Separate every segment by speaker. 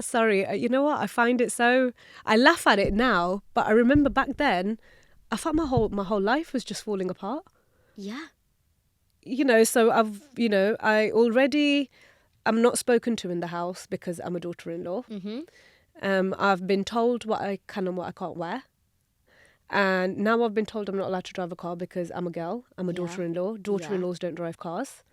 Speaker 1: Sorry, you know what? I find it so... I laugh at it now, but I remember back then, I thought my whole life was just falling apart.
Speaker 2: Yeah.
Speaker 1: So I'm not spoken to in the house because I'm a daughter-in-law. I've been told what I can and what I can't wear. And now I've been told I'm not allowed to drive a car because I'm a girl. I'm a daughter-in-law. Daughter-in-laws don't drive cars.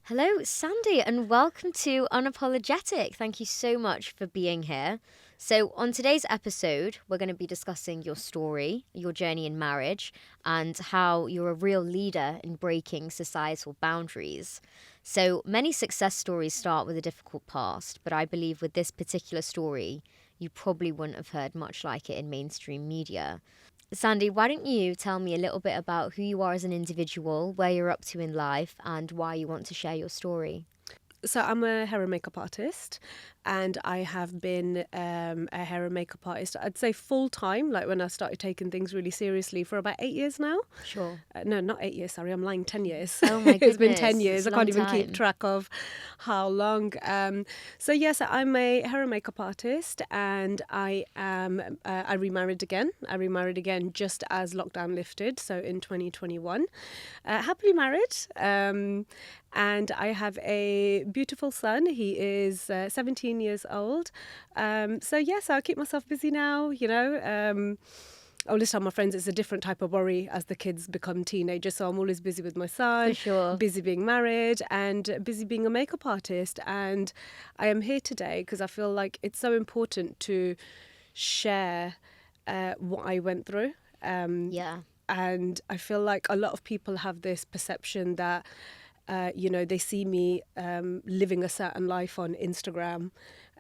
Speaker 2: Hello, Sandie, and welcome to Unapologetic. Thank you so much for being here. So on today's episode, we're going to be discussing your story, your journey in marriage, and how you're a real leader in breaking societal boundaries. So many success stories start with a difficult past, but I believe with this particular story, you probably wouldn't have heard much like it in mainstream media. Sandie, why don't you tell me a little bit about who you are as an individual, where you're up to in life, and why you want to share your story?
Speaker 1: So I'm a hair and makeup artist, and I have been a hair and makeup artist, I'd say full time, like when I started taking things really seriously, for about 8 years now.
Speaker 2: Sure.
Speaker 1: No, not 8 years, sorry, I'm lying, 10 years.
Speaker 2: Oh my goodness.
Speaker 1: It's been 10 years. I can't even
Speaker 2: time.
Speaker 1: keep track of how long. So yes, I'm a hair and makeup artist, and I remarried again. I remarried again just as lockdown lifted, so in 2021. Happily married. And I have a beautiful son. He is 17 years old. So yes, I keep myself busy now, I always tell my friends it's a different type of worry as the kids become teenagers. So I'm always busy with my son,
Speaker 2: For sure.
Speaker 1: busy being married, and busy being a makeup artist. And I am here today because I feel like it's so important to share what I went through.
Speaker 2: Yeah.
Speaker 1: And I feel like a lot of people have this perception that they see me living a certain life on Instagram.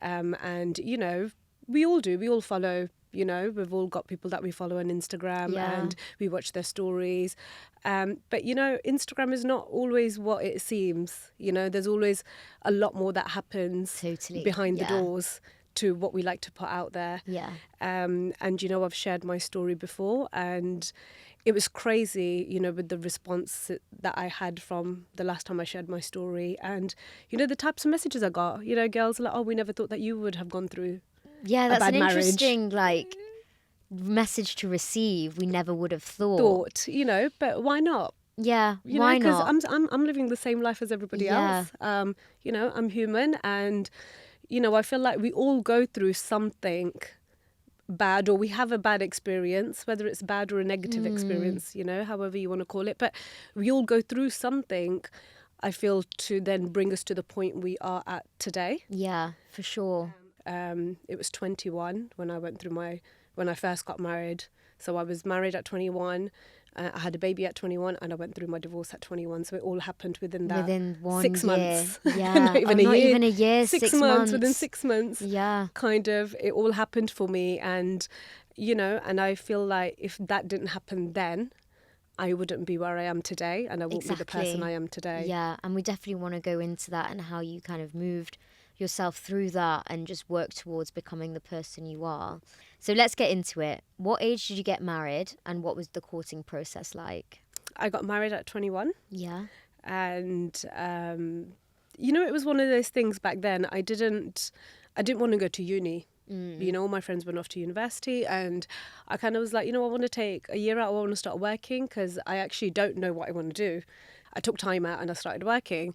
Speaker 1: And, we all do. We all follow, we've all got people that we follow on Instagram and we watch their stories. But, Instagram is not always what it seems. There's always a lot more that happens behind the doors to what we like to put out there.
Speaker 2: Yeah.
Speaker 1: And, I've shared my story before, and it was crazy, with the response that I had from the last time I shared my story. And, the types of messages I got, girls are like, oh, we never thought that you would have gone through
Speaker 2: that's an
Speaker 1: marriage.
Speaker 2: Interesting, message to receive. We never would have thought.
Speaker 1: But why not?
Speaker 2: Yeah, why not?
Speaker 1: Because I'm living the same life as everybody else. I'm human, and, I feel like we all go through something bad, or we have a bad experience, whether it's bad or a negative experience, however you want to call it. But we all go through something, I feel, to then bring us to the point we are at today.
Speaker 2: Yeah, for sure.
Speaker 1: It was 21 when I first got married. So I was married at 21. I had a baby at 21, and I went through my divorce at 21. So it all happened within
Speaker 2: 6
Speaker 1: months.
Speaker 2: Yeah.
Speaker 1: Not even a year.
Speaker 2: Even a year.
Speaker 1: 6 months. Within 6 months.
Speaker 2: Yeah.
Speaker 1: Kind of, it all happened for me. And, and I feel like if that didn't happen then, I wouldn't be where I am today, and I won't be the person I am today.
Speaker 2: Yeah, and we definitely want to go into that and how you kind of moved yourself through that and just work towards becoming the person you are. So let's get into it. What age did you get married, and what was the courting process like?
Speaker 1: I got married at 21.
Speaker 2: Yeah.
Speaker 1: And, it was one of those things back then. I didn't want to go to uni. All my friends went off to university, and I kind of was like, I want to take a year out. I want to start working because I actually don't know what I want to do. I took time out and I started working.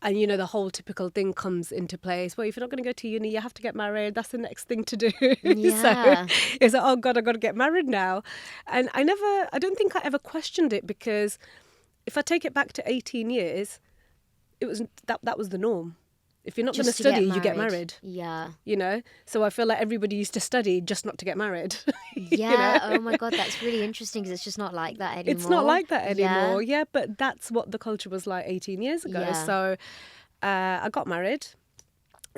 Speaker 1: And, the whole typical thing comes into place. Well, if you're not going to go to uni, you have to get married. That's the next thing to do.
Speaker 2: Yeah.
Speaker 1: So it's like, oh, God, I've got to get married now. And I don't think I ever questioned it, because if I take it back to 18 years, it was that was the norm. If you're not going to study, you get married.
Speaker 2: Yeah.
Speaker 1: So I feel like everybody used to study just not to get married.
Speaker 2: Yeah. Oh my God, that's really interesting, because it's just not like that anymore.
Speaker 1: It's not like that anymore. Yeah, but that's what the culture was like 18 years ago.
Speaker 2: Yeah.
Speaker 1: So I got married.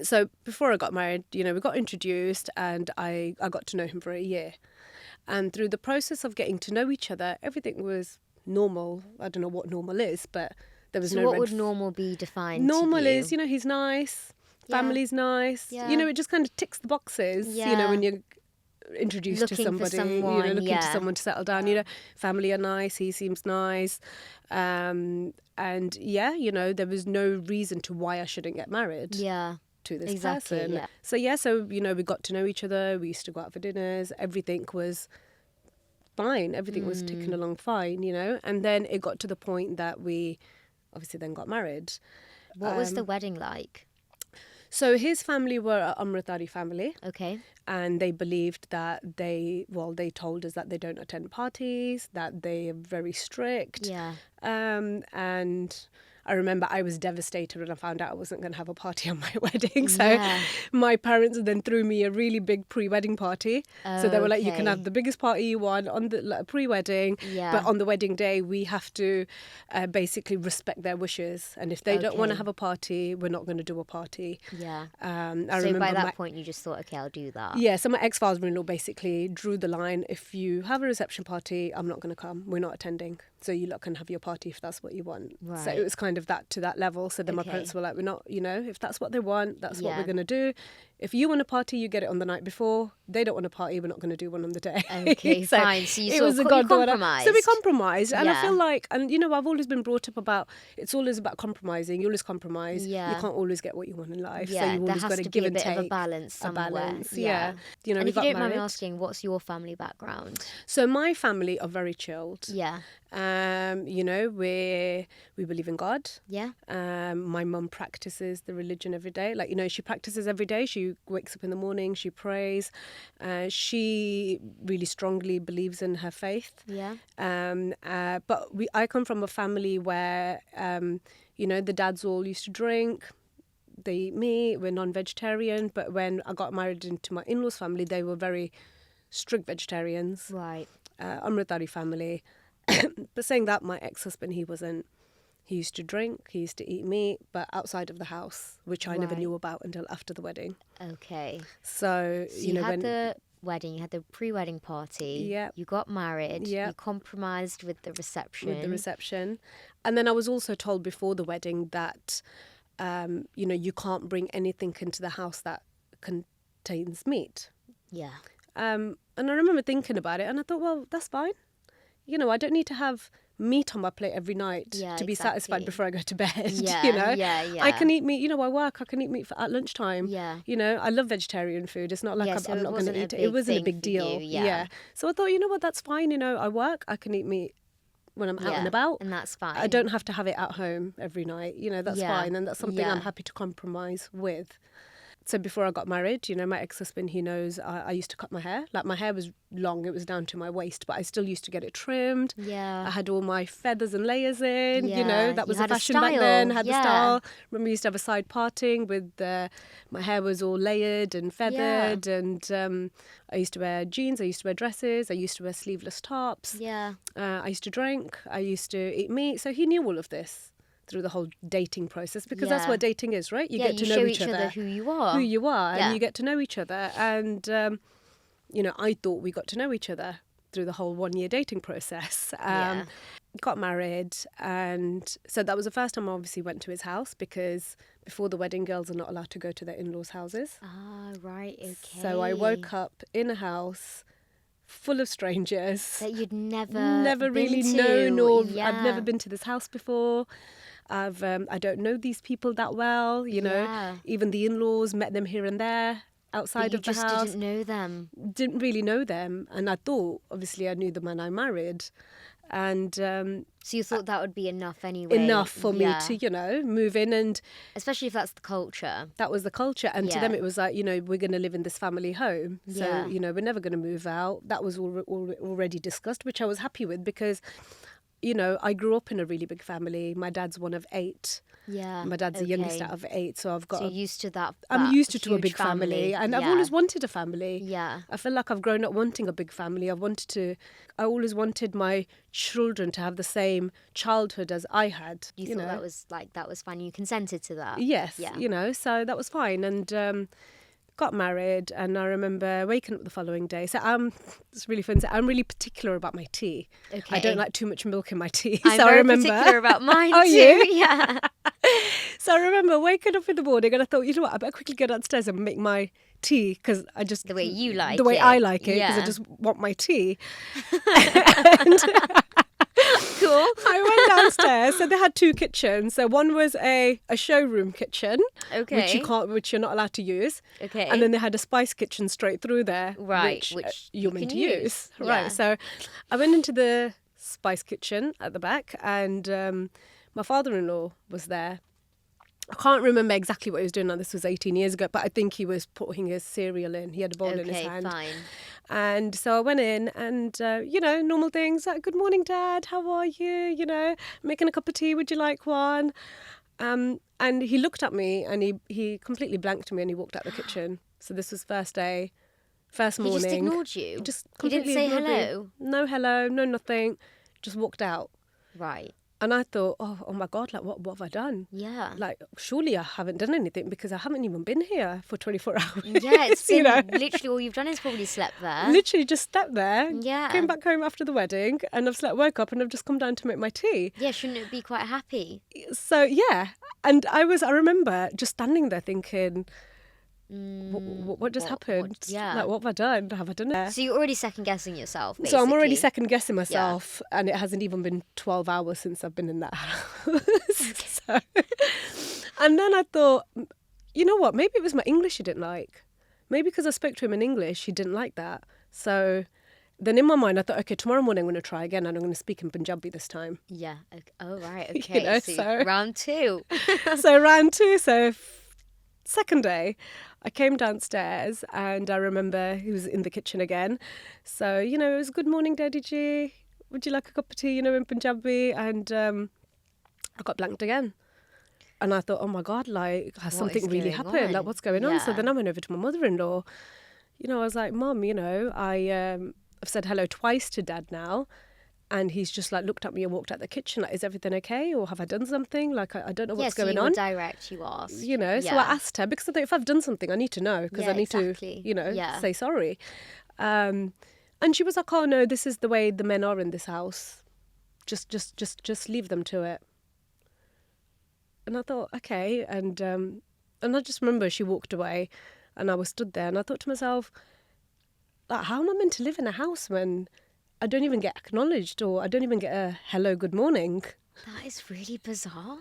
Speaker 1: So before I got married, we got introduced, and I got to know him for a year. And through the process of getting to know each other, everything was normal. I don't know what normal is, but there was no.
Speaker 2: So what would normal be defined?
Speaker 1: Normal
Speaker 2: to you?
Speaker 1: is, he's nice. family's nice.
Speaker 2: Yeah.
Speaker 1: You know, it just kind of ticks the boxes, you know,
Speaker 2: Yeah.
Speaker 1: when you're introduced
Speaker 2: Looking
Speaker 1: to
Speaker 2: for
Speaker 1: somebody,
Speaker 2: someone,
Speaker 1: looking
Speaker 2: yeah.
Speaker 1: to someone to settle down, you know, family are nice, he seems nice. And yeah, you know, there was no reason to why I shouldn't get married.
Speaker 2: Yeah.
Speaker 1: To this
Speaker 2: Exactly,
Speaker 1: person.
Speaker 2: yeah.
Speaker 1: So you know, we got to know each other, we used to go out for dinners, everything was fine, everything was ticking along fine, you know, and then it got to the point that we obviously then got married.
Speaker 2: What was the wedding like?
Speaker 1: So his family were an Amritari family,
Speaker 2: Okay.
Speaker 1: and they believed that they told us that they don't attend parties, that they are very strict.
Speaker 2: Yeah.
Speaker 1: And I remember I was devastated when I found out I wasn't going to have a party on my wedding. So
Speaker 2: Yeah.
Speaker 1: my parents then threw me a really big pre-wedding party. So they were like, you can
Speaker 2: Okay.
Speaker 1: have the biggest party you want on the pre-wedding,
Speaker 2: Yeah.
Speaker 1: but on the wedding day we have to basically respect their wishes. And if they don't want to
Speaker 2: Okay.
Speaker 1: have a party, we're not going to do a party.
Speaker 2: Yeah.
Speaker 1: I
Speaker 2: So
Speaker 1: remember
Speaker 2: by that point, you just thought, okay, I'll do that.
Speaker 1: yeah, so my ex-father-in-law basically drew the line. If you have a reception party, I'm not going to come. We're not attending. So you lot can have your party if that's what you want. So
Speaker 2: Right.
Speaker 1: it was kind of that to that level. So then my
Speaker 2: Okay.
Speaker 1: parents were like, we're not, you know, if that's what they want, that's what
Speaker 2: Yeah.
Speaker 1: we're going to do. If you want a party, you get it on the night before. They don't want a party, we're not going to do one on the day.
Speaker 2: Okay, fine. So you
Speaker 1: it
Speaker 2: sort
Speaker 1: was
Speaker 2: of
Speaker 1: a
Speaker 2: you
Speaker 1: goddaughter.
Speaker 2: compromised.
Speaker 1: So we compromised. And I
Speaker 2: Yeah.
Speaker 1: feel like, and you know, I've always been brought up about, it's always about compromising. You always compromise.
Speaker 2: Yeah.
Speaker 1: You can't always get what you want in life.
Speaker 2: Yeah,
Speaker 1: so you
Speaker 2: there
Speaker 1: always
Speaker 2: has
Speaker 1: got to
Speaker 2: to
Speaker 1: give
Speaker 2: be a
Speaker 1: and
Speaker 2: bit
Speaker 1: take.
Speaker 2: of a balance somewhere.
Speaker 1: A balance, yeah. You know,
Speaker 2: And
Speaker 1: we
Speaker 2: if you
Speaker 1: got
Speaker 2: don't mind me
Speaker 1: married.
Speaker 2: asking, what's your family background?
Speaker 1: So my family are very chilled.
Speaker 2: Yeah.
Speaker 1: You know, we believe in God.
Speaker 2: Yeah.
Speaker 1: My mum practices the religion every day. Like, you know, she practices every day. She wakes up in the morning, she prays. She really strongly believes in her faith.
Speaker 2: Yeah.
Speaker 1: But I come from a family where, you know, the dads all used to drink. They eat meat. We're non-vegetarian. But when I got married into my in-laws' family, they were very strict vegetarians.
Speaker 2: Right.
Speaker 1: Amritari family. But saying that, my ex-husband, he wasn't. He used to drink, he used to eat meat, but outside of the house, which I never
Speaker 2: Right.
Speaker 1: knew about until after the wedding.
Speaker 2: Okay.
Speaker 1: So,
Speaker 2: So
Speaker 1: you
Speaker 2: you
Speaker 1: know,
Speaker 2: had
Speaker 1: when
Speaker 2: the wedding, you had the pre-wedding party.
Speaker 1: Yeah.
Speaker 2: You got married.
Speaker 1: Yeah.
Speaker 2: You compromised with the reception.
Speaker 1: with the reception, and then I was also told before the wedding that, you know, you can't bring anything into the house that contains meat.
Speaker 2: Yeah.
Speaker 1: And I remember thinking about it, and I thought, well, that's fine. You know, I don't need to have meat on my plate every night
Speaker 2: Yeah,
Speaker 1: to be satisfied
Speaker 2: exactly.
Speaker 1: before I go to bed.
Speaker 2: Yeah,
Speaker 1: You know,
Speaker 2: yeah.
Speaker 1: I can eat meat. You know, I work. I can eat meat at lunchtime.
Speaker 2: Yeah.
Speaker 1: You know, I love vegetarian food. It's not like
Speaker 2: Yeah, so
Speaker 1: I'm
Speaker 2: it
Speaker 1: not going to
Speaker 2: wasn't a
Speaker 1: eat it.
Speaker 2: big
Speaker 1: It wasn't a
Speaker 2: thing
Speaker 1: big
Speaker 2: for
Speaker 1: deal.
Speaker 2: you, yeah.
Speaker 1: So I thought, you know what, that's fine. You know, I work. I can eat meat when I'm out
Speaker 2: Yeah,
Speaker 1: and about.
Speaker 2: and that's fine.
Speaker 1: I don't have to have it at home every night. You know, that's
Speaker 2: Yeah,
Speaker 1: fine. And that's something
Speaker 2: yeah.
Speaker 1: I'm happy to compromise with. So before I got married, you know, my ex-husband, he knows I used to cut my hair. Like, my hair was long, it was down to my waist, but I still used to get it trimmed.
Speaker 2: Yeah.
Speaker 1: I had all my feathers and layers in, you
Speaker 2: Yeah,
Speaker 1: know, that
Speaker 2: you
Speaker 1: was the
Speaker 2: had a
Speaker 1: fashion back then. I
Speaker 2: style,
Speaker 1: had
Speaker 2: yeah.
Speaker 1: the style. Remember, we used to have a side parting with my hair was all layered and feathered. And I used to wear jeans, I used to wear dresses, I used to wear sleeveless tops.
Speaker 2: Yeah.
Speaker 1: I used to drink, I used to eat meat. So he knew all of this through the whole dating process, because that's
Speaker 2: Yeah.
Speaker 1: what dating is, right? You
Speaker 2: Yeah,
Speaker 1: get to
Speaker 2: you
Speaker 1: know
Speaker 2: show
Speaker 1: each other.
Speaker 2: who you are.
Speaker 1: Who you are,
Speaker 2: Yeah.
Speaker 1: and you get to know each other. And, you know, I thought we got to know each other through the whole 1 year dating process.
Speaker 2: Yeah.
Speaker 1: Got married, and so that was the first time I obviously went to his house, because before the wedding, girls are not allowed to go to their in-laws' houses.
Speaker 2: Ah, right, okay.
Speaker 1: So I woke up in a house full of strangers
Speaker 2: that you'd never been
Speaker 1: really
Speaker 2: to.
Speaker 1: known, or
Speaker 2: Yeah.
Speaker 1: I've never been to this house before. I don't know these people that well, you know.
Speaker 2: Yeah.
Speaker 1: Even the in-laws, met them here and there outside
Speaker 2: But you
Speaker 1: of the
Speaker 2: just
Speaker 1: house.
Speaker 2: didn't know them.
Speaker 1: Didn't really know them, and I thought, obviously, I knew the man I married, and
Speaker 2: So you thought that would be enough anyway.
Speaker 1: enough for
Speaker 2: Yeah.
Speaker 1: me to, you know, move in. And
Speaker 2: Especially if that's the culture.
Speaker 1: that was the culture. And to
Speaker 2: Yeah.
Speaker 1: them, it was like, you know, we're going to live in this family home. So,
Speaker 2: Yeah.
Speaker 1: you know, we're never going to move out. That was already discussed, which I was happy with, because, you know, I grew up in a really big family. My dad's one of 8.
Speaker 2: Yeah.
Speaker 1: My dad's the youngest
Speaker 2: okay.
Speaker 1: out of 8. So I've got
Speaker 2: So you're used to that.
Speaker 1: I'm
Speaker 2: that
Speaker 1: used to a
Speaker 2: huge
Speaker 1: big family, and I've
Speaker 2: Yeah.
Speaker 1: always wanted a family.
Speaker 2: Yeah.
Speaker 1: I feel like I've grown up wanting a big family. I always wanted my children to have the same childhood as I had.
Speaker 2: You
Speaker 1: You
Speaker 2: thought
Speaker 1: know,
Speaker 2: that was fine. You consented to that.
Speaker 1: yes,
Speaker 2: Yeah.
Speaker 1: you know, so that was fine. And got married, and I remember waking up the following day. So it's really fun. So I'm really particular about my tea.
Speaker 2: Okay.
Speaker 1: I don't like too much milk in my tea.
Speaker 2: I'm
Speaker 1: so
Speaker 2: very
Speaker 1: I remember
Speaker 2: particular about mine
Speaker 1: Are
Speaker 2: too.
Speaker 1: you?
Speaker 2: Yeah.
Speaker 1: So I remember waking up in the morning, and I thought, you know what, I better quickly go downstairs and make my tea, because I just
Speaker 2: The way you like
Speaker 1: the way
Speaker 2: it.
Speaker 1: I like it, because I
Speaker 2: Yeah.
Speaker 1: just want my tea.
Speaker 2: Cool.
Speaker 1: I went downstairs. So they had 2 kitchens. So one was a showroom kitchen,
Speaker 2: Okay.
Speaker 1: which you're not allowed to use.
Speaker 2: Okay.
Speaker 1: And then they had a spice kitchen straight through there,
Speaker 2: Right,
Speaker 1: which,
Speaker 2: which
Speaker 1: you're
Speaker 2: you
Speaker 1: meant to
Speaker 2: can use.
Speaker 1: use.
Speaker 2: Yeah.
Speaker 1: Right. So I went into the spice kitchen at the back, and my father-in-law was there. I can't remember exactly what he was doing now. This was 18 years ago, but I think he was putting his cereal in. He had a bowl in his hand.
Speaker 2: Fine.
Speaker 1: And so I went in, and, normal things like, good morning, Dad, how are you? Making a cup of tea, would you like one? And he looked at me, and he completely blanked me, and he walked out the kitchen. So this was first day, first morning.
Speaker 2: He just ignored you?
Speaker 1: He just
Speaker 2: He didn't
Speaker 1: completely
Speaker 2: say
Speaker 1: ignored me.
Speaker 2: hello?
Speaker 1: No hello, no nothing. Just walked out.
Speaker 2: Right.
Speaker 1: And I thought, oh my God, like, what have I done?
Speaker 2: Yeah.
Speaker 1: Like, surely I haven't done anything, because I haven't even been here for 24 hours.
Speaker 2: Yeah, it's been
Speaker 1: you know?
Speaker 2: literally all you've done is probably slept there.
Speaker 1: Literally just stepped there,
Speaker 2: Yeah.
Speaker 1: came back home after the wedding, and I've woke up, and I've just come down to make my tea.
Speaker 2: Yeah, shouldn't it be quite happy?
Speaker 1: So, yeah. And I remember just standing there thinking, what just happened?
Speaker 2: yeah.
Speaker 1: Like, what have I done? Have I done it?
Speaker 2: So you're already second guessing yourself, basically.
Speaker 1: So I'm already second guessing myself, and it hasn't even been 12 hours since I've been in that house. So, and then I thought, you know what? Maybe it was my English he didn't like. Maybe because I spoke to him in English, he didn't like that. So then in my mind, I thought, okay, tomorrow morning I'm going to try again, and I'm going to speak in Punjabi this time.
Speaker 2: Yeah. Okay. Oh, right. Okay.
Speaker 1: So
Speaker 2: round 2.
Speaker 1: So round 2, so second day, I came downstairs, and I remember he was in the kitchen again. So, it was good morning, Daddy G. Would you like a cup of tea, in Punjabi? And I got blanked again. And I thought, oh my God, like, has something really happened? Like, what's going on? So then I went over to my mother-in-law. I was like, Mum, I've said hello twice to Dad now. And he's just like looked at me and walked out the kitchen like, is everything okay? Or have I done something? Like, I don't know what's going on.
Speaker 2: Yeah, direct, you asked.
Speaker 1: So I asked her, because I thought if I've done something, I need to know, because I need to, say sorry. And she was like, oh no, this is the way the men are in this house. Just leave them to it. And I thought, okay. And I just remember she walked away, and I was stood there, and I thought to myself, like, how am I meant to live in a house when I don't even get acknowledged, or I don't even get a hello, good morning?
Speaker 2: That is really bizarre.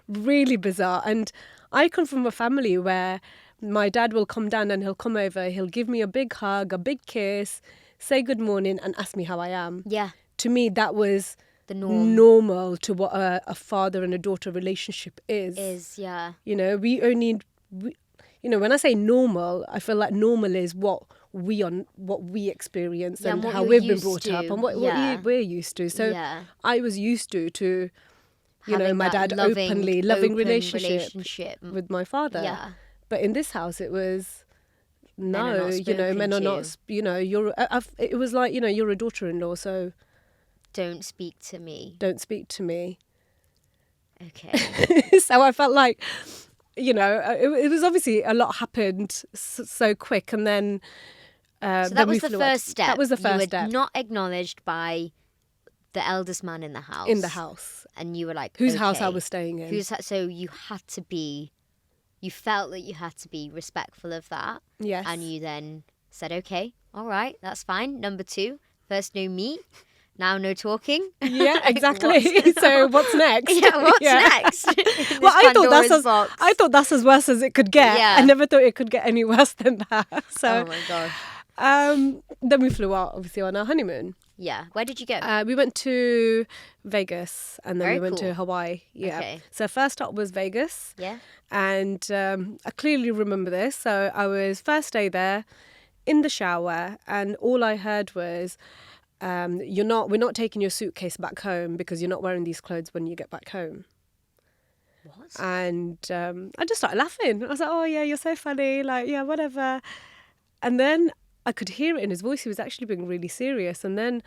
Speaker 1: Really bizarre. And I come from a family where my dad will come down, and he'll come over, he'll give me a big hug, a big kiss, say good morning, and ask me how I am.
Speaker 2: Yeah.
Speaker 1: To me, that was
Speaker 2: the norm.
Speaker 1: Normal to what a father and a daughter relationship is.
Speaker 2: Yeah.
Speaker 1: When I say normal, I feel like normal is what we experience and
Speaker 2: what
Speaker 1: how
Speaker 2: you're
Speaker 1: we've been
Speaker 2: used
Speaker 1: brought
Speaker 2: to.
Speaker 1: up and what we're used to. So I was used to
Speaker 2: having
Speaker 1: my dad
Speaker 2: loving
Speaker 1: relationship with my father.
Speaker 2: Yeah.
Speaker 1: But in this house, it was no, men are not. It was like you're a daughter-in-law, so
Speaker 2: don't speak to me.
Speaker 1: Don't speak to me.
Speaker 2: Okay.
Speaker 1: So I felt like, it was obviously a lot happened so quick, and then.
Speaker 2: So that was the first step.
Speaker 1: That was the first step.
Speaker 2: Not acknowledged by the eldest man in the house.
Speaker 1: In the house.
Speaker 2: And you were like,
Speaker 1: whose house I was staying in.
Speaker 2: So you felt that you had to be respectful of that.
Speaker 1: Yes.
Speaker 2: And you then said, okay, all right, that's fine. Number 2, first no meat, now no talking.
Speaker 1: Yeah, exactly. So what's next?
Speaker 2: Yeah, what's next?
Speaker 1: Well, I thought that's as worse as it could get.
Speaker 2: Yeah.
Speaker 1: I never thought it could get any worse than that. So,
Speaker 2: oh my gosh.
Speaker 1: Then we flew out, obviously, on our honeymoon.
Speaker 2: Yeah. Where did you go?
Speaker 1: We went to Vegas, and then
Speaker 2: Very
Speaker 1: we went
Speaker 2: cool.
Speaker 1: to Hawaii. Yeah.
Speaker 2: Okay.
Speaker 1: So first stop was Vegas.
Speaker 2: Yeah.
Speaker 1: And I clearly remember this. So I was first day there in the shower, and all I heard was, we're not taking your suitcase back home because you're not wearing these clothes when you get back home.
Speaker 2: What?
Speaker 1: And I just started laughing. I was like, oh yeah, you're so funny. Like, yeah, whatever. And then I could hear it in his voice. He was actually being really serious. And then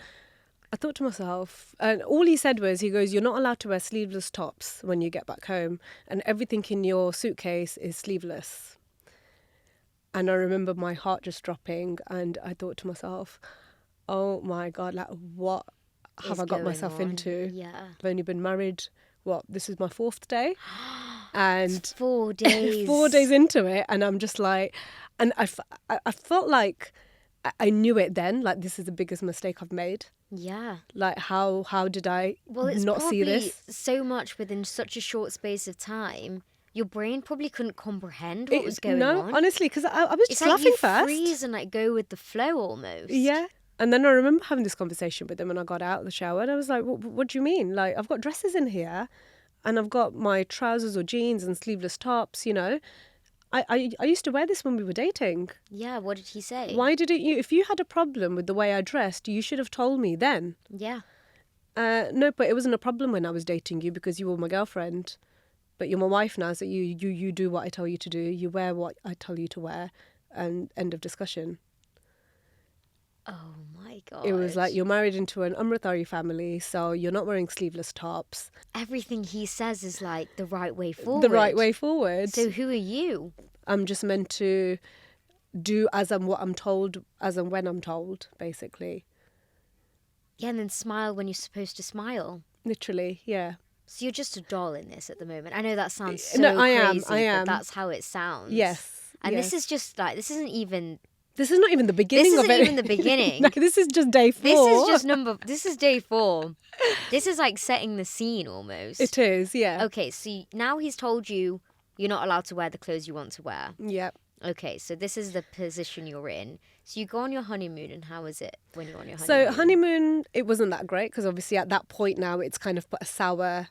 Speaker 1: I thought to myself, and all he said was, he goes, you're not allowed to wear sleeveless tops when you get back home, and everything in your suitcase is sleeveless. And I remember my heart just dropping, and I thought to myself, oh my God, like, what have I got myself into?
Speaker 2: Yeah.
Speaker 1: I've only been married, this is my 4th day. And
Speaker 2: It's 4 days.
Speaker 1: 4 days into it, and I'm just like, and I felt like I knew it then, like, this is the biggest mistake I've made.
Speaker 2: Yeah.
Speaker 1: Like, how did I
Speaker 2: It's
Speaker 1: not see this?
Speaker 2: so much within such a short space of time. Your brain probably couldn't comprehend what was going on.
Speaker 1: No, honestly, because I was just
Speaker 2: like
Speaker 1: laughing
Speaker 2: you
Speaker 1: first.
Speaker 2: freeze and like go with the flow almost.
Speaker 1: Yeah. And then I remember having this conversation with him when I got out of the shower, and I was like, what do you mean? Like, I've got dresses in here, and I've got my trousers or jeans and sleeveless tops, you know. I used to wear this when we were dating.
Speaker 2: Yeah, what did he say?
Speaker 1: Why didn't you? If you had a problem with the way I dressed, you should have told me then.
Speaker 2: Yeah.
Speaker 1: No, but it wasn't a problem when I was dating you because you were my girlfriend. But you're my wife now, so you do what I tell you to do. You wear what I tell you to wear, and end of discussion.
Speaker 2: Oh my God.
Speaker 1: It was like, you're married into an Amritari family, so you're not wearing sleeveless tops.
Speaker 2: Everything he says is like the right way forward.
Speaker 1: The right way forward.
Speaker 2: So who are you?
Speaker 1: I'm just meant to do as I'm what I'm told, as and when I'm told, basically.
Speaker 2: Yeah, and then smile when you're supposed to smile.
Speaker 1: Literally, yeah.
Speaker 2: So you're just a doll in this at the moment. I know that sounds so
Speaker 1: No, I
Speaker 2: crazy,
Speaker 1: am.
Speaker 2: but that's how it sounds.
Speaker 1: Yes.
Speaker 2: And
Speaker 1: yes.
Speaker 2: this is just like, this isn't even...
Speaker 1: This is not even the beginning of it.
Speaker 2: This isn't even the beginning.
Speaker 1: No, this is just day 4.
Speaker 2: This is day 4. This is like setting the scene almost.
Speaker 1: It is, yeah.
Speaker 2: Okay, so now he's told you you're not allowed to wear the clothes you want to wear.
Speaker 1: Yeah.
Speaker 2: Okay, so this is the position you're in. So you go on your honeymoon, and how is it when you're on your honeymoon?
Speaker 1: So honeymoon, it wasn't that great because obviously at that point now it's kind of put a sour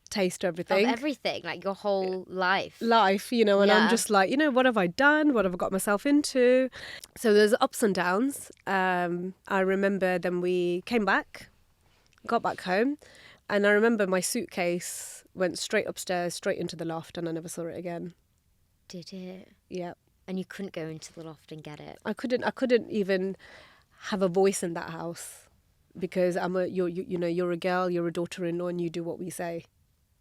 Speaker 1: taste to everything.
Speaker 2: Of everything, like your whole life.
Speaker 1: You know, and
Speaker 2: Yeah.
Speaker 1: I'm just like, you know, what have I done? What have I got myself into? So there's ups and downs. I remember then we came back, got back home, and I remember my suitcase went straight upstairs, straight into the loft, and I never saw it again.
Speaker 2: Did it?
Speaker 1: Yeah.
Speaker 2: And you couldn't go into the loft and get it?
Speaker 1: I couldn't even have a voice in that house because you're a girl, you're a daughter-in-law, and you do what we say.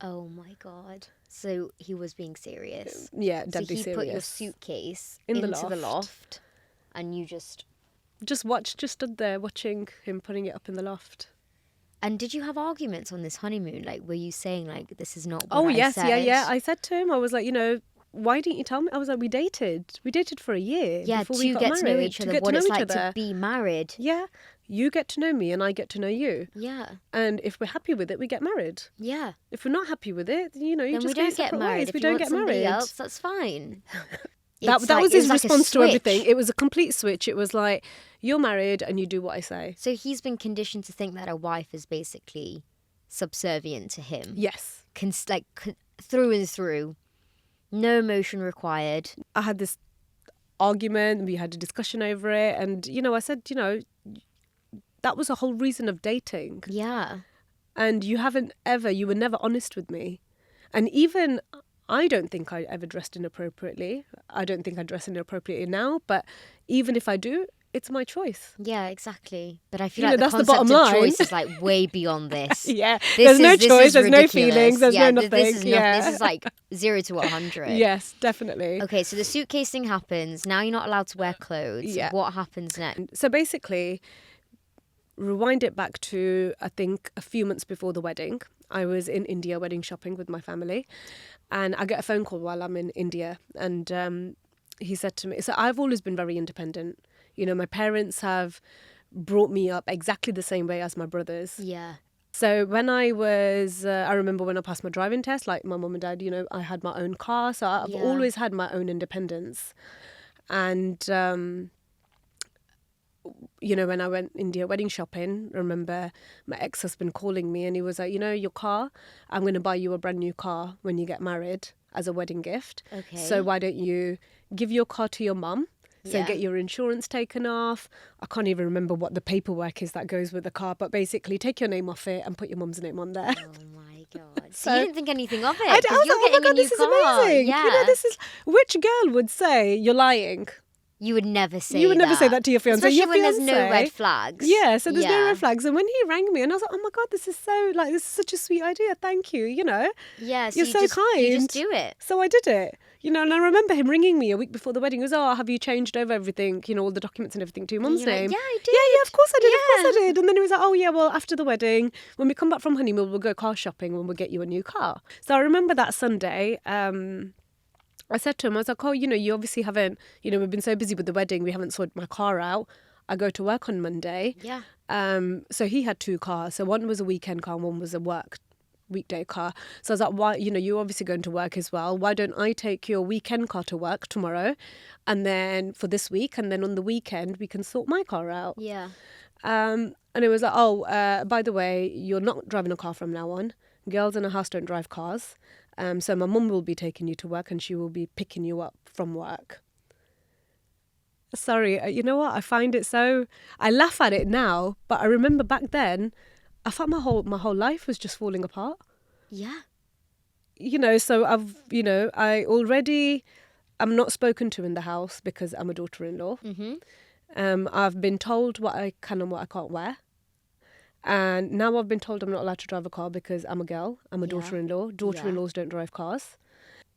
Speaker 2: Oh my God. So he was being serious.
Speaker 1: Yeah, deadly
Speaker 2: serious. So he
Speaker 1: serious.
Speaker 2: put your suitcase
Speaker 1: into
Speaker 2: the loft, and you just
Speaker 1: stood there watching him putting it up in the loft.
Speaker 2: And did you have arguments on this honeymoon? Like, were you saying like, this is not what
Speaker 1: Oh
Speaker 2: I
Speaker 1: yes,
Speaker 2: said?
Speaker 1: yeah. I said to him, I was like, you know, why didn't you tell me? I was like, we dated for a year.
Speaker 2: Yeah,
Speaker 1: before
Speaker 2: to
Speaker 1: we got
Speaker 2: get
Speaker 1: married,
Speaker 2: to know each other. What it's like to be married.
Speaker 1: Yeah, you get to know me and I get to know you.
Speaker 2: Yeah.
Speaker 1: And if we're happy with it, we get married.
Speaker 2: Yeah.
Speaker 1: If we're not happy with it, you know, you
Speaker 2: Then
Speaker 1: just
Speaker 2: we don't get married.
Speaker 1: Ways.
Speaker 2: If you want somebody else, that's fine.
Speaker 1: That was his response to everything. It was a complete switch. It was like, you're married and you do what I say.
Speaker 2: So he's been conditioned to think that a wife is basically subservient to him.
Speaker 1: Yes.
Speaker 2: Through and through. No emotion required.
Speaker 1: I had this argument, we had a discussion over it, and, you know, I said, you know, that was the whole reason of dating.
Speaker 2: Yeah.
Speaker 1: And you were never honest with me. And even, I don't think I ever dressed inappropriately. I don't think I dress inappropriately now, but even if I do, it's my choice.
Speaker 2: Yeah, exactly. But I feel like
Speaker 1: that's
Speaker 2: the
Speaker 1: the
Speaker 2: concept
Speaker 1: bottom
Speaker 2: of
Speaker 1: line.
Speaker 2: choice is like way beyond this.
Speaker 1: Yeah, there's no choice, there's no feelings, there's no nothing.
Speaker 2: This is like 0 to 100.
Speaker 1: Yes, definitely.
Speaker 2: Okay, so the suitcase thing happens. Now you're not allowed to wear clothes.
Speaker 1: Yeah.
Speaker 2: What happens next?
Speaker 1: So basically, rewind it back to, I think, a few months before the wedding. I was in India wedding shopping with my family, and I get a phone call while I'm in India, and he said to me, so I've always been very independent. You know, my parents have brought me up exactly the same way as my brothers.
Speaker 2: Yeah.
Speaker 1: So when I remember when I passed my driving test, like my mum and dad, you know, I had my own car. So I've always had my own independence. And, you know, when I went India wedding shopping, I remember my ex-husband calling me and he was like, you know, your car, I'm going to buy you a brand new car when you get married as a wedding gift.
Speaker 2: Okay.
Speaker 1: So why don't you give your car to your mum? So get your insurance taken off. I can't even remember what the paperwork is that goes with the car, but basically take your name off it and put your mum's name on there.
Speaker 2: Oh my God.
Speaker 1: So
Speaker 2: you didn't think anything of it.
Speaker 1: I was like, oh my God, this is amazing.
Speaker 2: Yeah.
Speaker 1: You know, which girl would say you're lying?
Speaker 2: You would never say that.
Speaker 1: You would never say that to your fiancé.
Speaker 2: Especially
Speaker 1: your
Speaker 2: when
Speaker 1: fiancé,
Speaker 2: there's no red flags.
Speaker 1: Yeah, so there's no red flags. And when he rang me, and I was like, oh my God, this is such a sweet idea. Thank you, you know.
Speaker 2: Yeah, so
Speaker 1: You're so kind.
Speaker 2: You just do it.
Speaker 1: So I did it. And I remember him ringing me a week before the wedding. He goes, oh, have you changed over everything, all the documents and everything to your mum's name?
Speaker 2: Like, yeah, I did.
Speaker 1: Yeah, of course I did,
Speaker 2: Yeah.
Speaker 1: of course I did. And then he was like, oh, yeah, well, after the wedding, when we come back from honeymoon, we'll go car shopping and we'll get you a new car. So I remember that Sunday, I said to him, I was like, oh, you obviously haven't, we've been so busy with the wedding, we haven't sorted my car out. I go to work on Monday.
Speaker 2: Yeah.
Speaker 1: So he had 2 cars. So one was a weekend car and one was a weekday car. So I was like, why, you're obviously going to work as well. Why don't I take your weekend car to work tomorrow and then for this week, and then on the weekend we can sort my car out.
Speaker 2: Yeah.
Speaker 1: And it was like, oh, by the way, you're not driving a car from now on. Girls in a house don't drive cars. So my mum will be taking you to work and she will be picking you up from work. Sorry, you know what? I find it so... I laugh at it now, but I remember back then, I felt my whole life was just falling apart.
Speaker 2: Yeah.
Speaker 1: So I already... I'm not spoken to in the house because I'm a daughter-in-law.
Speaker 2: Mm-hmm.
Speaker 1: I've been told what I can and what I can't wear. And now I've been told I'm not allowed to drive a car because I'm a girl. I'm a daughter-in-law. Daughter-in-laws don't drive cars.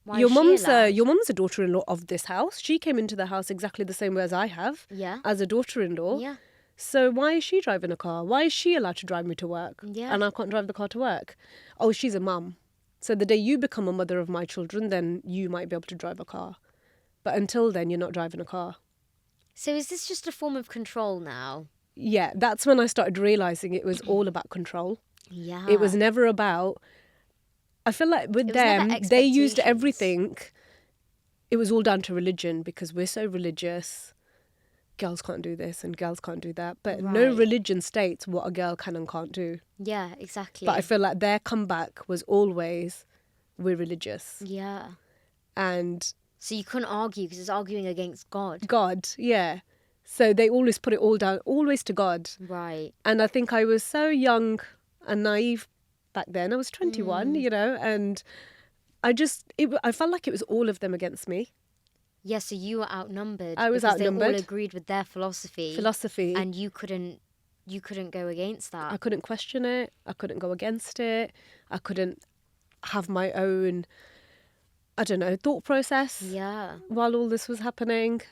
Speaker 2: Why
Speaker 1: Your
Speaker 2: is she allowed?
Speaker 1: mum's a daughter-in-law of this house. She came into the house exactly the same way as I have.
Speaker 2: Yeah.
Speaker 1: As a daughter-in-law.
Speaker 2: Yeah.
Speaker 1: So why is she driving a car? Why is she allowed to drive me to work?
Speaker 2: Yeah.
Speaker 1: And I can't drive the car to work? Oh, she's a mum. So the day you become a mother of my children, then you might be able to drive a car. But until then, you're not driving a car.
Speaker 2: So is this just a form of control now?
Speaker 1: Yeah, that's when I started realising it was all about control.
Speaker 2: Yeah.
Speaker 1: It was never about... I feel like with
Speaker 2: It was never
Speaker 1: them, they used
Speaker 2: expectations.
Speaker 1: everything... It was all down to religion because we're so religious. Girls can't do this and girls can't do that. But no
Speaker 2: Right.
Speaker 1: religion states what a girl can and can't do.
Speaker 2: Yeah, exactly.
Speaker 1: But I feel like their comeback was always, we're religious.
Speaker 2: Yeah.
Speaker 1: And
Speaker 2: So you couldn't argue because it's arguing against God.
Speaker 1: God, yeah. So they always put it all down, always to God.
Speaker 2: Right.
Speaker 1: And I think I was so young and naive back then. I was 21, and I felt like it was all of them against me.
Speaker 2: Yeah, so you were outnumbered.
Speaker 1: I was
Speaker 2: because they
Speaker 1: outnumbered.
Speaker 2: all agreed with their philosophy. And you couldn't go against that.
Speaker 1: I couldn't question it. I couldn't go against it. I couldn't have my own, I don't know, thought process
Speaker 2: Yeah.
Speaker 1: while all this was happening.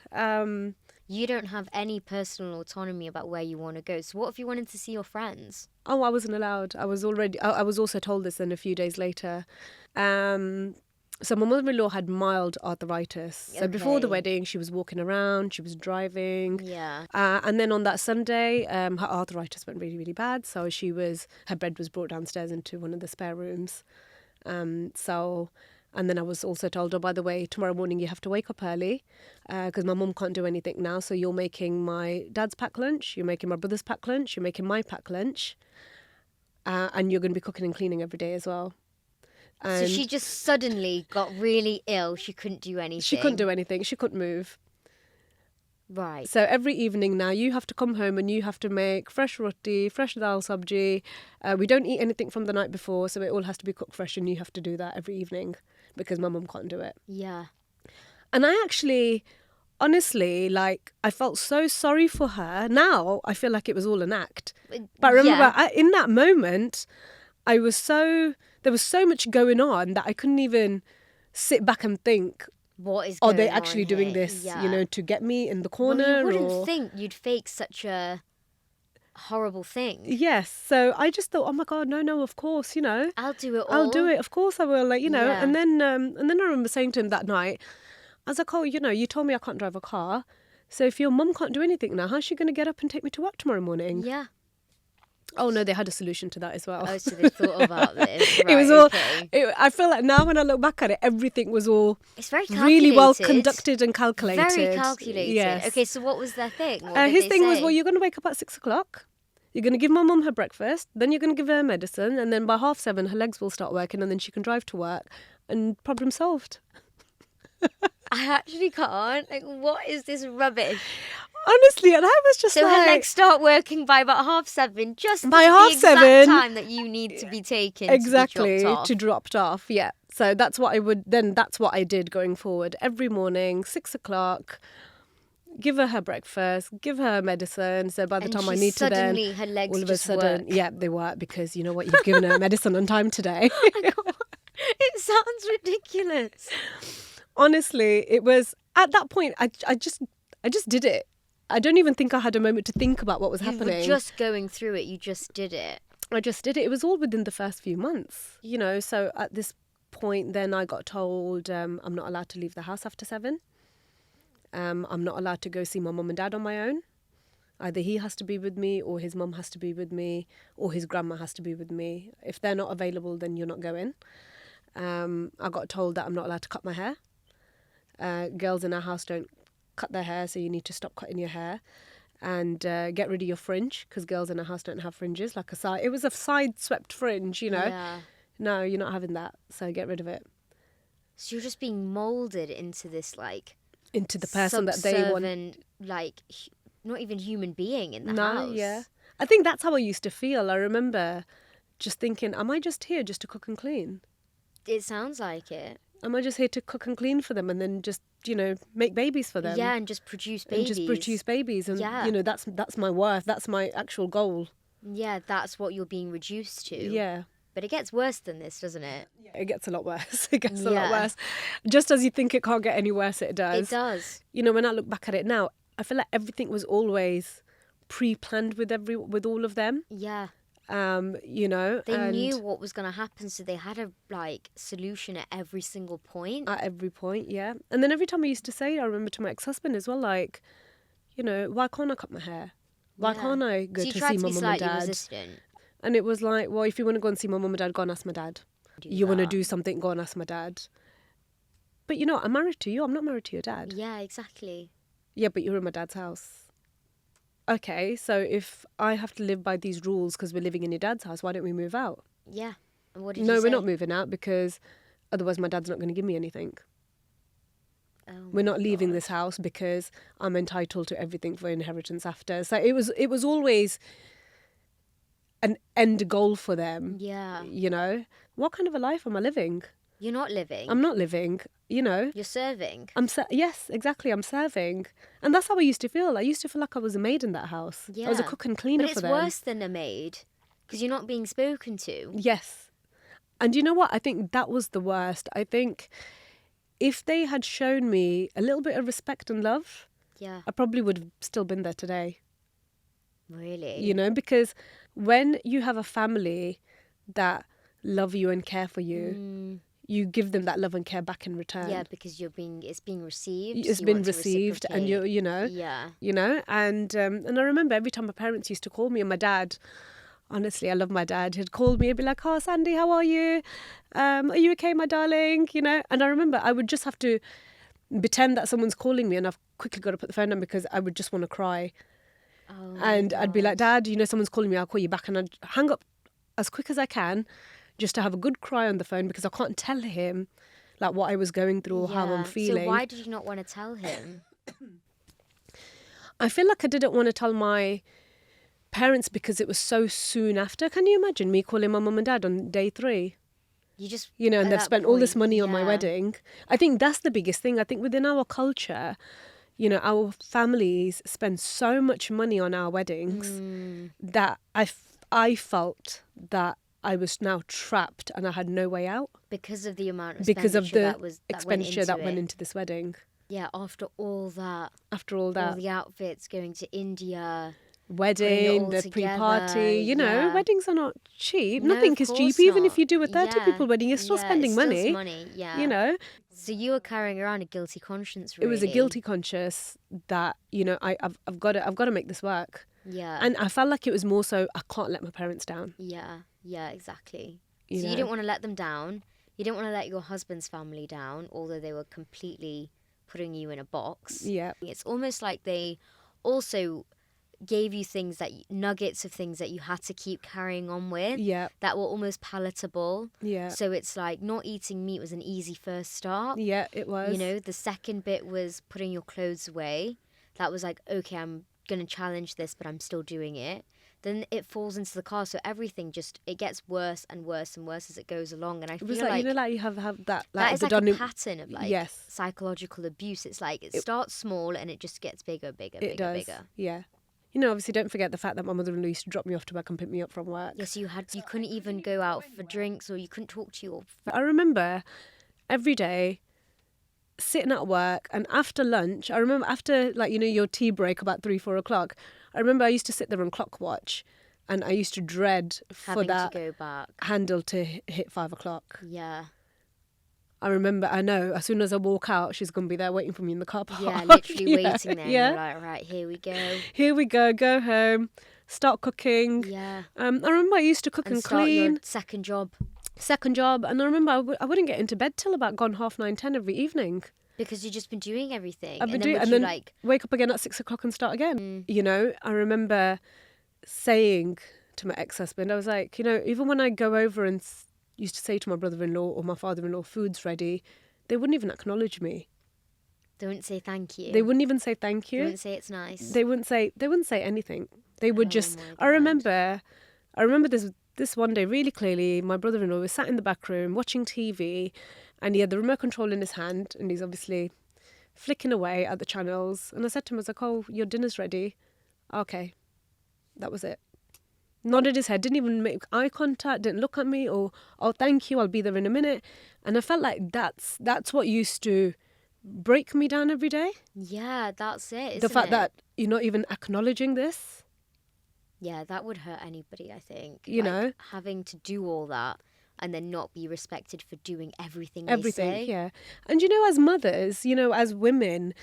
Speaker 2: You don't have any personal autonomy about where you want to go. So what if you wanted to see your friends?
Speaker 1: Oh, I wasn't allowed. I was also told this then a few days later. So my mother-in-law had mild arthritis. So before the
Speaker 2: Okay.
Speaker 1: wedding, she was walking around, she was driving.
Speaker 2: Yeah.
Speaker 1: And then on that Sunday, her arthritis went really, really bad. So her bed was brought downstairs into one of the spare rooms. And then I was also told, oh, by the way, tomorrow morning you have to wake up early because my mum can't do anything now. So you're making my dad's packed lunch, you're making my brother's packed lunch, you're making my packed lunch. And you're going to be cooking and cleaning every day as well. And
Speaker 2: So she just suddenly got really ill. She couldn't do anything.
Speaker 1: she couldn't do anything. She couldn't move.
Speaker 2: Right.
Speaker 1: So every evening now you have to come home and you have to make fresh roti, fresh dal sabji. We don't eat anything from the night before, so it all has to be cooked fresh and you have to do that every evening because my mum can't do it.
Speaker 2: Yeah.
Speaker 1: And I actually, honestly, I felt so sorry for her. Now I feel like it was all an act. But I remember in that moment, there was so much going on that I couldn't even sit back and think,
Speaker 2: What is
Speaker 1: are
Speaker 2: going
Speaker 1: they
Speaker 2: on
Speaker 1: actually doing
Speaker 2: here?
Speaker 1: this,
Speaker 2: Yeah.
Speaker 1: to get me in the
Speaker 2: Well,
Speaker 1: corner?
Speaker 2: you wouldn't
Speaker 1: or...
Speaker 2: think you'd fake such a horrible thing.
Speaker 1: Yes. So I just thought, oh my God, no, of course,
Speaker 2: I'll do it all.
Speaker 1: I'll do it. Of course I will.
Speaker 2: Yeah.
Speaker 1: And then I remember saying to him that night, I was like, oh, you told me I can't drive a car. So if your mum can't do anything now, how's she going to get up and take me to work tomorrow morning?
Speaker 2: Yeah.
Speaker 1: Oh, no, they had a solution to that as well.
Speaker 2: Oh, so they thought about this.
Speaker 1: It was
Speaker 2: Right,
Speaker 1: all.
Speaker 2: okay.
Speaker 1: I feel like now when I look back at it, everything was all
Speaker 2: It's very calculated.
Speaker 1: really well conducted and calculated.
Speaker 2: Very calculated.
Speaker 1: Yes.
Speaker 2: Okay, so what was their thing? What did
Speaker 1: His
Speaker 2: they
Speaker 1: thing was,
Speaker 2: say?
Speaker 1: well, you're going to wake up at 6:00. You're going to give my mum her breakfast. Then you're going to give her medicine. And then by 7:30, her legs will start working. And then she can drive to work. And problem solved.
Speaker 2: I actually can't. What is this rubbish?
Speaker 1: Honestly, and I was just
Speaker 2: So
Speaker 1: like...
Speaker 2: her legs start working by about 7:30, just
Speaker 1: By
Speaker 2: the exact
Speaker 1: 7:30,
Speaker 2: time that you need to be taken
Speaker 1: exactly,
Speaker 2: to be dropped off.
Speaker 1: to dropped off. Yeah. So that's what I did going forward. Every morning, 6:00, give her breakfast, give her medicine. So by the
Speaker 2: And
Speaker 1: time I
Speaker 2: she
Speaker 1: need to then...
Speaker 2: suddenly, her legs
Speaker 1: all of a
Speaker 2: just
Speaker 1: sudden,
Speaker 2: work.
Speaker 1: yeah, they work because you know what? You've given her medicine on time today.
Speaker 2: It sounds ridiculous.
Speaker 1: Honestly, it was at that point. I just did it. I don't even think I had a moment to think about what was happening.
Speaker 2: You were just going through it. You just did it.
Speaker 1: I just did it. It was all within the first few months, you know. So at this point, then I got told I'm not allowed to leave the house after 7. I'm not allowed to go see my mum and dad on my own. Either he has to be with me, or his mum has to be with me, or his grandma has to be with me. If they're not available, then you're not going. I got told that I'm not allowed to cut my hair. Girls in our house don't cut their hair, so you need to stop cutting your hair. And get rid of your fringe, because girls in our house don't have fringes. Like it was a side swept fringe, you know.
Speaker 2: Yeah.
Speaker 1: No, you're not having that, so get rid of it.
Speaker 2: So you're just being moulded into this, like,
Speaker 1: Into the person that they want.
Speaker 2: Like, not even human being in the
Speaker 1: No,
Speaker 2: house.
Speaker 1: yeah. I think that's how I used to feel. I remember just thinking, am I just here just to cook and clean?
Speaker 2: It sounds like it.
Speaker 1: Am I just here to cook and clean for them and then just, you know, make babies for them?
Speaker 2: Yeah, and just produce babies.
Speaker 1: And,
Speaker 2: Yeah.
Speaker 1: you know, that's my worth. That's my actual goal.
Speaker 2: Yeah, that's what you're being reduced to.
Speaker 1: Yeah.
Speaker 2: But it gets worse than this, doesn't it?
Speaker 1: It gets a lot worse. It gets a lot
Speaker 2: Yeah.
Speaker 1: worse. Just as you think it can't get any worse, it does.
Speaker 2: It does.
Speaker 1: You know, when I look back at it now, I feel like everything was always pre-planned with all of them.
Speaker 2: Yeah.
Speaker 1: You know,
Speaker 2: They
Speaker 1: and
Speaker 2: knew what was going to happen, so they had a, like, solution at every single point.
Speaker 1: at every point, yeah. And then every time I used to say, I remember to my ex-husband as well, like, you know, why can't I cut my hair? Why
Speaker 2: Yeah.
Speaker 1: can't I go
Speaker 2: So you
Speaker 1: to
Speaker 2: tried
Speaker 1: see
Speaker 2: to
Speaker 1: my
Speaker 2: be
Speaker 1: mum and
Speaker 2: slightly
Speaker 1: dad?
Speaker 2: resistant.
Speaker 1: And it was like, well, if you want to go and see my mum and dad, go and ask my dad. You want to do something, go and ask my dad. But you know, I'm married to you. I'm not married to your dad.
Speaker 2: Yeah, exactly.
Speaker 1: Yeah, but you're in my dad's house. Okay, so if I have to live by these rules because we're living in your dad's house, why don't we move out?
Speaker 2: Yeah. And what did you
Speaker 1: No,
Speaker 2: say?
Speaker 1: we're not moving out because otherwise my dad's not going to give me anything.
Speaker 2: Oh
Speaker 1: We're not
Speaker 2: my
Speaker 1: leaving
Speaker 2: God.
Speaker 1: this house because I'm entitled to everything for inheritance after. So it was always an end goal for them.
Speaker 2: Yeah.
Speaker 1: You know, what kind of a life am I living?
Speaker 2: You're not living.
Speaker 1: I'm not living. You know,
Speaker 2: You're serving.
Speaker 1: yes, exactly. I'm serving, and that's how I used to feel. I used to feel like I was a maid in that house. I was a
Speaker 2: Yeah.
Speaker 1: cook and cleaner
Speaker 2: But
Speaker 1: for
Speaker 2: it's
Speaker 1: them.
Speaker 2: worse than a maid because you're not being spoken to.
Speaker 1: Yes, and you know what? I think that was the worst. I think if they had shown me a little bit of respect and love,
Speaker 2: Yeah.
Speaker 1: I probably would have still been there today.
Speaker 2: Really?
Speaker 1: You know, because when you have a family that love you and care for you, you give them that love and care back in return.
Speaker 2: Yeah, because it's being received.
Speaker 1: It's
Speaker 2: so you
Speaker 1: been
Speaker 2: want to
Speaker 1: received, and
Speaker 2: reciprocate.
Speaker 1: you know,
Speaker 2: Yeah.
Speaker 1: and I remember every time my parents used to call me, and my dad, honestly, I love my dad. He'd call me, he'd be like, "Oh, Sandy, how are you? Are you okay, my darling?" You know, and I remember I would just have to pretend that someone's calling me, and I've quickly got to put the phone down because I would just want to cry.
Speaker 2: Oh,
Speaker 1: And
Speaker 2: my
Speaker 1: I'd be like,
Speaker 2: God.
Speaker 1: "Dad, you know, someone's calling me. I'll call you back." And I'd hang up as quick as I can, just to have a good cry on the phone because I can't tell him like what I was going through or how
Speaker 2: Yeah.
Speaker 1: I'm feeling.
Speaker 2: So why did you not want to tell him?
Speaker 1: I feel like I didn't want to tell my parents because it was so soon after. Can you imagine me calling my mum and dad on day 3?
Speaker 2: You just,
Speaker 1: You know, and
Speaker 2: at
Speaker 1: they've
Speaker 2: that
Speaker 1: spent all this
Speaker 2: point,
Speaker 1: money on my
Speaker 2: yeah.
Speaker 1: wedding. I think that's the biggest thing. I think within our culture, you know, our families spend so much money on our weddings that I felt that I was now trapped and I had no way out
Speaker 2: Because of the amount of
Speaker 1: because of the
Speaker 2: expenditure
Speaker 1: that went into this wedding.
Speaker 2: Yeah, after all that,
Speaker 1: After all
Speaker 2: all
Speaker 1: that
Speaker 2: the outfits, going to India.
Speaker 1: wedding,
Speaker 2: all
Speaker 1: the
Speaker 2: together,
Speaker 1: pre-party, you know,
Speaker 2: yeah.
Speaker 1: weddings are not cheap.
Speaker 2: No,
Speaker 1: Nothing
Speaker 2: of
Speaker 1: is cheap.
Speaker 2: course
Speaker 1: Even if
Speaker 2: not.
Speaker 1: you do a 30
Speaker 2: Yeah,
Speaker 1: people wedding, you're still
Speaker 2: yeah,
Speaker 1: spending
Speaker 2: it's still
Speaker 1: money.
Speaker 2: money, yeah.
Speaker 1: You know,
Speaker 2: So you were carrying around a guilty conscience, really.
Speaker 1: it was a guilty conscience that, you know, I've got to make this work.
Speaker 2: Yeah.
Speaker 1: And I felt like it was more so I can't let my parents down.
Speaker 2: Yeah, exactly.
Speaker 1: You
Speaker 2: So
Speaker 1: know?
Speaker 2: you didn't want to let them down. You didn't want to let your husband's family down, although they were completely putting you in a box.
Speaker 1: Yeah.
Speaker 2: It's almost like they also gave you things nuggets of things that you had to keep carrying on with.
Speaker 1: Yeah.
Speaker 2: That were almost palatable.
Speaker 1: Yeah.
Speaker 2: So it's like not eating meat was an easy first start.
Speaker 1: Yeah, it was.
Speaker 2: You know, the second bit was putting your clothes away. That was like, okay, I'm going to challenge this, but I'm still doing it. Then it falls into the car. So everything it gets worse and worse and worse as it goes along. And I
Speaker 1: It
Speaker 2: feel
Speaker 1: was
Speaker 2: like,
Speaker 1: like, you know, like you have that. Like
Speaker 2: that is
Speaker 1: the
Speaker 2: like a
Speaker 1: donu-
Speaker 2: pattern of like
Speaker 1: Yes.
Speaker 2: psychological abuse. It's like it starts small and it just gets bigger,
Speaker 1: It
Speaker 2: bigger,
Speaker 1: does.
Speaker 2: bigger.
Speaker 1: Yeah. You know, obviously, don't forget the fact that my mother-in-law used to drop me off to work and pick me up from work.
Speaker 2: Yes, you couldn't even go out for drinks or you couldn't talk to your
Speaker 1: I remember every day sitting at work, and after lunch, I remember after, like, you know, your tea break about 3-4 o'clock, I remember I used to sit there and clock watch, and I used to dread for
Speaker 2: Having
Speaker 1: that
Speaker 2: to go back.
Speaker 1: handle to hit 5 o'clock.
Speaker 2: Yeah.
Speaker 1: I remember, I know, as soon as I walk out, she's going to be there waiting for me in the car park.
Speaker 2: Yeah, literally
Speaker 1: Yeah,
Speaker 2: waiting there.
Speaker 1: yeah.
Speaker 2: And you're like, right, here we go.
Speaker 1: Here we go home, start cooking.
Speaker 2: Yeah.
Speaker 1: I remember I used to cook and
Speaker 2: start
Speaker 1: clean.
Speaker 2: your second job.
Speaker 1: Second job. And I remember I wouldn't get into bed till about gone 9:30, 10 every evening.
Speaker 2: Because you've just been doing everything.
Speaker 1: I've been
Speaker 2: and
Speaker 1: doing,
Speaker 2: then
Speaker 1: and
Speaker 2: would
Speaker 1: then
Speaker 2: you like...
Speaker 1: wake up again at 6 o'clock and start again. You know, I remember saying to my ex-husband, I was like, you know, even when I go over and used to say to my brother-in-law or my father-in-law, food's ready, they wouldn't even acknowledge me.
Speaker 2: They wouldn't say thank you.
Speaker 1: They wouldn't even say thank you.
Speaker 2: They wouldn't say it's nice.
Speaker 1: They wouldn't say anything. They would just.
Speaker 2: my
Speaker 1: I remember this one day really clearly. My brother-in-law was sat in the back room watching TV, and he had the remote control in his hand, and he's obviously flicking away at the channels. And I said to him, I was like, "Oh, your dinner's ready." Okay, that was it. Nodded his head, didn't even make eye contact, didn't look at me, or "Oh, thank you, I'll be there in a minute." And I felt like that's what used to break me down every day.
Speaker 2: Yeah, that's it.
Speaker 1: The fact
Speaker 2: it?
Speaker 1: that you're not even acknowledging this.
Speaker 2: Yeah, that would hurt anybody, I think.
Speaker 1: You know?
Speaker 2: Having to do all that and then not be respected for doing everything
Speaker 1: Everything,
Speaker 2: they say.
Speaker 1: yeah. And, you know, as mothers, you know, as women,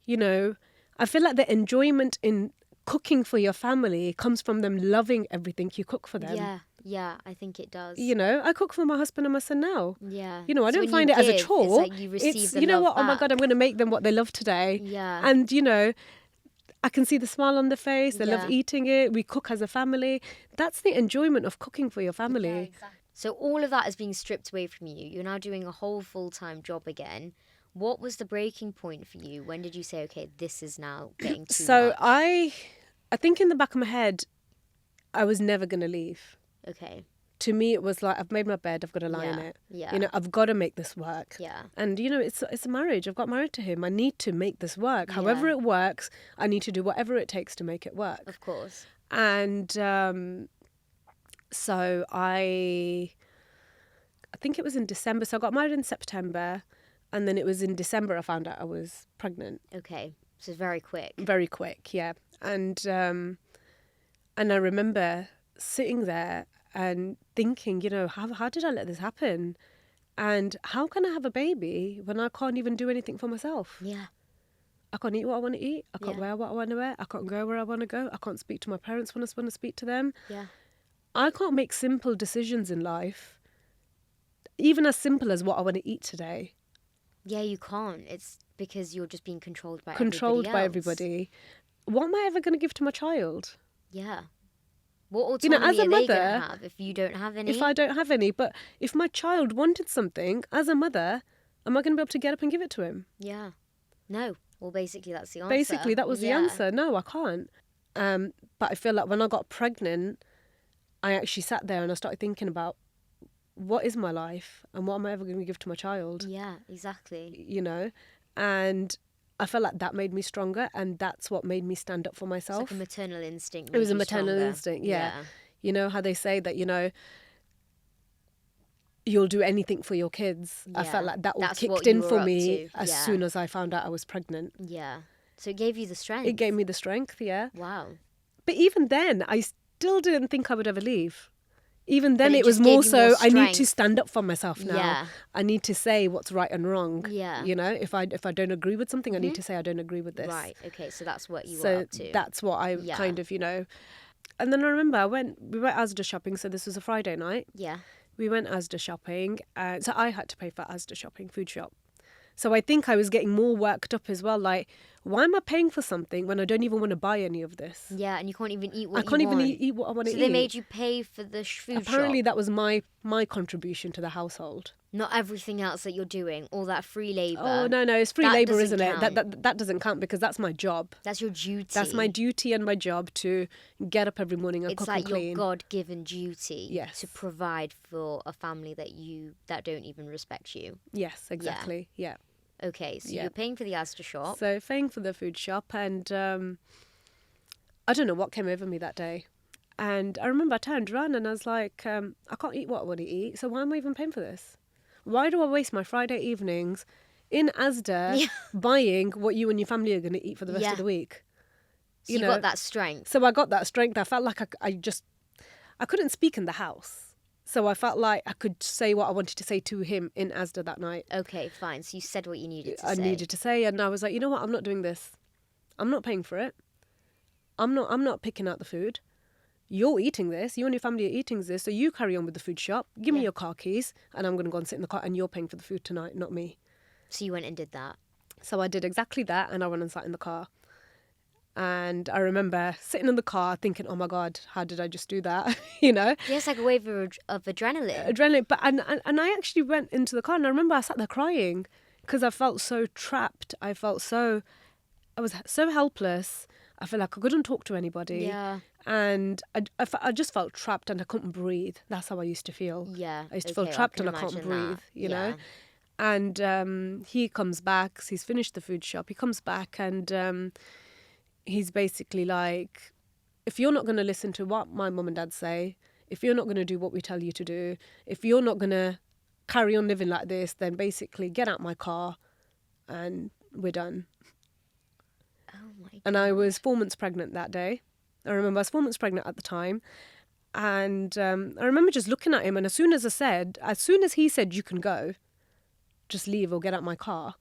Speaker 1: you know, I feel like the enjoyment in cooking for your family comes from them loving everything you cook for them.
Speaker 2: Yeah, I think it does.
Speaker 1: You know, I cook for my husband and my son now.
Speaker 2: Yeah.
Speaker 1: You know, I
Speaker 2: So
Speaker 1: don't
Speaker 2: when
Speaker 1: find
Speaker 2: you
Speaker 1: it as a
Speaker 2: give,
Speaker 1: chore.
Speaker 2: It's like you receive the
Speaker 1: you know
Speaker 2: love
Speaker 1: what? Oh my
Speaker 2: back.
Speaker 1: God, I'm going to make them what they love today.
Speaker 2: Yeah.
Speaker 1: And, you know, I can see the smile on their face. They love
Speaker 2: Yeah.
Speaker 1: eating it. We cook as a family. That's the enjoyment of cooking for your family.
Speaker 2: Yeah, exactly. So all of that is being stripped away from you. You're now doing a whole full-time job again. What was the breaking point for you? When did you say, okay, this is now getting too much?
Speaker 1: I think in the back of my head, I was never going to leave.
Speaker 2: Okay.
Speaker 1: To me, it was like, I've made my bed, I've got to lie in it.
Speaker 2: Yeah.
Speaker 1: You know, I've got to make this work.
Speaker 2: Yeah.
Speaker 1: And, you know, it's a marriage. I've got married to him. I need to make this work. However it works, I need to do whatever it takes to make it work.
Speaker 2: Of course.
Speaker 1: And so I think it was in December. So I got married in September. And then it was in December I found out I was pregnant.
Speaker 2: Okay. So very quick.
Speaker 1: Very quick, yeah. And I remember sitting there and thinking, you know, how did I let this happen? And how can I have a baby when I can't even do anything for myself?
Speaker 2: Yeah.
Speaker 1: I can't eat what I want to eat. I can't wear what I want to wear. I can't go where I want to go. I can't speak to my parents when I want to speak to them.
Speaker 2: Yeah.
Speaker 1: I can't make simple decisions in life, even as simple as what I want to eat today.
Speaker 2: Yeah, you can't. It's because you're just being controlled by
Speaker 1: everybody. What am I ever going to give to my child?
Speaker 2: Yeah. What autonomy
Speaker 1: as a
Speaker 2: are they
Speaker 1: mother,
Speaker 2: going to have if you don't have any?
Speaker 1: If I don't have any, but if my child wanted something, as a mother, am I going to be able to get up and give it to him?
Speaker 2: Yeah. No. Well, basically, that's the answer.
Speaker 1: Basically, that was the answer. No, I can't. But I feel like when I got pregnant, I actually sat there and I started thinking about what is my life and what am I ever going to give to my child?
Speaker 2: Yeah, exactly.
Speaker 1: You know? And I felt like that made me stronger, and that's what made me stand up for myself.
Speaker 2: It's like a maternal instinct.
Speaker 1: It was a maternal instinct, yeah. You know how they say that, you know, you'll do anything for your kids. I felt like that all kicked in for me as soon as I found out I was pregnant.
Speaker 2: Yeah. So it gave you the strength.
Speaker 1: It gave me the strength, yeah.
Speaker 2: Wow.
Speaker 1: But even then, I still didn't think I would ever leave. Even then, it was
Speaker 2: gave
Speaker 1: more
Speaker 2: you
Speaker 1: so,
Speaker 2: more
Speaker 1: I need to
Speaker 2: strength.
Speaker 1: stand up for myself now.
Speaker 2: Yeah.
Speaker 1: I need to say what's right and wrong.
Speaker 2: Yeah.
Speaker 1: You know, if I don't agree with something, I need to say I don't agree with this.
Speaker 2: Right. Okay. So that's what you were
Speaker 1: So
Speaker 2: up to.
Speaker 1: that's what I kind of, you know. And then I remember we went Asda shopping. So this was a Friday night.
Speaker 2: Yeah.
Speaker 1: We went Asda shopping. So I had to pay for Asda shopping, food shop. So I think I was getting more worked up as well. Like, why am I paying for something when I don't even want to buy any of this?
Speaker 2: Yeah, and you can't even eat what
Speaker 1: I
Speaker 2: you
Speaker 1: can't even
Speaker 2: want.
Speaker 1: eat what I want to
Speaker 2: So
Speaker 1: eat.
Speaker 2: they made you pay for the food
Speaker 1: Apparently
Speaker 2: shop.
Speaker 1: that was my contribution to the household.
Speaker 2: Not everything else that you're doing, all that free labour.
Speaker 1: Oh, no, it's free
Speaker 2: That
Speaker 1: labour,
Speaker 2: doesn't
Speaker 1: isn't it?
Speaker 2: count.
Speaker 1: That doesn't count because that's my job.
Speaker 2: That's your duty.
Speaker 1: That's my duty and my job to get up every morning and
Speaker 2: It's
Speaker 1: cook
Speaker 2: like
Speaker 1: and clean.
Speaker 2: your God-given duty
Speaker 1: Yes.
Speaker 2: to provide for a family that don't even respect you.
Speaker 1: Yes, exactly. Yeah.
Speaker 2: Okay, so
Speaker 1: Yeah.
Speaker 2: you're paying for the Asda shop.
Speaker 1: So paying for the food shop, and I don't know what came over me that day. And I remember I turned around and I was like, I can't eat what I want to eat, so why am I even paying for this? Why do I waste my Friday evenings in Asda
Speaker 2: Yeah.
Speaker 1: buying what you and your family are going to eat for the rest
Speaker 2: Yeah.
Speaker 1: of the week.
Speaker 2: So you got that strength.
Speaker 1: So I got that strength. I felt like I couldn't speak in the house. So I felt like I could say what I wanted to say to him in Asda that night.
Speaker 2: Okay, fine. So you said what you needed to
Speaker 1: I
Speaker 2: say.
Speaker 1: needed to say, and I was like, you know what? I'm not doing this. I'm not paying for it. I'm not picking out the food. You're eating this. You and your family are eating this. So you carry on with the food shop. Give me
Speaker 2: Yeah.
Speaker 1: your car keys, and I'm going to go and sit in the car, and you're paying for the food tonight, not me.
Speaker 2: So you went and did that.
Speaker 1: So I did exactly that, and I went and sat in the car. And I remember sitting in the car thinking, oh my God, how did I just do that?
Speaker 2: Yeah, it's like a wave of adrenaline.
Speaker 1: Adrenaline. But and I actually went into the car, and I remember I sat there crying because I felt so trapped. I was so helpless. I felt like I couldn't talk to anybody.
Speaker 2: Yeah.
Speaker 1: And I just felt trapped and I couldn't breathe. That's how I used to feel.
Speaker 2: Yeah.
Speaker 1: I used to feel
Speaker 2: okay,
Speaker 1: trapped
Speaker 2: can
Speaker 1: and I can't
Speaker 2: imagine
Speaker 1: breathe,
Speaker 2: that.
Speaker 1: you know? And he comes back, so he's finished the food shop. He comes back and he's basically like, if you're not going to listen to what my mum and dad say, if you're not going to do what we tell you to do, if you're not going to carry on living like this, then basically get out my car and we're done.
Speaker 2: Oh my God.
Speaker 1: And I was 4 months pregnant that day. I remember I was 4 months pregnant at the time. And I remember just looking at him. And as soon as he said, you can go, just leave or get out my car.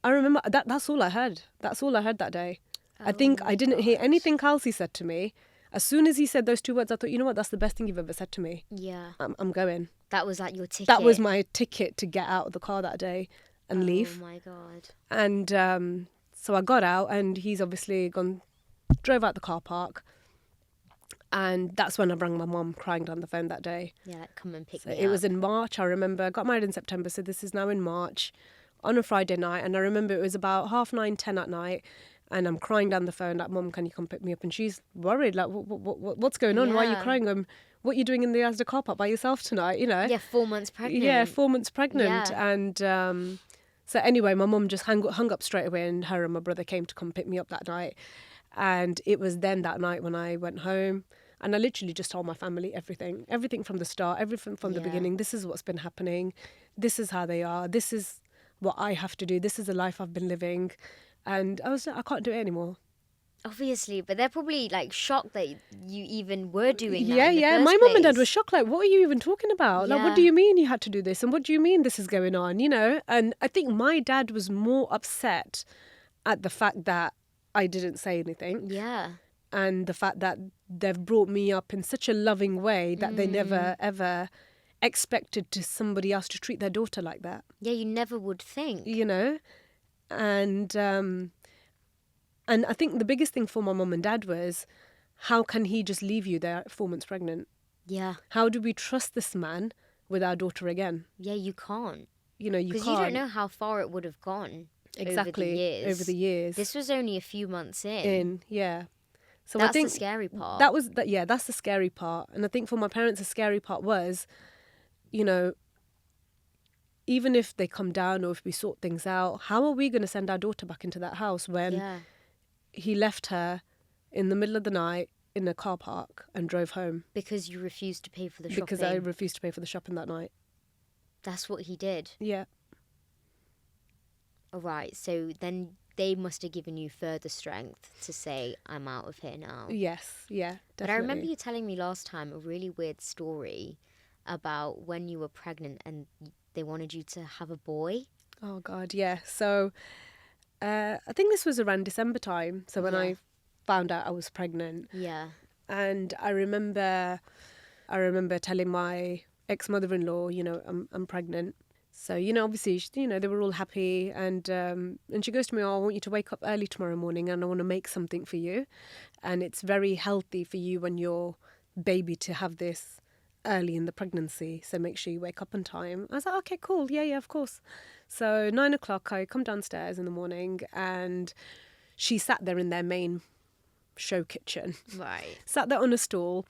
Speaker 1: I remember that's all I heard. That's all I heard that day. I think I didn't hear anything else he said to me. As soon as he said those 2 words, I thought, you know what, that's the best thing you've ever said to me.
Speaker 2: Yeah.
Speaker 1: I'm going.
Speaker 2: That was like your ticket.
Speaker 1: That was my ticket to get out of the car that day and leave.
Speaker 2: Oh my God.
Speaker 1: And so I got out and he's obviously drove out the car park. And that's when I rang my mum crying down the phone that day.
Speaker 2: Yeah, like, come and pick
Speaker 1: So
Speaker 2: me
Speaker 1: it
Speaker 2: up.
Speaker 1: was in March, I remember. I got married in September, so this is now in March, on a Friday night. And I remember it was about 9:30, 10 at night. And I'm crying down the phone, like, Mum, can you come pick me up? And she's worried, like, what's going on? Why are you
Speaker 2: Yeah.
Speaker 1: crying? What are you doing in the Asda car park by yourself tonight, you know?
Speaker 2: Yeah, 4 months pregnant.
Speaker 1: Yeah, 4 months pregnant.
Speaker 2: Yeah.
Speaker 1: And so anyway, my mum just hung up straight away, and her and my brother came to come pick me up that night. And it was then that night when I went home. And I literally just told my family everything from the start, everything from the
Speaker 2: Yeah.
Speaker 1: beginning. This is what's been happening. This is how they are. This is what I have to do. This is the life I've been living. And I was like, I can't do it anymore.
Speaker 2: Obviously, but they're probably like shocked that you even were doing that.
Speaker 1: Yeah,
Speaker 2: in the
Speaker 1: yeah.
Speaker 2: first
Speaker 1: My mum and dad
Speaker 2: place.
Speaker 1: were shocked. Like, what are you even talking about? Like,
Speaker 2: Yeah.
Speaker 1: what do you mean you had to do this? And what do you mean this is going on? You know? And I think my dad was more upset at the fact that I didn't say anything.
Speaker 2: Yeah.
Speaker 1: And the fact that they've brought me up in such a loving way that they never, ever expected somebody else to treat their daughter like that.
Speaker 2: Yeah, you never would think.
Speaker 1: You know? And I think the biggest thing for my mum and dad was, how can he just leave you there at 4 months pregnant?
Speaker 2: Yeah.
Speaker 1: How do we trust this man with our daughter again?
Speaker 2: Yeah, you can't.
Speaker 1: You know, you can't.
Speaker 2: Because you don't know how far it would have gone
Speaker 1: exactly
Speaker 2: over the years.
Speaker 1: This
Speaker 2: This was only a few months in.
Speaker 1: yeah. So
Speaker 2: That's
Speaker 1: I think
Speaker 2: the scary part.
Speaker 1: that's the scary part. And I think for my parents, the scary part was, you know, even if they come down or if we sort things out, how are we going to send our daughter back into that house when
Speaker 2: Yeah.
Speaker 1: he left her in the middle of the night in a car park and drove home?
Speaker 2: Because you refused to pay for the shopping.
Speaker 1: Because I refused to pay for the shopping that night.
Speaker 2: That's what he did.
Speaker 1: Yeah.
Speaker 2: All right. So then they must have given you further strength to say, I'm out of here now.
Speaker 1: Yes. Yeah. Definitely.
Speaker 2: But I remember you telling me last time a really weird story about when you were pregnant and they wanted you to have a boy.
Speaker 1: Oh God, yeah. So I think this was around December time. So when
Speaker 2: Yeah.
Speaker 1: I found out I was pregnant,
Speaker 2: Yeah.
Speaker 1: and I remember telling my ex-mother-in-law, you know, I'm pregnant. So, you know, obviously, you know, they were all happy, and she goes to me, oh, I want you to wake up early tomorrow morning, and I want to make something for you, and it's very healthy for you and your baby to have this early in the pregnancy, so make sure you wake up on time. I was like, okay, cool, yeah, of course. So 9 o'clock, I come downstairs in the morning, and she sat there in their main show kitchen,
Speaker 2: Right.
Speaker 1: sat there on a stool,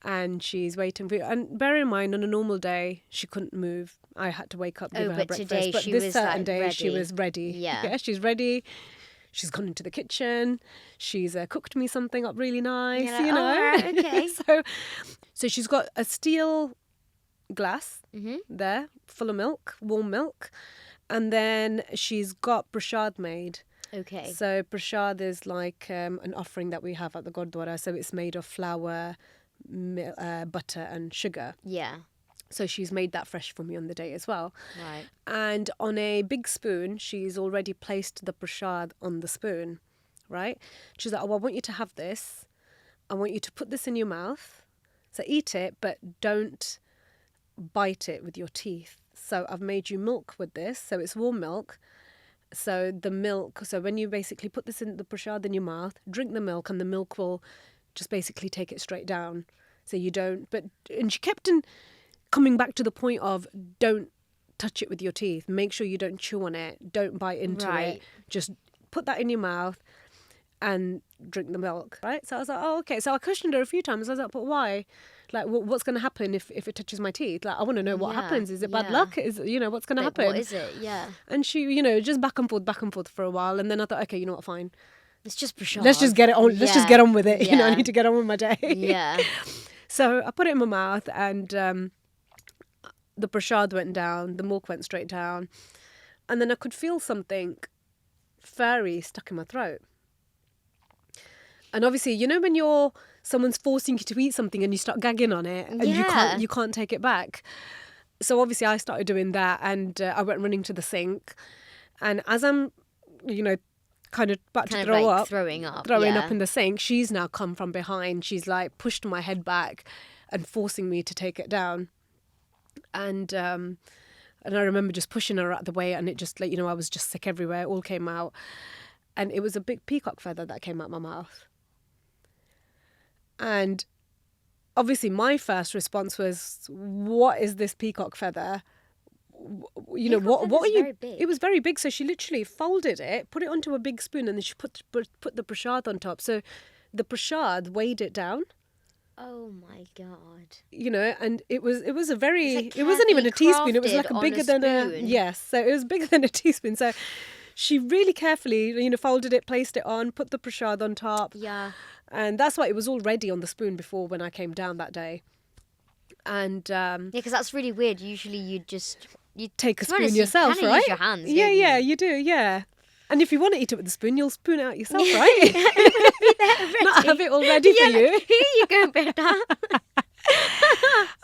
Speaker 1: and she's waiting for you. And bear in mind, on a normal day, she couldn't move. I had to wake up, give her
Speaker 2: but
Speaker 1: breakfast.
Speaker 2: today
Speaker 1: But
Speaker 2: she
Speaker 1: this
Speaker 2: was,
Speaker 1: certain
Speaker 2: like,
Speaker 1: day, she
Speaker 2: ready.
Speaker 1: was ready.
Speaker 2: Yeah.
Speaker 1: She's ready. She's gone into the kitchen. She's cooked me something up really nice,
Speaker 2: You're like,
Speaker 1: you know.
Speaker 2: "Oh, right, okay."
Speaker 1: So she's got a steel glass
Speaker 2: Mm-hmm.
Speaker 1: there, full of milk, warm milk, And then she's got prashad made.
Speaker 2: Okay.
Speaker 1: So prashad is like an offering that we have at the Gurdwara. So it's made of flour, butter and sugar.
Speaker 2: Yeah.
Speaker 1: So she's made that fresh for me on the day as well.
Speaker 2: Right.
Speaker 1: And on a big spoon, she's already placed the prashad on the spoon, right? She's like, oh, I want you to have this. I want you to put this in your mouth. So eat it, but don't bite it with your teeth. So I've made you milk with this. So it's warm milk. So the milk, so when you basically put this in the prashad in your mouth, drink the milk, and the milk will just basically take it straight down. So you don't, and she kept coming back to the point of don't touch it with your teeth. Make sure you don't chew on it. Don't bite into it. Just put that in your mouth and drink the milk, right? So I was like, oh, okay. So I questioned her a few times. I was like, but why? Like, what's going to happen if it touches my teeth? Like, I want to know what happens. Is it bad luck? What's going to happen?
Speaker 2: What is it? Yeah.
Speaker 1: And she, just back and forth for a while. And then I thought, okay, you know what, fine.
Speaker 2: It's just prashad.
Speaker 1: Let's just get it on. Let's just get on with it.
Speaker 2: Yeah.
Speaker 1: I need to get on with my day.
Speaker 2: Yeah.
Speaker 1: So I put it in my mouth, and the prashad went down. The milk went straight down. And then I could feel something furry stuck in my throat. And obviously, when someone's forcing you to eat something and you start gagging on it and you can't take it back. So obviously I started doing that, and I went running to the sink. And as I'm, kind of about to throw up, throwing up in the sink, she's now come from behind. She's like pushed my head back and forcing me to take it down. And I remember just pushing her out of the way, and it just I was just sick everywhere. It all came out. And it was a big peacock feather that came out my mouth. And obviously my first response was, what is this peacock feather? What are you?
Speaker 2: Very big.
Speaker 1: It was very big. So she literally folded it, put it onto a big spoon, and then she put the prashad on top. So the prashad weighed it down.
Speaker 2: Oh my God.
Speaker 1: And it was a very,
Speaker 2: Like
Speaker 1: it wasn't even a teaspoon. It was
Speaker 2: crafted
Speaker 1: like
Speaker 2: on
Speaker 1: bigger
Speaker 2: a
Speaker 1: than
Speaker 2: spoon.
Speaker 1: yes. So it was bigger than a teaspoon. So she really carefully, folded it, placed it on, put the prashad on top.
Speaker 2: Yeah.
Speaker 1: And that's why it was already on the spoon before when I came down that day. And
Speaker 2: Yeah, because that's really weird. Usually you
Speaker 1: take a
Speaker 2: to be honest,
Speaker 1: spoon yourself,
Speaker 2: you kinda
Speaker 1: right?
Speaker 2: use your hands, don't
Speaker 1: yeah,
Speaker 2: you?
Speaker 1: you do, yeah. And if you want to eat it with the spoon, you'll spoon it out yourself, right? Not have it all ready for you.
Speaker 2: Here you go, Beta.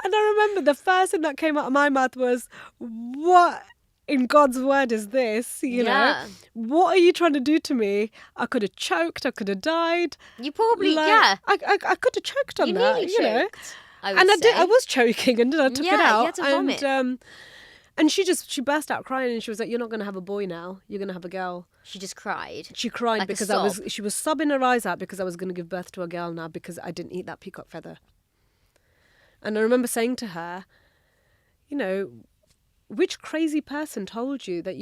Speaker 1: And I remember the first thing that came out of my mouth was, what in God's word is this?
Speaker 2: Yeah.
Speaker 1: What are you trying to do to me? I could have choked. I could have died.
Speaker 2: You probably,
Speaker 1: I could have choked on
Speaker 2: You
Speaker 1: that,
Speaker 2: nearly choked, I would
Speaker 1: And I
Speaker 2: say.
Speaker 1: did. I was choking, and then I took it out.
Speaker 2: you had to vomit.
Speaker 1: And she burst out crying, and she was like, "You're not going to have a boy now. You're going to have a girl."
Speaker 2: She just cried.
Speaker 1: She cried
Speaker 2: Like a
Speaker 1: because
Speaker 2: sob.
Speaker 1: she was sobbing her eyes out because I was going to give birth to a girl now because I didn't eat that peacock feather. And I remember saying to her, which crazy person told you that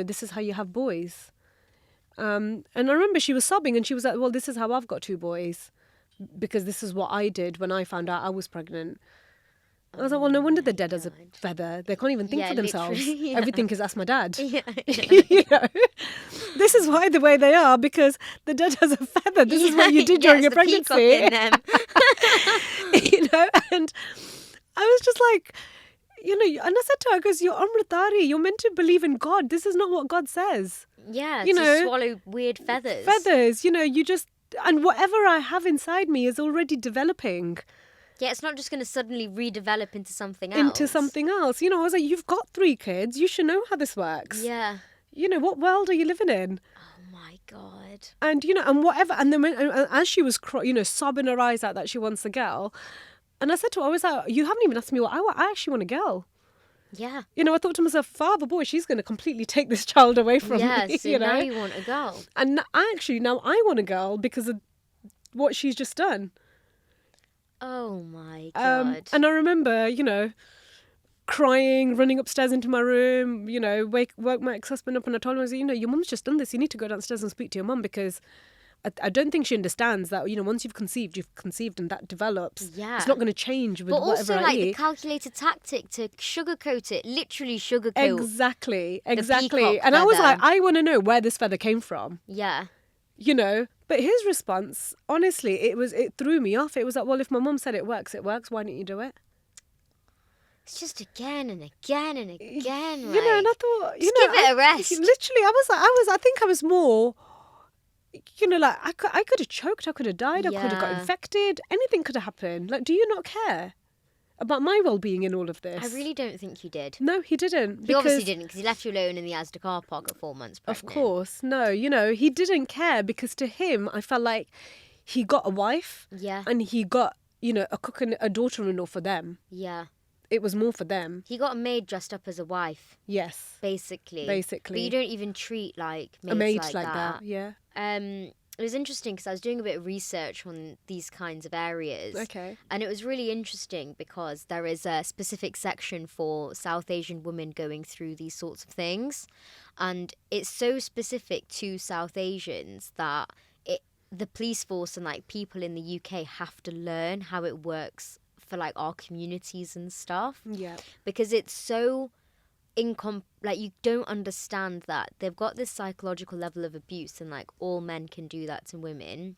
Speaker 1: this is how you have boys? And I remember she was sobbing, and she was like, well, this is how I've got 2 boys because this is what I did when I found out I was pregnant. I was like, well, no wonder the dead has a feather. They can't even think for themselves.
Speaker 2: literally, yeah.
Speaker 1: Everything is ask my dad.
Speaker 2: Yeah.
Speaker 1: This is why the way they are, because the dead has a feather. This is what you did during your pregnancy.
Speaker 2: In them.
Speaker 1: And I was just like, and I said to her, I goes, you're Amritari. You're meant to believe in God. This is not what God says.
Speaker 2: Yeah, to swallow weird feathers.
Speaker 1: Feathers, you just, and whatever I have inside me is already developing.
Speaker 2: Yeah, it's not just going to suddenly redevelop into something else.
Speaker 1: I was like, you've got 3 kids. You should know how this works.
Speaker 2: Yeah.
Speaker 1: What world are you living in?
Speaker 2: Oh my God.
Speaker 1: And, and whatever. And then as she was, sobbing her eyes out that she wants a girl. And I said to her, I was like, you haven't even asked me what I want. I actually want a girl.
Speaker 2: Yeah.
Speaker 1: I thought to myself, father, boy, she's going to completely take this child away from me.
Speaker 2: Yeah, so now you want a girl.
Speaker 1: And now I want a girl because of what she's just done.
Speaker 2: Oh my God.
Speaker 1: And I remember, crying, running upstairs into my room, woke my ex-husband up, and I told him, I was like, your mum's just done this. You need to go downstairs and speak to your mum because I don't think she understands that, once you've conceived and that develops.
Speaker 2: Yeah.
Speaker 1: It's not going to change with
Speaker 2: but
Speaker 1: whatever
Speaker 2: also,
Speaker 1: I eat.
Speaker 2: the calculated tactic to sugarcoat it, literally sugarcoat.
Speaker 1: Exactly.
Speaker 2: peacock
Speaker 1: And I was
Speaker 2: feather.
Speaker 1: like, I want to know where this feather came from.
Speaker 2: Yeah.
Speaker 1: But his response, honestly, it threw me off. It was like, well, if my mum said it works, why didn't you do it?
Speaker 2: It's just again and again and again.
Speaker 1: You know, and I thought,
Speaker 2: just give it a rest.
Speaker 1: Literally, I think I was more, you know, like I could have choked, I could have died, I could have got infected, anything could have happened. Like, do you not care about my well-being in all of this?
Speaker 2: I really don't think you did.
Speaker 1: No, he didn't.
Speaker 2: He obviously didn't, because he left you alone in the Asda car park at 4 months pregnant.
Speaker 1: Of course, no, you know, he didn't care, because to him, I felt like he got a wife, and he got, you know, a cook and a daughter-in-law for them.
Speaker 2: Yeah.
Speaker 1: It was more for them.
Speaker 2: He got a maid dressed up as a wife.
Speaker 1: Yes.
Speaker 2: Basically.
Speaker 1: But
Speaker 2: you don't even treat like maids
Speaker 1: a maid
Speaker 2: like
Speaker 1: that. Yeah.
Speaker 2: It was interesting because I was doing a bit of research on these kinds of areas.
Speaker 1: Okay.
Speaker 2: And it was really interesting because there is a specific section for South Asian women going through these sorts of things. And it's so specific to South Asians that the police force and like people in the UK have to learn how it works for like our communities and stuff.
Speaker 1: Yeah.
Speaker 2: Because it's so like you don't understand that they've got this psychological level of abuse and like all men can do that to women,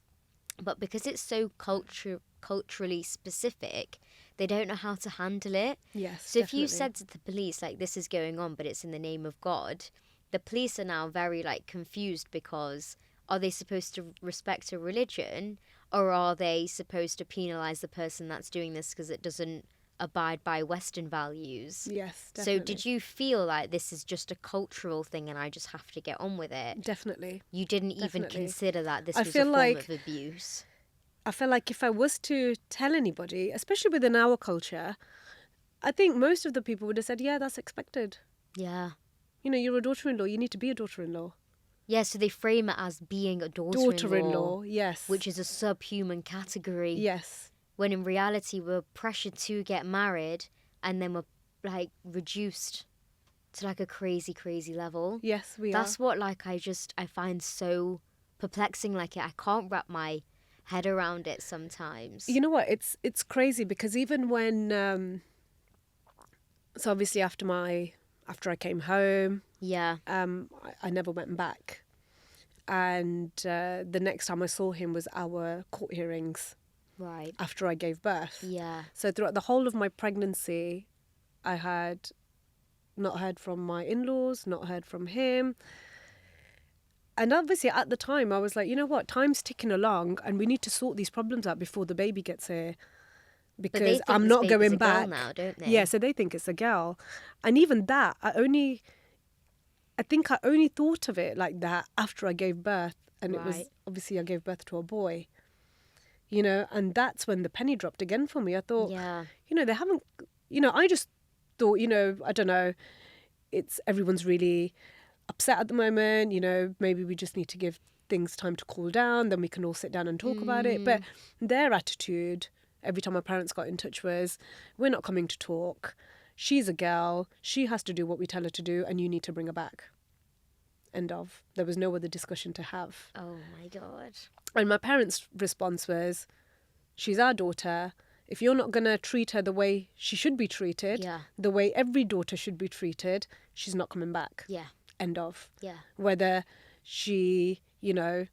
Speaker 2: but because it's so culturally specific, they don't know how to handle it.
Speaker 1: Yes.
Speaker 2: So
Speaker 1: definitely.
Speaker 2: if you said to the police like this is going on but it's in the name of God, the police are now very like confused, because are they supposed to respect a religion, or are they supposed to penalise the person that's doing this because it doesn't abide by Western values?
Speaker 1: Yes, definitely.
Speaker 2: So did you feel like this is just a cultural thing and I just have to get on with it?
Speaker 1: Definitely.
Speaker 2: You didn't even consider that this was a
Speaker 1: feel
Speaker 2: form
Speaker 1: like
Speaker 2: of abuse?
Speaker 1: I feel like if I was to tell anybody, especially within our culture, I think most of the people would have said, yeah, that's expected.
Speaker 2: Yeah.
Speaker 1: You know, you're a daughter-in-law, you need to be a daughter-in-law.
Speaker 2: Yeah, so they frame it as being a daughter-in-law.
Speaker 1: Daughter-in-law, yes.
Speaker 2: Which is a subhuman category.
Speaker 1: Yes.
Speaker 2: When in reality, we're pressured to get married and then we're, like, reduced to, like, a crazy, crazy level.
Speaker 1: Yes, we are.
Speaker 2: That's what, like, I find so perplexing. Like, I can't wrap my head around it sometimes.
Speaker 1: You know what? It's crazy, because even when... so obviously after I came home...
Speaker 2: Yeah.
Speaker 1: I never went back. And the next time I saw him was our court hearings.
Speaker 2: Right.
Speaker 1: After I gave birth.
Speaker 2: Yeah.
Speaker 1: So throughout the whole of my pregnancy, I had not heard from my in-laws, not heard from him. And obviously at the time I was like, you know what, time's ticking along and we need to sort these problems out before the baby gets here. Because I'm not going back.
Speaker 2: Now, don't they?
Speaker 1: Yeah, so they think it's a girl. And even that, I think I only thought of it like that after I gave birth. And it was, obviously I gave birth to a boy. You know, and that's when the penny dropped again for me. I thought, you know, they haven't, you know, I just thought, you know, I don't know, everyone's really upset at the moment. You know, maybe we just need to give things time to cool down. Then we can all sit down and talk about it. But their attitude, every time my parents got in touch, was, we're not coming to talk. She's a girl. She has to do what we tell her to do, and you need to bring her back. End of. There was no other discussion to have.
Speaker 2: Oh, my God.
Speaker 1: And my parents' response was, she's our daughter. If you're not going to treat her the way she should be treated, the way every daughter should be treated, she's not coming back.
Speaker 2: Yeah.
Speaker 1: End of.
Speaker 2: Yeah.
Speaker 1: Whether she, you know,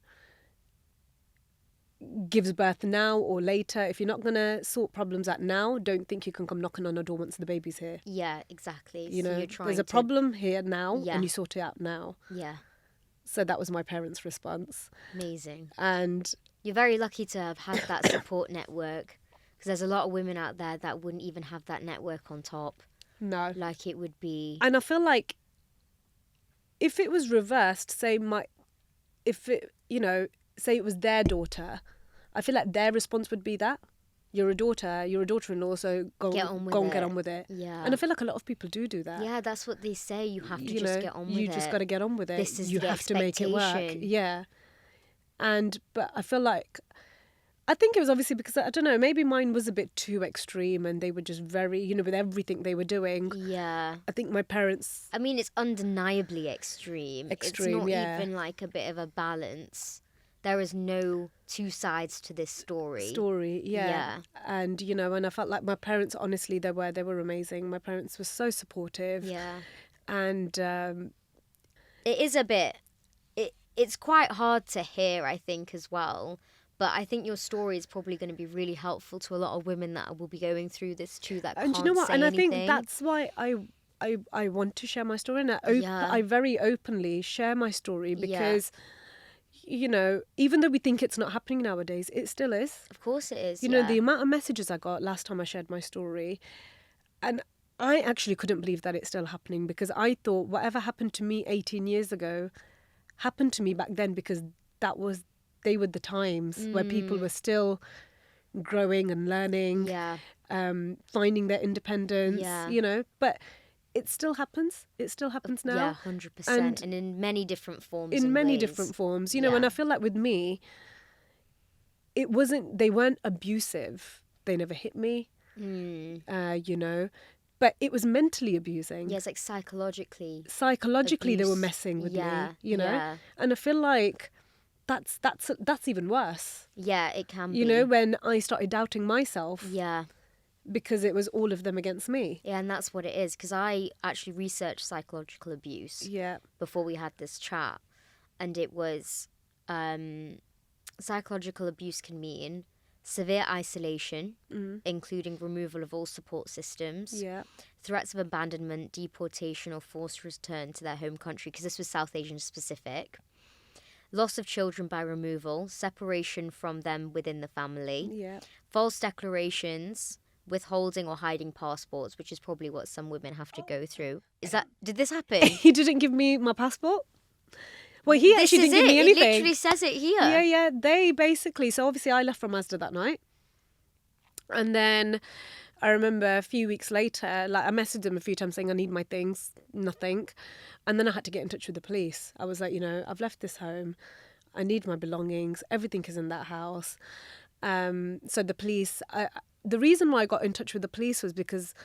Speaker 1: gives birth now or later, if you're not going to sort problems out now, don't think you can come knocking on her door once the baby's here.
Speaker 2: Yeah, exactly.
Speaker 1: You
Speaker 2: so
Speaker 1: know,
Speaker 2: you're trying
Speaker 1: there's a problem here now, and you sort it out now.
Speaker 2: Yeah.
Speaker 1: So that was my parents' response.
Speaker 2: Amazing.
Speaker 1: And
Speaker 2: you're very lucky to have had that support network, because there's a lot of women out there that wouldn't even have that network on top.
Speaker 1: No.
Speaker 2: Like it would be...
Speaker 1: And I feel like if it was reversed, say it was their daughter, I feel like their response would be that. You're a daughter-in-law, so go and get on with it.
Speaker 2: Yeah.
Speaker 1: And I feel like a lot of people do that.
Speaker 2: Yeah, that's what they say. You have to just get on with it.
Speaker 1: You just got to get on with it.
Speaker 2: This is
Speaker 1: you
Speaker 2: the
Speaker 1: have to make it work.
Speaker 2: expectation.
Speaker 1: Yeah. But I feel like, I think it was obviously because, I don't know, maybe mine was a bit too extreme and they were just very, you know, with everything they were doing.
Speaker 2: Yeah.
Speaker 1: I think my parents...
Speaker 2: I mean, it's undeniably extreme. It's not even like a bit of a balance. There is no two sides to this story.
Speaker 1: Yeah. And, you know, and I felt like my parents, honestly, they were amazing. My parents were so supportive.
Speaker 2: Yeah.
Speaker 1: And...
Speaker 2: it is a bit... It's quite hard to hear, I think, as well. But I think your story is probably going to be really helpful to a lot of women that will be going through this too, that
Speaker 1: And
Speaker 2: can't
Speaker 1: you know what?
Speaker 2: say
Speaker 1: And I
Speaker 2: anything.
Speaker 1: think that's why I want to share my story, and
Speaker 2: Yeah.
Speaker 1: I very openly share my story
Speaker 2: Yeah.
Speaker 1: because, you know, even though we think it's not happening nowadays, it still is.
Speaker 2: Of course it is,
Speaker 1: You know, the amount of messages I got last time I shared my story, and I actually couldn't believe that it's still happening, because I thought whatever happened to me 18 years ago happened to me back then, because they were the times where people were still growing and learning, finding their independence, you know, but it still happens. It still happens now.
Speaker 2: Yeah, 100%. And in many different forms.
Speaker 1: In
Speaker 2: and
Speaker 1: many
Speaker 2: ways.
Speaker 1: different forms, you know, and I feel like with me, they weren't abusive. They never hit me, you know, but it was mentally abusing.
Speaker 2: Yeah, it's like psychologically.
Speaker 1: Psychologically,
Speaker 2: abuse.
Speaker 1: they were messing with me, you know, and I feel like that's even worse.
Speaker 2: Yeah, it can be.
Speaker 1: You know, when I started doubting myself.
Speaker 2: Yeah.
Speaker 1: Because it was all of them against me.
Speaker 2: Yeah, and that's what it is. Because I actually researched psychological abuse before we had this chat. And it was psychological abuse can mean severe isolation, including removal of all support systems, threats of abandonment, deportation, or forced return to their home country, because this was South Asian specific, loss of children by removal, separation from them within the family, false declarations, withholding or hiding passports, which is probably what some women have to go through. Did this happen?
Speaker 1: He didn't give me my passport. Well, he actually didn't give me anything.
Speaker 2: It literally says it here.
Speaker 1: Yeah. They basically, so obviously I left from Mazda that night. And then I remember a few weeks later, like I messaged them a few times saying I need my things, nothing. And then I had to get in touch with the police. I was like, you know, I've left this home. I need my belongings. Everything is in that house. So the police, the reason why I got in touch with the police was because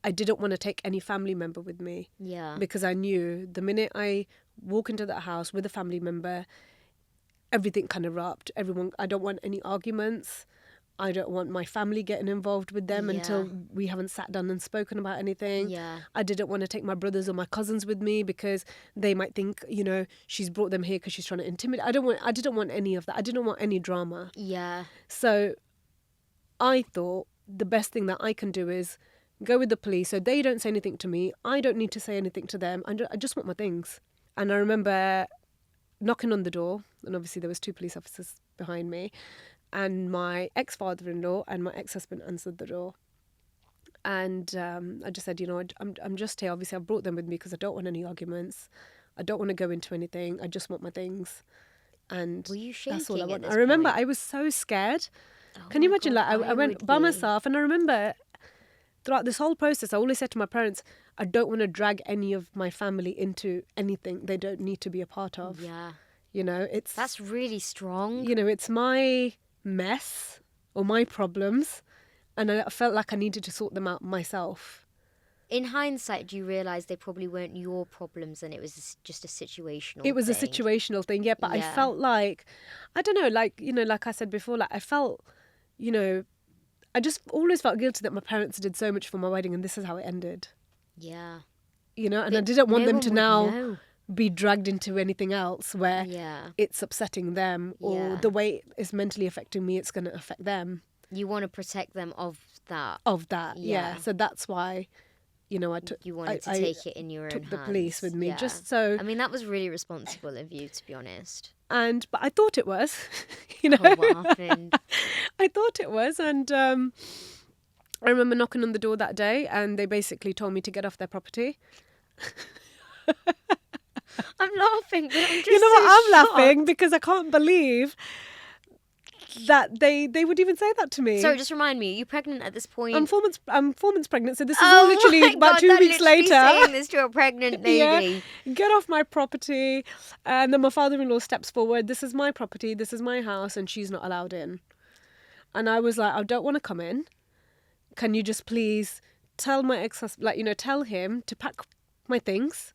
Speaker 1: I didn't want to take any family member with me.
Speaker 2: Yeah.
Speaker 1: Because I knew the minute I walk into that house with a family member, everything can erupt. I don't want any arguments. I don't want my family getting involved with them until we haven't sat down and spoken about anything.
Speaker 2: Yeah.
Speaker 1: I didn't want to take my brothers or my cousins with me because they might think, you know, she's brought them here because she's trying to intimidate. I didn't want any of that. I didn't want any drama.
Speaker 2: Yeah.
Speaker 1: So I thought the best thing that I can do is go with the police so they don't say anything to me. I don't need to say anything to them. I just want my things. And I remember knocking on the door, and obviously there was 2 police officers behind me, and my ex-father-in-law and my ex-husband answered the door. And I just said, you know, I'm just here. Obviously, I brought them with me because I don't want any arguments. I don't want to go into anything. I just want my things. And
Speaker 2: were you shaking?
Speaker 1: That's all I want.
Speaker 2: At this
Speaker 1: I remember
Speaker 2: point?
Speaker 1: I was so scared.
Speaker 2: Oh
Speaker 1: Can you
Speaker 2: my
Speaker 1: imagine?
Speaker 2: God,
Speaker 1: Like I went by myself, and I remember throughout this whole process, I always said to my parents, I don't want to drag any of my family into anything they don't need to be a part of.
Speaker 2: Yeah.
Speaker 1: You know,
Speaker 2: that's really strong.
Speaker 1: You know, it's my mess or my problems, and I felt like I needed to sort them out myself.
Speaker 2: In hindsight, do you realise they probably weren't your problems and it was just a situational
Speaker 1: It was
Speaker 2: thing?
Speaker 1: a situational thing, yeah, but I
Speaker 2: Yeah.
Speaker 1: felt like, I don't know, like, you know, like I said before, like I felt, you know, I just always felt guilty that my parents did so much for my wedding and this is how it ended.
Speaker 2: Yeah.
Speaker 1: You know, and I didn't want
Speaker 2: no
Speaker 1: them
Speaker 2: one
Speaker 1: to
Speaker 2: would
Speaker 1: now
Speaker 2: know.
Speaker 1: be dragged into anything else where
Speaker 2: Yeah.
Speaker 1: it's upsetting them or
Speaker 2: Yeah.
Speaker 1: the way it's mentally affecting me, it's going to affect them.
Speaker 2: You want to protect them of that.
Speaker 1: Yeah. So that's why, you know,
Speaker 2: You wanted to take it in your own
Speaker 1: took
Speaker 2: hands.
Speaker 1: the police with me,
Speaker 2: Yeah.
Speaker 1: just so.
Speaker 2: I mean, that was really responsible of you, to be honest.
Speaker 1: But I thought it was, you know.
Speaker 2: Oh, what happened?
Speaker 1: I thought it was, and I remember knocking on the door that day, and they basically told me to get off their property.
Speaker 2: I'm laughing, but I'm just
Speaker 1: You know what?
Speaker 2: so
Speaker 1: I'm
Speaker 2: shocked.
Speaker 1: laughing because I can't believe that they would even say that to me.
Speaker 2: Sorry, just remind me, are you pregnant at this point?
Speaker 1: I'm 4 months pregnant, so this is all literally
Speaker 2: my
Speaker 1: about
Speaker 2: God,
Speaker 1: 2
Speaker 2: they're
Speaker 1: weeks
Speaker 2: literally
Speaker 1: later.
Speaker 2: saying this to a pregnant baby.
Speaker 1: Yeah, get off my property. And then my father-in-law steps forward. This is my property. This is my house, and she's not allowed in. And I was like, I don't want to come in. Can you just please tell my ex-husband, like, you know, tell him to pack my things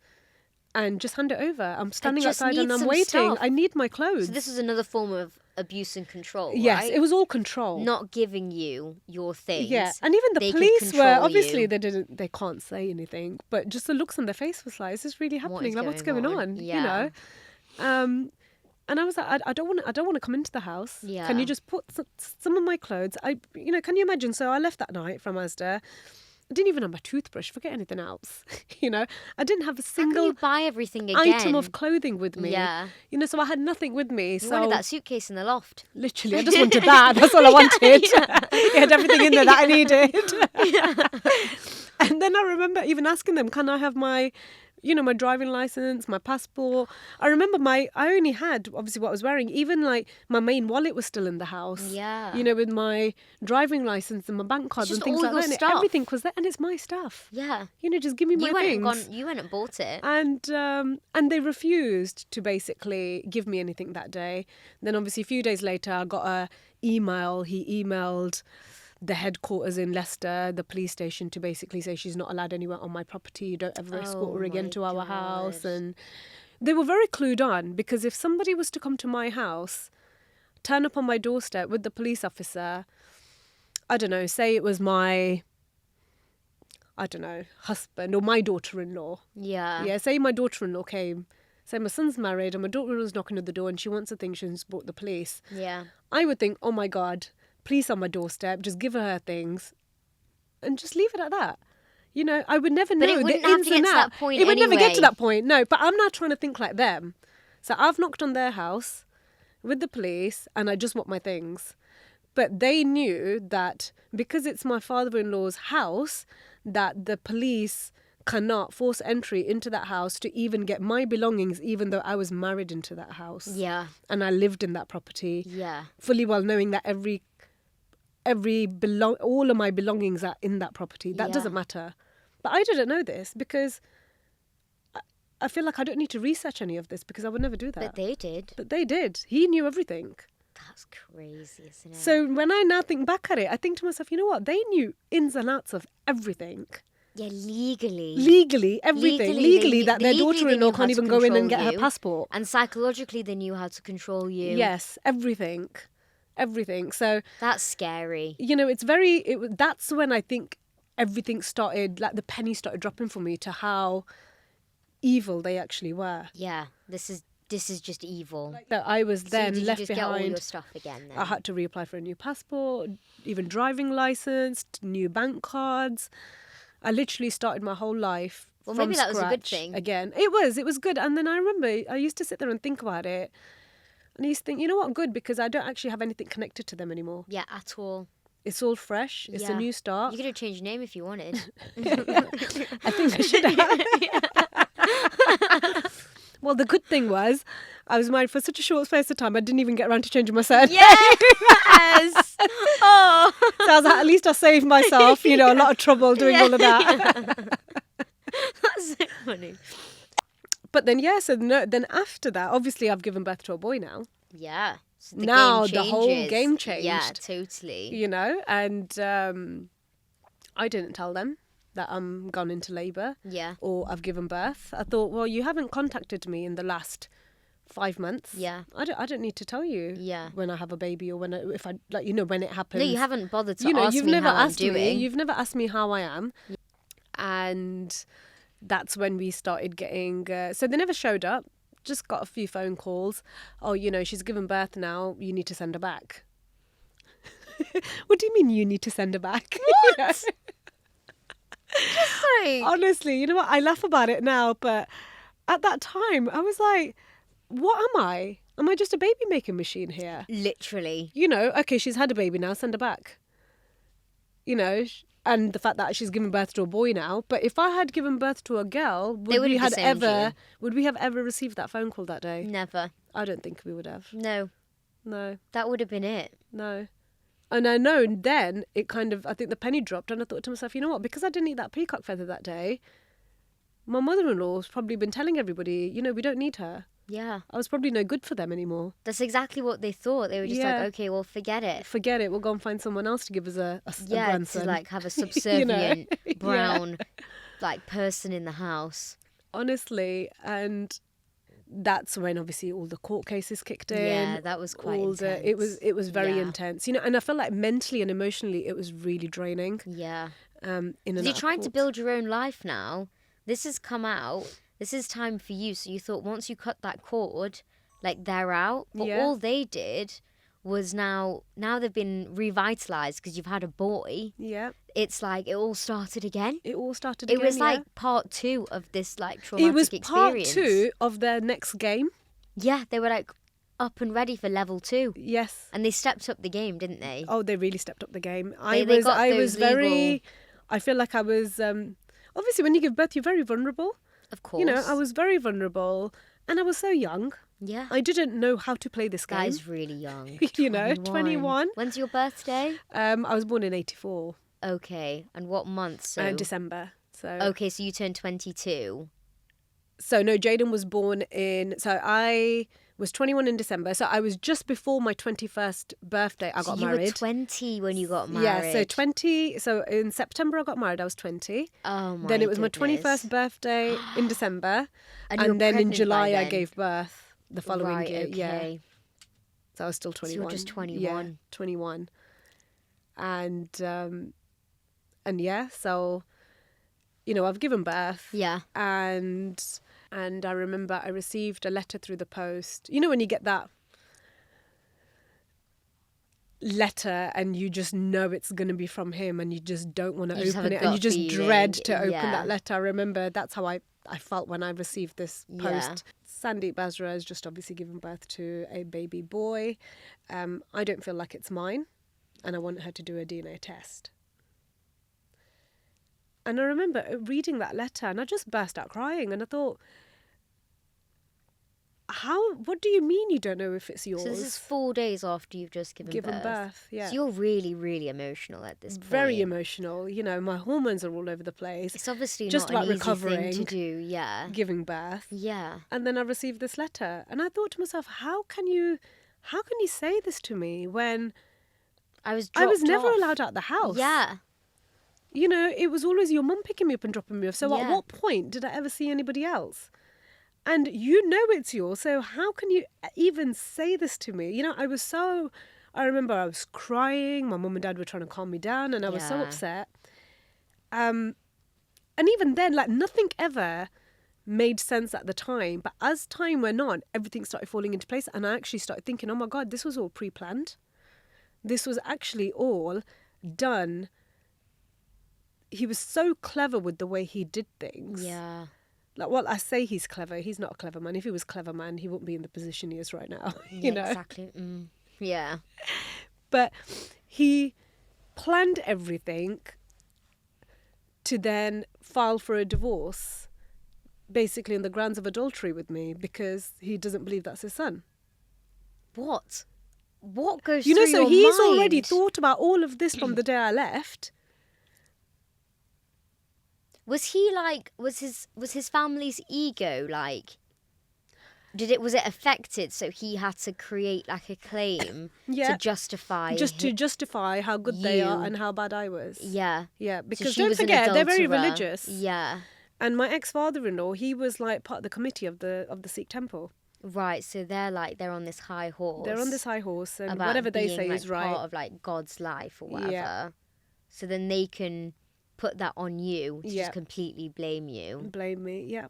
Speaker 1: and just hand it over. I'm standing
Speaker 2: just
Speaker 1: outside
Speaker 2: need
Speaker 1: and I'm
Speaker 2: some
Speaker 1: waiting.
Speaker 2: stuff.
Speaker 1: I need my clothes.
Speaker 2: So this was another form of abuse and control,
Speaker 1: Yes,
Speaker 2: right?
Speaker 1: it was all control.
Speaker 2: Not giving you your things.
Speaker 1: Yeah, and even the
Speaker 2: They could
Speaker 1: police were
Speaker 2: control
Speaker 1: obviously
Speaker 2: you.
Speaker 1: they can't say anything, but just the looks on their face was like, is this really happening?
Speaker 2: is
Speaker 1: Like, what's
Speaker 2: going
Speaker 1: going
Speaker 2: on?
Speaker 1: on?
Speaker 2: Yeah.
Speaker 1: You know. And I was like, I don't want to come into the house.
Speaker 2: Yeah.
Speaker 1: Can you just put some of my clothes? Can you imagine? So I left that night from Asda. I didn't even have my toothbrush. Forget anything else. I didn't have a
Speaker 2: How can
Speaker 1: single
Speaker 2: you buy everything again?
Speaker 1: item of clothing with me.
Speaker 2: Yeah.
Speaker 1: So I had nothing with me.
Speaker 2: You
Speaker 1: so
Speaker 2: wanted that suitcase in the loft.
Speaker 1: literally, I just wanted that. That's all I wanted. It had everything in there that I needed. And then I remember even asking them, can I have my driving license, my passport. I remember I only had, obviously, what I was wearing. Even like my main wallet was still in the house.
Speaker 2: Yeah.
Speaker 1: With my driving license and my bank cards and
Speaker 2: just
Speaker 1: things
Speaker 2: all
Speaker 1: like
Speaker 2: your
Speaker 1: that. And
Speaker 2: stuff.
Speaker 1: everything was there, and it's my stuff.
Speaker 2: Yeah.
Speaker 1: Just give me my things.
Speaker 2: You went and bought it.
Speaker 1: And they refused to basically give me anything that day. Then obviously a few days later, I got a email. He emailed the headquarters in Leicester, the police station, to basically say she's not allowed anywhere on my property. Don't ever escort her again to our house. And they were very clued on, because if somebody was to come to my house, turn up on my doorstep with the police officer, I don't know, say it was my, husband or my daughter-in-law.
Speaker 2: Yeah.
Speaker 1: Yeah, say my daughter-in-law came. Say my son's married and my daughter-in-law's knocking at the door and she wants a thing, she's brought the police.
Speaker 2: Yeah.
Speaker 1: I would think, oh my God, police on my doorstep, just give her things and just leave it at that. I would never know
Speaker 2: it wouldn't
Speaker 1: the
Speaker 2: have
Speaker 1: ins
Speaker 2: to get
Speaker 1: and
Speaker 2: to
Speaker 1: out.
Speaker 2: that point
Speaker 1: It would never get to
Speaker 2: anyway.
Speaker 1: that point, no. But I'm now trying to think like them. So I've knocked on their house with the police and I just want my things. But they knew that because it's my father-in-law's house, that the police cannot force entry into that house to even get my belongings, even though I was married into that house.
Speaker 2: Yeah.
Speaker 1: And I lived in that property.
Speaker 2: Yeah.
Speaker 1: Fully well knowing that all of my belongings are in that property. That doesn't matter. But I didn't know this because I feel like I don't need to research any of this because I would never do that.
Speaker 2: But they did.
Speaker 1: But they did. He knew everything.
Speaker 2: That's crazy, isn't it?
Speaker 1: So when I now think back at it, I think to myself, you know what? They knew ins and outs of everything.
Speaker 2: Yeah, legally.
Speaker 1: Legally, everything. Legally, that their
Speaker 2: legally they
Speaker 1: daughter-in-law
Speaker 2: knew how
Speaker 1: can't
Speaker 2: to
Speaker 1: even go in and
Speaker 2: control
Speaker 1: get her
Speaker 2: you.
Speaker 1: passport.
Speaker 2: And psychologically, they knew how to control you.
Speaker 1: Yes, everything. Everything. So,
Speaker 2: That's scary.
Speaker 1: that's when I think everything started, like the penny started dropping for me to how evil they actually were.
Speaker 2: Yeah, this is just evil.
Speaker 1: That I was then
Speaker 2: so did
Speaker 1: left
Speaker 2: you just
Speaker 1: behind.
Speaker 2: get all your stuff again then?
Speaker 1: I had to reapply for a new passport, even driving license, new bank cards. I literally started my whole life
Speaker 2: Well,
Speaker 1: from
Speaker 2: maybe that was a good
Speaker 1: scratch
Speaker 2: thing.
Speaker 1: again. It was good. And then I remember I used to sit there and think about it. And I used to think, you know what, good, because I don't actually have anything connected to them anymore.
Speaker 2: Yeah, at all.
Speaker 1: It's all fresh. It's a
Speaker 2: Yeah.
Speaker 1: new start.
Speaker 2: You could have changed your name if you wanted.
Speaker 1: I think I should have. Well, the good thing was I was married for such a short space of time, I didn't even get around to changing my surname.
Speaker 2: Yes! Oh!
Speaker 1: So I was like, at least I saved myself, a lot of trouble doing all of that.
Speaker 2: That's so funny.
Speaker 1: But then, then after that, obviously I've given birth to a boy now.
Speaker 2: Yeah. So
Speaker 1: Now
Speaker 2: game
Speaker 1: the whole
Speaker 2: changes.
Speaker 1: game changed.
Speaker 2: Yeah, totally.
Speaker 1: And I didn't tell them that I'm gone into labour.
Speaker 2: Yeah.
Speaker 1: Or I've given birth. I thought, well, you haven't contacted me in the last 5 months.
Speaker 2: Yeah.
Speaker 1: I don't need to tell you.
Speaker 2: Yeah.
Speaker 1: When I have a baby or when when it happens.
Speaker 2: No, you haven't bothered to ask
Speaker 1: you've
Speaker 2: me
Speaker 1: never
Speaker 2: how
Speaker 1: asked
Speaker 2: I'm doing.
Speaker 1: me. You've never asked me how I am. Yeah. And that's when we started getting. So they never showed up. Just got a few phone calls. Oh, she's given birth now. You need to send her back. What do you mean you need to send her back?
Speaker 2: What? Just like...
Speaker 1: Honestly, you know what? I laugh about it now, but at that time, I was like, what am I? Am I just a baby making machine here?
Speaker 2: Literally.
Speaker 1: Okay, she's had a baby now, send her back. And the fact that she's given birth to a boy now. But if I had given birth to a girl, would we have ever received that phone call that day?
Speaker 2: Never.
Speaker 1: I don't think we would have.
Speaker 2: No. That would have been it.
Speaker 1: No. And I know then I think the penny dropped and I thought to myself, you know what, because I didn't eat that peacock feather that day, my mother-in-law's probably been telling everybody, we don't need her.
Speaker 2: Yeah.
Speaker 1: I was probably no good for them anymore.
Speaker 2: That's exactly what they thought. They were just like, okay, well, forget it.
Speaker 1: Forget it. We'll go and find someone else to give us a grandson.
Speaker 2: To have a subservient brown person in the house.
Speaker 1: Honestly, and that's when obviously all the court cases kicked in.
Speaker 2: Yeah, that was quite intense.
Speaker 1: It was very intense. And I felt like mentally and emotionally it was really draining.
Speaker 2: Yeah.
Speaker 1: You're
Speaker 2: trying to build your own life now. This has come out. This is time for you. So you thought once you cut that cord, like they're out. But
Speaker 1: Yeah.
Speaker 2: all they did was now they've been revitalized because you've had a boy.
Speaker 1: Yeah.
Speaker 2: It's like it all started again.
Speaker 1: It all started
Speaker 2: It
Speaker 1: again.
Speaker 2: was
Speaker 1: yeah.
Speaker 2: like part 2 of this like traumatic
Speaker 1: It was
Speaker 2: experience.
Speaker 1: part 2 of their next game.
Speaker 2: Yeah, they were like up and ready for level 2.
Speaker 1: Yes.
Speaker 2: And they stepped up the game, didn't they?
Speaker 1: Oh, they really stepped up the game.
Speaker 2: They got
Speaker 1: I
Speaker 2: those
Speaker 1: was very.
Speaker 2: legal-
Speaker 1: I feel like I was. Obviously, when you give birth, you're very vulnerable.
Speaker 2: Of course.
Speaker 1: You know, I was very vulnerable, and I was so young.
Speaker 2: Yeah.
Speaker 1: I didn't know how to play this game.
Speaker 2: That is really young.
Speaker 1: You know, 21.
Speaker 2: When's your birthday?
Speaker 1: I was born in 84.
Speaker 2: Okay. And what month? So
Speaker 1: December. So.
Speaker 2: Okay, so you turned 22.
Speaker 1: So no, Jaden was born in. So I was 21 in December. So I was just before my 21st birthday. I got
Speaker 2: you
Speaker 1: married.
Speaker 2: were 20 when you got married.
Speaker 1: Yeah. So 20. So in September I got married. I was 20.
Speaker 2: Oh my
Speaker 1: Then it was my
Speaker 2: goodness.
Speaker 1: 21st birthday in December,
Speaker 2: And you were
Speaker 1: then in
Speaker 2: pregnant
Speaker 1: July
Speaker 2: by
Speaker 1: I
Speaker 2: then?
Speaker 1: gave birth the following
Speaker 2: Right,
Speaker 1: year. Yeah.
Speaker 2: okay.
Speaker 1: So I was still 21.
Speaker 2: So you're just 21.
Speaker 1: Yeah, 21. And yeah, so you know, I've given birth.
Speaker 2: Yeah.
Speaker 1: And I remember I received a letter through the post. You know when you get that letter and you just know it's going to be from him and you just don't want to
Speaker 2: You just have
Speaker 1: open
Speaker 2: a
Speaker 1: it and you
Speaker 2: gut
Speaker 1: just
Speaker 2: feeling.
Speaker 1: dread to open
Speaker 2: Yeah.
Speaker 1: that letter. I remember that's how I felt when I received this
Speaker 2: Yeah.
Speaker 1: post. Sandie Basra has just obviously given birth to a baby boy. I don't feel like it's mine and I want her to do a DNA test. And I remember reading that letter and I just burst out crying and I thought, what do you mean you don't know if it's yours?
Speaker 2: So this is 4 days after you've just given birth.
Speaker 1: Yeah.
Speaker 2: So you're really, really emotional at this point.
Speaker 1: Very emotional. You know, my hormones are all over the place.
Speaker 2: It's obviously
Speaker 1: just
Speaker 2: not
Speaker 1: about
Speaker 2: an easy
Speaker 1: recovering,
Speaker 2: thing to do. Yeah.
Speaker 1: giving birth.
Speaker 2: Yeah.
Speaker 1: And then I received this letter and I thought to myself, how can you say this to me when
Speaker 2: I was
Speaker 1: never
Speaker 2: off.
Speaker 1: allowed out the house?
Speaker 2: Yeah.
Speaker 1: You know, it was always your mum picking me up and dropping me off. So
Speaker 2: Yeah.
Speaker 1: at what point did I ever see anybody else? And you know it's yours, so how can you even say this to me? You know, I remember I was crying, my mum and dad were trying to calm me down, and I was so
Speaker 2: Yeah.
Speaker 1: upset. And even then, like, nothing ever made sense at the time. But as time went on, everything started falling into place, and I actually started thinking, oh my God, this was all pre-planned. This was actually all done. He was so clever with the way he did things.
Speaker 2: Yeah.
Speaker 1: Like, well, I say he's clever. He's not a clever man. If he was a clever man, he wouldn't be in the position he is right now.
Speaker 2: Yeah,
Speaker 1: you know.
Speaker 2: Exactly. Yeah.
Speaker 1: But he planned everything to then file for a divorce, basically on the grounds of adultery with me, because he doesn't believe that's his son.
Speaker 2: What? What goes
Speaker 1: You know,
Speaker 2: through
Speaker 1: so
Speaker 2: your
Speaker 1: he's
Speaker 2: mind?
Speaker 1: already thought about all of this from the day I left.
Speaker 2: Was he like? Was his family's ego like? Was it affected? So he had to create like a claim
Speaker 1: Yeah.
Speaker 2: to justify.
Speaker 1: To justify how good they are
Speaker 2: you.
Speaker 1: and how bad I was.
Speaker 2: Yeah.
Speaker 1: Yeah,
Speaker 2: So
Speaker 1: because
Speaker 2: she
Speaker 1: don't
Speaker 2: was an
Speaker 1: forget, they're very
Speaker 2: adulterer.
Speaker 1: religious.
Speaker 2: Yeah.
Speaker 1: And my ex-father-in-law, he was like part of the committee of the Sikh temple.
Speaker 2: Right. So they're on this high horse.
Speaker 1: They're on this high horse, and
Speaker 2: about
Speaker 1: whatever they
Speaker 2: being,
Speaker 1: say
Speaker 2: like,
Speaker 1: is right.
Speaker 2: Part of like God's life or whatever.
Speaker 1: Yeah.
Speaker 2: So then they can put that on you to
Speaker 1: Yeah.
Speaker 2: just completely blame you
Speaker 1: Blame me. Yeah,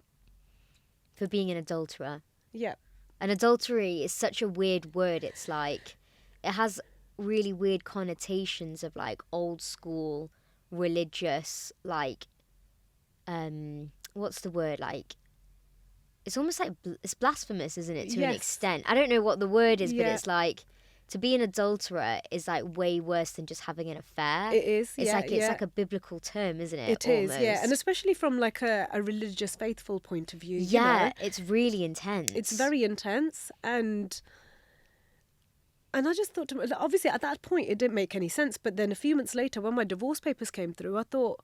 Speaker 2: for being an adulterer.
Speaker 1: yeah,
Speaker 2: And adultery is such a weird word. It's like, it has really weird connotations of like old school religious, like, what's the word? Like, it's almost like, it's blasphemous, isn't it? To an
Speaker 1: Yes.
Speaker 2: extent. I don't know what the word is, but
Speaker 1: Yeah.
Speaker 2: it's like, to be an adulterer is like way worse than just having an affair.
Speaker 1: it is.
Speaker 2: It's
Speaker 1: yeah,
Speaker 2: like, it's
Speaker 1: yeah.
Speaker 2: like a biblical term, isn't it?
Speaker 1: It is, yeah,
Speaker 2: almost?
Speaker 1: and especially from like a religious, faithful point of view.
Speaker 2: Yeah,
Speaker 1: you know?
Speaker 2: it's really intense.
Speaker 1: It's very intense, and I just thought, obviously at that point it didn't make any sense. But then a few months later, when my divorce papers came through, I thought,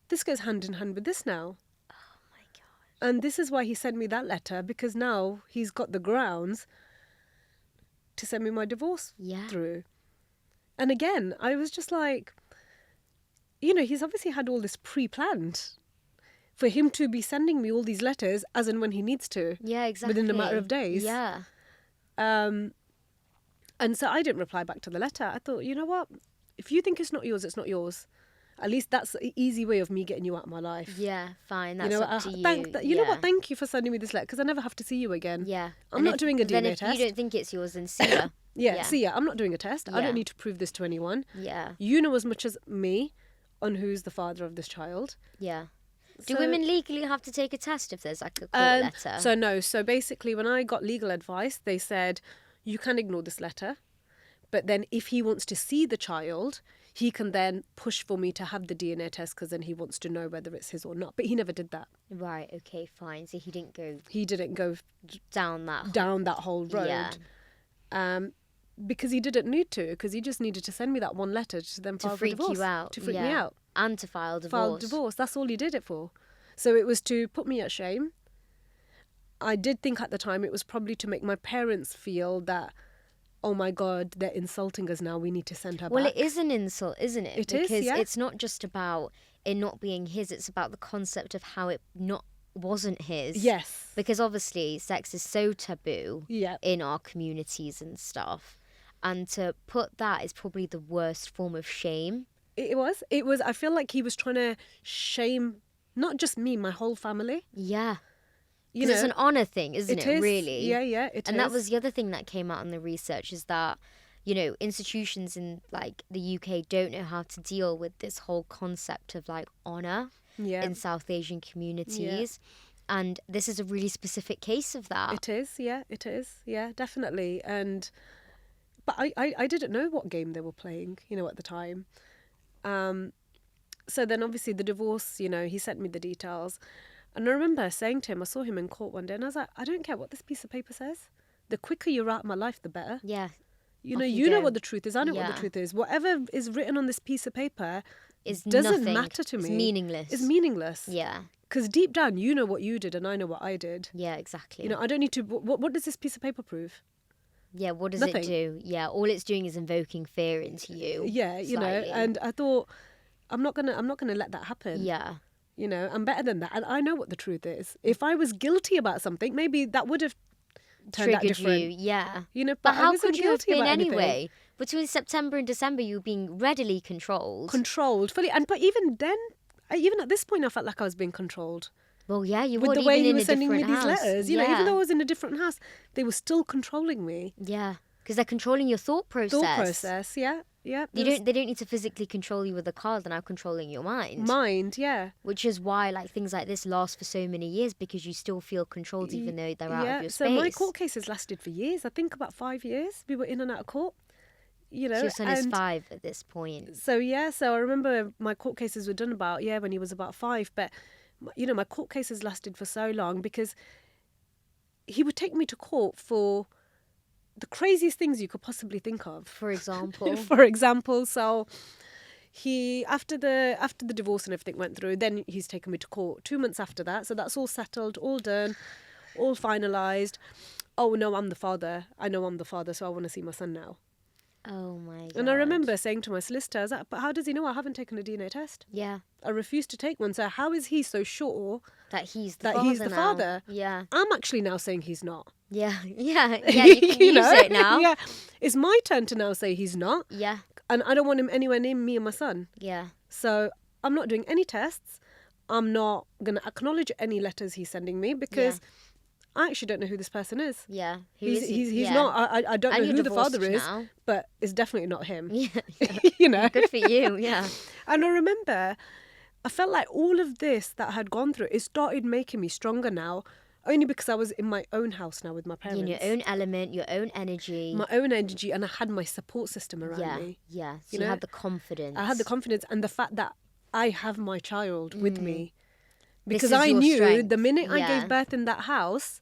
Speaker 1: this goes hand in hand with this now.
Speaker 2: Oh my God.
Speaker 1: And this is why he sent me that letter, because now he's got the grounds to send me my divorce
Speaker 2: Yeah.
Speaker 1: through. And again, I was just like, you know, he's obviously had all this pre-planned for him to be sending me all these letters as and when he needs to.
Speaker 2: Yeah, exactly.
Speaker 1: Within a matter of days.
Speaker 2: Yeah.
Speaker 1: And so I didn't reply back to the letter. I thought, you know what? If you think it's not yours, it's not yours. At least that's an easy way of me getting you out of my life.
Speaker 2: Yeah, fine.
Speaker 1: You
Speaker 2: That's
Speaker 1: know,
Speaker 2: up to you.
Speaker 1: you know what? Thank you for sending me this letter because I never have to see you again.
Speaker 2: Yeah.
Speaker 1: I'm not doing a
Speaker 2: Then
Speaker 1: DNA
Speaker 2: if
Speaker 1: test.
Speaker 2: you don't think it's yours, then see ya.
Speaker 1: Yeah, see ya. I'm not doing a test. I
Speaker 2: Yeah.
Speaker 1: don't need to prove this to anyone.
Speaker 2: Yeah.
Speaker 1: You know as much as me on who's the father of this child.
Speaker 2: Yeah. Do
Speaker 1: So-
Speaker 2: women legally have to take a test if there's like a court letter?
Speaker 1: So no. So basically, when I got legal advice, they said you can ignore this letter, but then if he wants to see the child, he can then push for me to have the DNA test because then he wants to know whether it's his or not. But he never did that.
Speaker 2: Right, okay, fine. So he didn't go
Speaker 1: He didn't go
Speaker 2: down that
Speaker 1: down that whole road.
Speaker 2: Yeah.
Speaker 1: Because he didn't need to, because he just needed to send me that one letter to then
Speaker 2: To
Speaker 1: file for
Speaker 2: freak
Speaker 1: divorce.
Speaker 2: you out.
Speaker 1: To freak me
Speaker 2: yeah.
Speaker 1: out.
Speaker 2: And to file divorce.
Speaker 1: File divorce. That's all he did it for. So it was to put me at shame. I did think at the time it was probably to make my parents feel that, oh my God, they're insulting us now. We need to send her
Speaker 2: Well,
Speaker 1: back.
Speaker 2: it is an insult, isn't it?
Speaker 1: It is,
Speaker 2: because
Speaker 1: yeah.
Speaker 2: it's not just about it not being his, it's about the concept of how it wasn't his.
Speaker 1: Yes.
Speaker 2: Because obviously sex is so taboo
Speaker 1: Yeah.
Speaker 2: in our communities and stuff. And to put that is probably the worst form of shame.
Speaker 1: It was. I feel like he was trying to shame not just me, my whole family.
Speaker 2: Yeah.
Speaker 1: You
Speaker 2: 'Cause
Speaker 1: know,
Speaker 2: it's an honour thing, isn't it,
Speaker 1: is.
Speaker 2: really?
Speaker 1: Yeah, it is.
Speaker 2: And that was the other thing that came out in the research is that, you know, institutions in like the UK don't know how to deal with this whole concept of like honour in South Asian communities. And this is a really specific case of that.
Speaker 1: It is, yeah, definitely. But I didn't know what game they were playing, you know, at the time. So then obviously the divorce, you know, he sent me the details. And I remember saying to him, I saw him in court one day and I was like, I don't care what this piece of paper says. The quicker you're out of my life, the better.
Speaker 2: Yeah.
Speaker 1: You know,
Speaker 2: Off
Speaker 1: you know
Speaker 2: go.
Speaker 1: what the truth is. I know what
Speaker 2: Yeah.
Speaker 1: the truth is. Whatever is written on this piece of paper
Speaker 2: It's
Speaker 1: doesn't
Speaker 2: nothing.
Speaker 1: matter to me.
Speaker 2: It's meaningless.
Speaker 1: It's meaningless.
Speaker 2: Yeah.
Speaker 1: Because deep down, you know what you did and I know what I did.
Speaker 2: Yeah, exactly.
Speaker 1: You know, I don't need to. What does this piece of paper prove?
Speaker 2: Yeah, what does
Speaker 1: Nothing.
Speaker 2: it do? Yeah, all it's doing is invoking fear into you.
Speaker 1: Yeah, you know.
Speaker 2: slightly.
Speaker 1: And I thought, I'm not gonna let that happen.
Speaker 2: Yeah.
Speaker 1: You know, I'm better than that, and I know what the truth is. If I was guilty about something, maybe that would have turned out
Speaker 2: Triggered
Speaker 1: different.
Speaker 2: you, yeah.
Speaker 1: You know,
Speaker 2: But
Speaker 1: I
Speaker 2: how
Speaker 1: wasn't
Speaker 2: could you have
Speaker 1: guilty
Speaker 2: been
Speaker 1: about anything.
Speaker 2: anyway? Between September and December, you were being readily controlled.
Speaker 1: Controlled fully, but even then, even at this point, I felt like I was being controlled.
Speaker 2: Well, yeah, you
Speaker 1: With
Speaker 2: were
Speaker 1: the way
Speaker 2: even
Speaker 1: he
Speaker 2: in
Speaker 1: was
Speaker 2: a
Speaker 1: sending me
Speaker 2: different
Speaker 1: these
Speaker 2: house.
Speaker 1: letters, you know,
Speaker 2: Yeah.
Speaker 1: even though I was in a different house, they were still controlling me.
Speaker 2: Yeah, because they're controlling your thought process.
Speaker 1: Thought process, yeah.
Speaker 2: They don't need to physically control you with a card. They're now controlling your mind.
Speaker 1: Mind, yeah.
Speaker 2: Which is why like things like this last for so many years because you still feel controlled even though they're out of your
Speaker 1: So
Speaker 2: space.
Speaker 1: my court cases lasted for years. I think about 5 years. We were in and out of court. You know,
Speaker 2: So your son is
Speaker 1: and
Speaker 2: 5 at this point.
Speaker 1: So I remember my court cases were done about when he was about 5. But you know, my court cases lasted for so long because he would take me to court for the craziest things you could possibly think of.
Speaker 2: For example.
Speaker 1: For example, so he after the divorce and everything went through, then he's taken me to court 2 months after that. So that's all settled, all done, all finalised. Oh no, I'm the father. I know I'm the father, so I want to see my son now.
Speaker 2: Oh my god.
Speaker 1: And I remember saying to my solicitor, I was like, but how does he know I haven't taken a DNA test?
Speaker 2: Yeah.
Speaker 1: I refused to take one. So how is he so sure
Speaker 2: That he's the
Speaker 1: that
Speaker 2: father
Speaker 1: he's the
Speaker 2: now.
Speaker 1: father?
Speaker 2: Yeah.
Speaker 1: I'm actually now saying he's not.
Speaker 2: Yeah. Yeah. Yeah. You can use it now.
Speaker 1: Yeah. It's my turn to now say he's not.
Speaker 2: Yeah.
Speaker 1: And I don't want him anywhere near me and my son.
Speaker 2: Yeah.
Speaker 1: So I'm not doing any tests. I'm not going to acknowledge any letters he's sending me because I actually don't know who this person is.
Speaker 2: Yeah. Who
Speaker 1: He's
Speaker 2: is he?
Speaker 1: he's
Speaker 2: Yeah.
Speaker 1: not. I don't
Speaker 2: And
Speaker 1: know
Speaker 2: you're
Speaker 1: who the father
Speaker 2: divorced
Speaker 1: is,
Speaker 2: now.
Speaker 1: but it's definitely not him.
Speaker 2: Yeah.
Speaker 1: You know.
Speaker 2: Good for you. Yeah.
Speaker 1: And I remember, I felt like all of this that I had gone through, it started making me stronger now, only because I was in my own house now with my parents.
Speaker 2: In your own element, your own energy.
Speaker 1: My own energy, and I had my support system around
Speaker 2: yeah.
Speaker 1: me.
Speaker 2: Yeah. So
Speaker 1: You
Speaker 2: you
Speaker 1: know?
Speaker 2: had the confidence.
Speaker 1: I had the confidence and the fact that I have my child with me.
Speaker 2: This
Speaker 1: Because
Speaker 2: is
Speaker 1: I
Speaker 2: your
Speaker 1: knew
Speaker 2: strength.
Speaker 1: the minute I
Speaker 2: Yeah.
Speaker 1: gave birth in that house,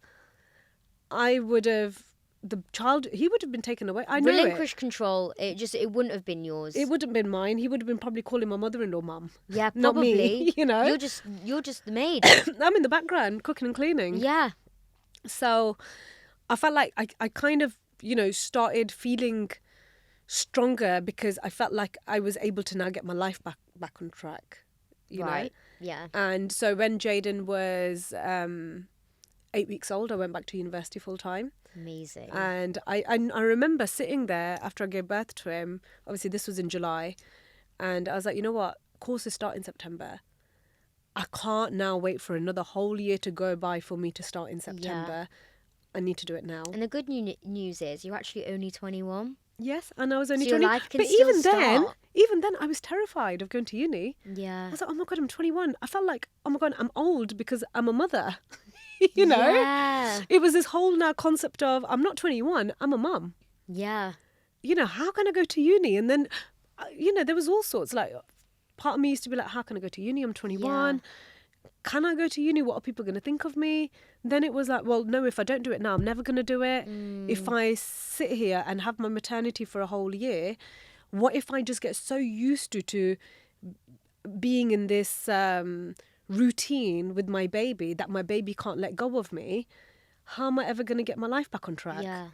Speaker 1: he would have been taken away. I know
Speaker 2: Relinquish control. It wouldn't have been yours.
Speaker 1: it wouldn't have been mine. He would have been probably calling my mother-in-law mum.
Speaker 2: Yeah,
Speaker 1: not
Speaker 2: probably.
Speaker 1: me, you know?
Speaker 2: You're just the maid.
Speaker 1: I'm in the background cooking and cleaning.
Speaker 2: Yeah.
Speaker 1: So I felt like I kind of, you know, started feeling stronger because I felt like I was able to now get my life back on track. You
Speaker 2: Right.
Speaker 1: know?
Speaker 2: Yeah.
Speaker 1: And so when Jaden was 8 weeks old, I went back to university full time.
Speaker 2: Amazing.
Speaker 1: And I remember sitting there after I gave birth to him. Obviously, this was in July. And I was like, you know what? courses start in September. I can't now wait for another whole year to go by for me to start in September. I need to do it now.
Speaker 2: And the good news is you're actually only 21.
Speaker 1: Yes, and I was only
Speaker 2: So your
Speaker 1: 20.
Speaker 2: life can
Speaker 1: but
Speaker 2: still
Speaker 1: even then, I was terrified of going to uni.
Speaker 2: Yeah.
Speaker 1: I was like, oh my God, I'm 21. I felt like, oh my God, I'm old because I'm a mother. You know?
Speaker 2: Yeah.
Speaker 1: It was this whole now concept of, I'm not 21, I'm a mum.
Speaker 2: Yeah.
Speaker 1: You know, how can I go to uni? And then, you know, there was all sorts. Like, part of me used to be like, how can I go to uni? I'm 21.
Speaker 2: Yeah.
Speaker 1: Can I go to uni? What are people going to think of me? Then it was like, well, no, if I don't do it now, I'm never going to do it. If I sit here and have my maternity for a whole year, what if I just get so used to being in this routine with my baby that my baby can't let go of me? How am I ever going to get my life back on track?
Speaker 2: Yeah.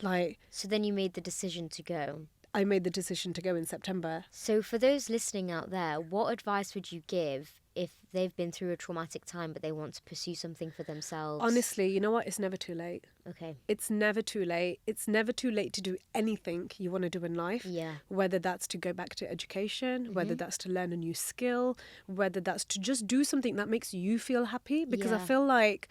Speaker 1: Like,
Speaker 2: So then you made the decision to go.
Speaker 1: I made the decision to go in September.
Speaker 2: So for those listening out there, what advice would you give if they've been through a traumatic time but they want to pursue something for themselves?
Speaker 1: Honestly, you know what? It's never too late.
Speaker 2: Okay.
Speaker 1: It's never too late. It's never too late to do anything you want to do in life.
Speaker 2: Yeah.
Speaker 1: Whether that's to go back to education, whether that's to learn a new skill, whether that's to just do something that makes you feel happy. Because I
Speaker 2: Yeah.
Speaker 1: feel like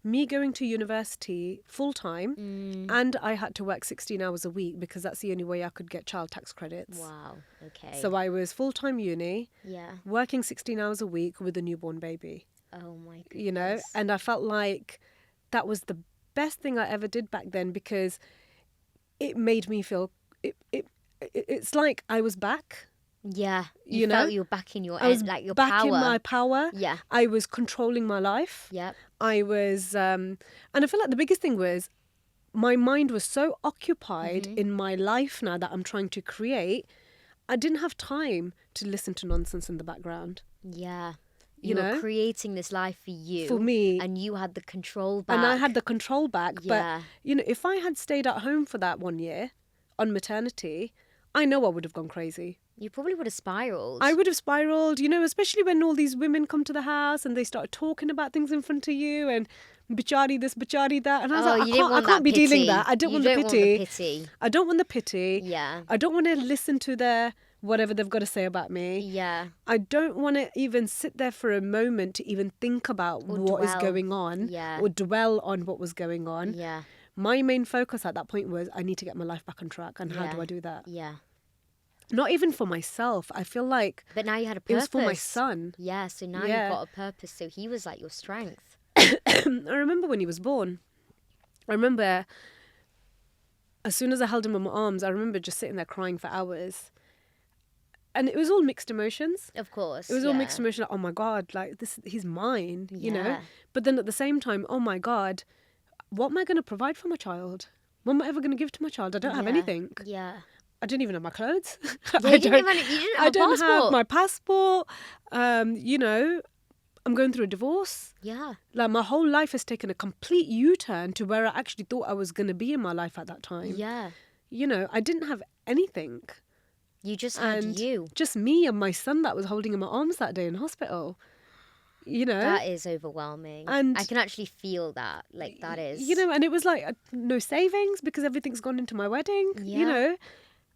Speaker 1: me going to university full time and I had to work 16 hours a week because that's the only way I could get child tax credits.
Speaker 2: Wow. Okay.
Speaker 1: So I was full time uni,
Speaker 2: Yeah.
Speaker 1: working 16 hours a week with a newborn baby.
Speaker 2: Oh my goodness.
Speaker 1: You know, and I felt like that was the best thing I ever did back then because it made me feel it's like I was back.
Speaker 2: Yeah.
Speaker 1: You know?
Speaker 2: felt you were back in your
Speaker 1: I was
Speaker 2: like your
Speaker 1: back
Speaker 2: power.
Speaker 1: in my power.
Speaker 2: Yeah.
Speaker 1: I was controlling my life.
Speaker 2: Yep.
Speaker 1: I was and I feel like the biggest thing was my mind was so occupied in my life now that I'm trying to create. I didn't have time to listen to nonsense in the background.
Speaker 2: Yeah.
Speaker 1: You
Speaker 2: were
Speaker 1: know?
Speaker 2: creating this life for you.
Speaker 1: For me.
Speaker 2: And you had the control back.
Speaker 1: And I had the control back.
Speaker 2: Yeah.
Speaker 1: But, you know, if I had stayed at home for that 1 year on maternity, I know I would have gone crazy.
Speaker 2: You probably would have spiraled.
Speaker 1: I would have spiraled, you know, especially when all these women come to the house and they start talking about things in front of you and bichari this, bichari that. And I was like, I can't be dealing that. I don't want the pity. I don't want the pity.
Speaker 2: Yeah.
Speaker 1: I don't want to listen to their whatever they've got to say about me.
Speaker 2: Yeah.
Speaker 1: I don't want to even sit there for a moment to even think about what is going on.
Speaker 2: Yeah.
Speaker 1: Or dwell on what was going on.
Speaker 2: Yeah.
Speaker 1: My main focus at that point was I need to get my life back on track. And how
Speaker 2: Yeah.
Speaker 1: do I do that?
Speaker 2: Yeah.
Speaker 1: Not even for myself. I feel like
Speaker 2: But now you had a
Speaker 1: it
Speaker 2: purpose.
Speaker 1: was for my son.
Speaker 2: Yeah, so now
Speaker 1: Yeah.
Speaker 2: you've got a purpose. So he was like your strength.
Speaker 1: I remember when he was born. I remember as soon as I held him in my arms, I remember just sitting there crying for hours. And it was all mixed emotions.
Speaker 2: Of course.
Speaker 1: It was all mixed emotions. Like, oh my God, like this, he's mine, you know?
Speaker 2: Yeah.
Speaker 1: But then at the same time, oh my God, what am I going to provide for my child? What am I ever going to give to my child? I don't have anything.
Speaker 2: Yeah.
Speaker 1: I don't even have my clothes.
Speaker 2: Yeah, you didn't have a passport.
Speaker 1: Have my passport. You know, I'm going through a divorce.
Speaker 2: Yeah.
Speaker 1: Like my whole life has taken a complete U-turn to where I actually thought I was going to be in my life at that time.
Speaker 2: Yeah.
Speaker 1: You know, I didn't have anything.
Speaker 2: You just had you.
Speaker 1: Just me and my son that was holding in my arms that day in hospital. You know?
Speaker 2: That is overwhelming.
Speaker 1: And
Speaker 2: I can actually feel that. Like, that is.
Speaker 1: You know, and it was like no savings because everything's gone into my wedding.
Speaker 2: Yeah.
Speaker 1: You know?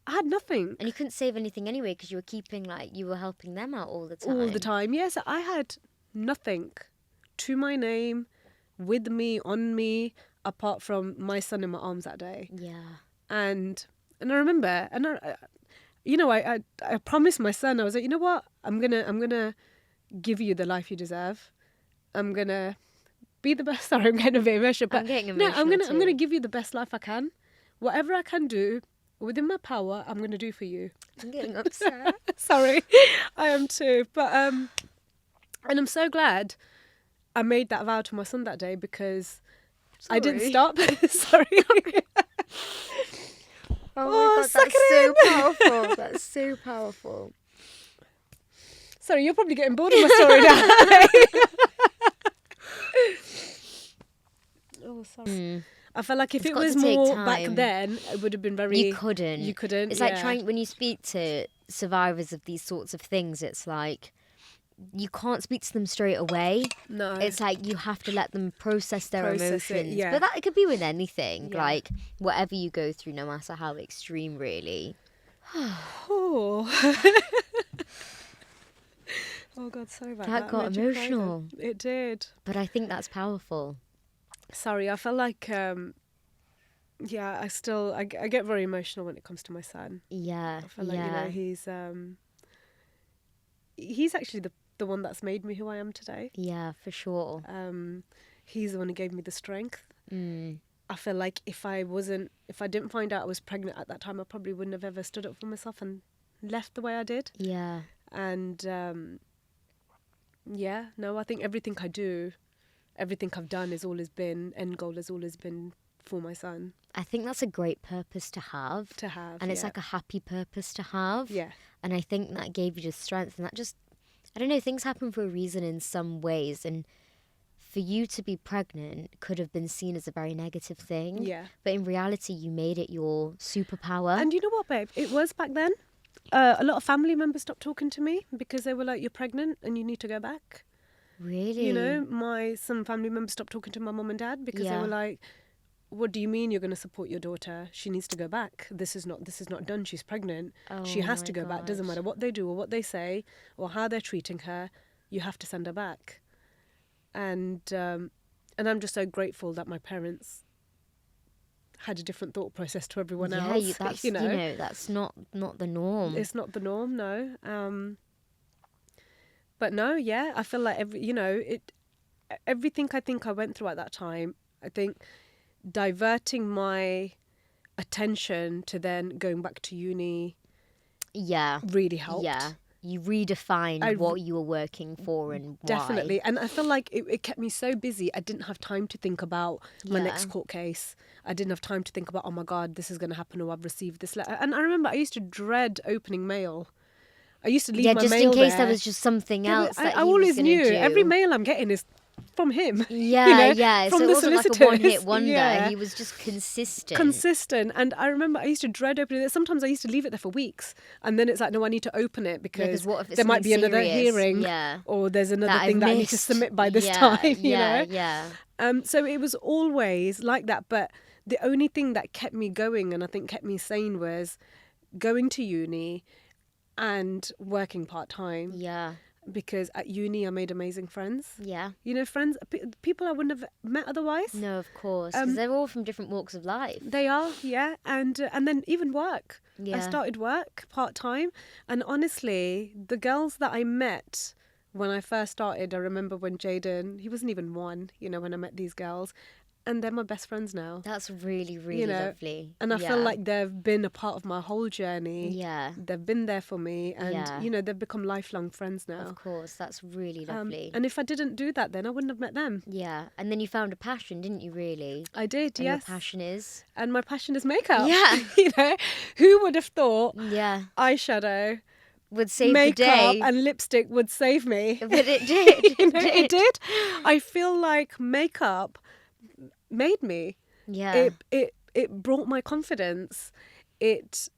Speaker 1: I had nothing.
Speaker 2: And you couldn't save anything anyway because you were keeping, like, you were helping them out all the time.
Speaker 1: All the time. Yes, I had nothing to my name, with me, on me, apart from my son in my arms that day.
Speaker 2: Yeah.
Speaker 1: And I remember, and I promised my son, I was like, you know what? I'm gonna give you the life you deserve. I'm gonna be the best. Sorry, I'm getting a bit emotional, but
Speaker 2: I'm getting emotional
Speaker 1: I'm gonna give you the best life I can. Whatever I can do within my power, I'm gonna do for you.
Speaker 2: I'm getting upset.
Speaker 1: Sorry, I am too. But and I'm so glad I made that vow to my son that day because I didn't stop. Sorry.
Speaker 2: Oh my God,
Speaker 1: suck
Speaker 2: that's
Speaker 1: it
Speaker 2: so powerful. That's so powerful.
Speaker 1: Sorry, you're probably getting bored of my story now. Oh, sorry. I felt like if it was more back then, it would have been very...
Speaker 2: You couldn't. It's like trying... When you speak to survivors of these sorts of things, it's like... You can't speak to them straight away.
Speaker 1: No.
Speaker 2: It's like you have to let them process their emotions.
Speaker 1: Yeah.
Speaker 2: But that it could be with anything.
Speaker 1: Yeah.
Speaker 2: Like, whatever you go through, no matter how extreme, really.
Speaker 1: Oh. Oh God, sorry about
Speaker 2: That
Speaker 1: that.
Speaker 2: got
Speaker 1: Made you cry then.
Speaker 2: emotional.
Speaker 1: It did.
Speaker 2: But I think that's powerful.
Speaker 1: Sorry, I felt like, yeah, I get very emotional when it comes to my son.
Speaker 2: Yeah,
Speaker 1: I feel like, you know, he's actually the one that's made me who I am today.
Speaker 2: Yeah, for sure.
Speaker 1: He's the one who gave me the strength.
Speaker 2: Mm.
Speaker 1: I feel like if I didn't find out I was pregnant at that time, I probably wouldn't have ever stood up for myself and left the way I did.
Speaker 2: Yeah.
Speaker 1: And yeah, no, I think everything I do, everything I've done end goal has always been for my son.
Speaker 2: I think that's a great purpose to have. And it's
Speaker 1: yeah.
Speaker 2: like a happy purpose to have.
Speaker 1: Yeah.
Speaker 2: And I think that gave you the strength. And that just, I don't know, things happen for a reason in some ways. And for you to be pregnant could have been seen as a very negative thing.
Speaker 1: Yeah.
Speaker 2: But in reality, you made it your superpower.
Speaker 1: And you know what, babe? It was back then. A lot of family members stopped talking to me because they were like, "You're pregnant and you need to go back."
Speaker 2: Really?
Speaker 1: You know, some family members stopped talking to my mum and dad because they were like, "What do you mean you're going to support your daughter? She needs to go back. This is not done. She's pregnant. She has to go back. Doesn't matter what they do or what they say or how they're treating her. You have to send her back." And I'm just so grateful that my parents had a different thought process to everyone else.
Speaker 2: Yeah, that's, you know, that's not the norm.
Speaker 1: It's not the norm, no. But no, yeah, I feel like everything I think I went through at that time, I think diverting my attention to then going back to uni really helped.
Speaker 2: Yeah. You redefined what you were working for and why.
Speaker 1: Definitely. And I feel like it kept me so busy. I didn't have time to think about my next court case. I didn't have time to think about, oh my God, this is going to happen, or I've received this letter. And I remember I used to dread opening mail. I used to leave my mail
Speaker 2: just in case
Speaker 1: there
Speaker 2: was just something else that
Speaker 1: I
Speaker 2: he
Speaker 1: always
Speaker 2: was gonna
Speaker 1: knew
Speaker 2: do.
Speaker 1: every mail I'm getting is from him.
Speaker 2: Yeah,
Speaker 1: from
Speaker 2: so it
Speaker 1: the
Speaker 2: wasn't like
Speaker 1: solicitors.
Speaker 2: a one-hit wonder.
Speaker 1: Yeah.
Speaker 2: He was just consistent.
Speaker 1: And I remember I used to dread opening it. Sometimes I used to leave it there for weeks, and then it's like, no, I need to open it because
Speaker 2: what if it's
Speaker 1: there might be another
Speaker 2: serious?
Speaker 1: hearing, or there's another thing that I need to submit by this time. You know?
Speaker 2: Yeah.
Speaker 1: So it was always like that. But the only thing that kept me going and I think kept me sane was going to uni and working part-time.
Speaker 2: Yeah.
Speaker 1: Because at uni I made amazing friends.
Speaker 2: Yeah.
Speaker 1: You know, friends, people I wouldn't have met otherwise.
Speaker 2: No, of course. Because they're all from different walks of life.
Speaker 1: They are, yeah. And then even work.
Speaker 2: Yeah.
Speaker 1: I started work part-time. And honestly, the girls that I met when I first started, I remember when Jaden, he wasn't even one, you know, when I met these girls. And they're my best friends now.
Speaker 2: That's really, really lovely.
Speaker 1: And I feel like they've been a part of my whole journey.
Speaker 2: Yeah.
Speaker 1: They've been there for me. And, you know, they've become lifelong friends now.
Speaker 2: Of course. That's really lovely.
Speaker 1: And if I didn't do that, then I wouldn't have met them.
Speaker 2: Yeah. And then you found a passion, didn't you, really?
Speaker 1: I did,
Speaker 2: and
Speaker 1: yes.
Speaker 2: Your passion is?
Speaker 1: And my passion is makeup.
Speaker 2: Yeah.
Speaker 1: You know, who would have thought eyeshadow
Speaker 2: would save
Speaker 1: makeup
Speaker 2: the day.
Speaker 1: And lipstick would save me?
Speaker 2: But it did.
Speaker 1: You know, it did. I feel like makeup made me.
Speaker 2: Yeah.
Speaker 1: It brought my confidence. It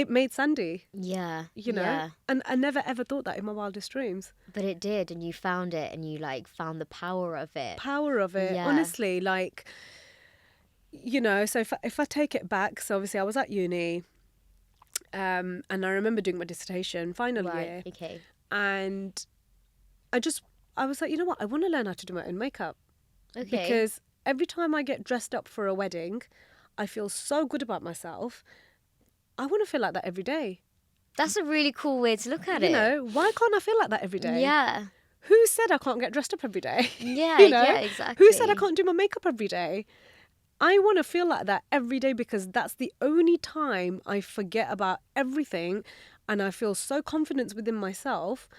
Speaker 1: made Sandie.
Speaker 2: Yeah.
Speaker 1: You know?
Speaker 2: Yeah.
Speaker 1: And I never ever thought that in my wildest dreams.
Speaker 2: But it did, and you found it, and you like found the power of it.
Speaker 1: Yeah. Honestly, like, you know, so if I take it back, so obviously I was at uni, and I remember doing my dissertation final year.
Speaker 2: Okay.
Speaker 1: And I was like, you know what, I want to learn how to do my own makeup.
Speaker 2: Okay.
Speaker 1: Because every time I get dressed up for a wedding, I feel so good about myself. I want to feel like that every day.
Speaker 2: That's a really cool way to look at it.
Speaker 1: You know, why can't I feel like that every day?
Speaker 2: Yeah.
Speaker 1: Who said I can't get dressed up every day?
Speaker 2: Yeah,
Speaker 1: you know?
Speaker 2: yeah, exactly.
Speaker 1: Who said I can't do my makeup every day? I want to feel like that every day because that's the only time I forget about everything and I feel so confident within myself.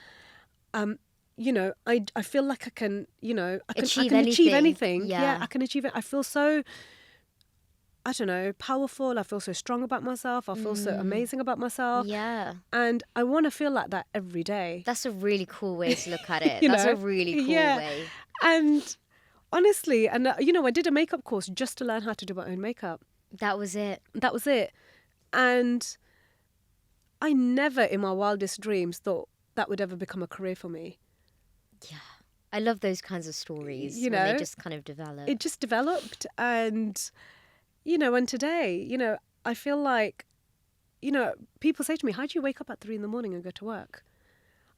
Speaker 1: You know, I feel like I can, you know, I can achieve anything. Yeah, I can achieve it. I feel so, I don't know, powerful. I feel so strong about myself. I feel so amazing about myself.
Speaker 2: Yeah.
Speaker 1: And I want to feel like that every day.
Speaker 2: That's a really cool way to look at it.
Speaker 1: You
Speaker 2: That's
Speaker 1: know?
Speaker 2: a really cool way.
Speaker 1: And honestly, and you know, I did a makeup course just to learn how to do my own makeup.
Speaker 2: That was it.
Speaker 1: That was it. And I never in my wildest dreams thought that would ever become a career for me.
Speaker 2: Yeah. I love those kinds of stories.
Speaker 1: You
Speaker 2: when
Speaker 1: know,
Speaker 2: they just kind of develop.
Speaker 1: It just developed. And, you know, and today, you know, I feel like, you know, people say to me, how do you wake up at 3 a.m. and go to work?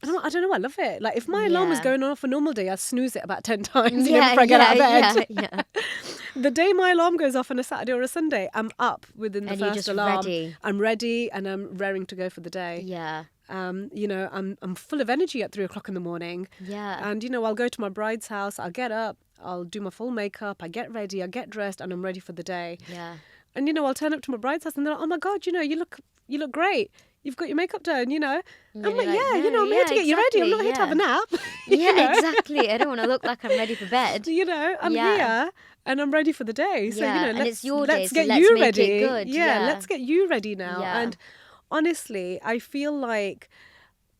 Speaker 1: I don't know, I love it. Like, if my alarm was
Speaker 2: Yeah.
Speaker 1: going off a normal day, I'd snooze it about 10 times
Speaker 2: Yeah,
Speaker 1: before I get out of bed.
Speaker 2: yeah.
Speaker 1: The day my alarm goes off on a Saturday or a Sunday, I'm up within the
Speaker 2: And you're
Speaker 1: first
Speaker 2: just
Speaker 1: alarm.
Speaker 2: ready.
Speaker 1: I'm ready and I'm raring to go for the day.
Speaker 2: Yeah.
Speaker 1: You know, I'm full of energy at 3 o'clock in the morning.
Speaker 2: Yeah.
Speaker 1: And, you know, I'll go to my bride's house, I'll get up, I'll do my full makeup, I get ready, I get dressed, and I'm ready for the day.
Speaker 2: Yeah.
Speaker 1: And, you know, I'll turn up to my bride's house and they're like, oh my God, you know, you look great. You've got your makeup done, you know.
Speaker 2: And
Speaker 1: I'm
Speaker 2: you're
Speaker 1: like, yeah,
Speaker 2: no,
Speaker 1: you know, I'm here to get you ready. I'm not here to have a nap.
Speaker 2: Yeah,
Speaker 1: know?
Speaker 2: exactly. I don't want to look like I'm ready for bed.
Speaker 1: You know, I'm
Speaker 2: Yeah.
Speaker 1: here and I'm ready for the day. So,
Speaker 2: Yeah,
Speaker 1: you know,
Speaker 2: and
Speaker 1: let's,
Speaker 2: it's your
Speaker 1: let's
Speaker 2: day, so
Speaker 1: get
Speaker 2: let's
Speaker 1: you
Speaker 2: make
Speaker 1: ready.
Speaker 2: it good. Yeah.
Speaker 1: Let's get you ready now.
Speaker 2: Yeah.
Speaker 1: And honestly, I feel like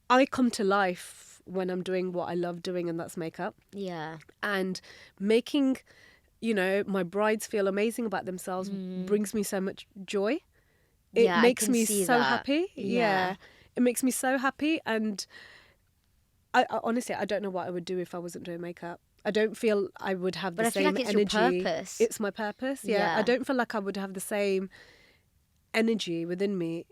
Speaker 1: I come to life when I'm doing what I love doing, and that's makeup.
Speaker 2: Yeah.
Speaker 1: And making, you know, my brides feel amazing about themselves brings me so much joy. It
Speaker 2: Yeah, I
Speaker 1: makes
Speaker 2: can
Speaker 1: me
Speaker 2: see
Speaker 1: so
Speaker 2: that.
Speaker 1: happy.
Speaker 2: Yeah.
Speaker 1: It makes me so happy. And I honestly, I don't know what I would do if I wasn't doing makeup. I don't feel I would have the
Speaker 2: But I feel
Speaker 1: same
Speaker 2: like it's
Speaker 1: energy.
Speaker 2: your purpose.
Speaker 1: It's my purpose. Yeah.
Speaker 2: Yeah.
Speaker 1: I don't feel like I would have the same energy within me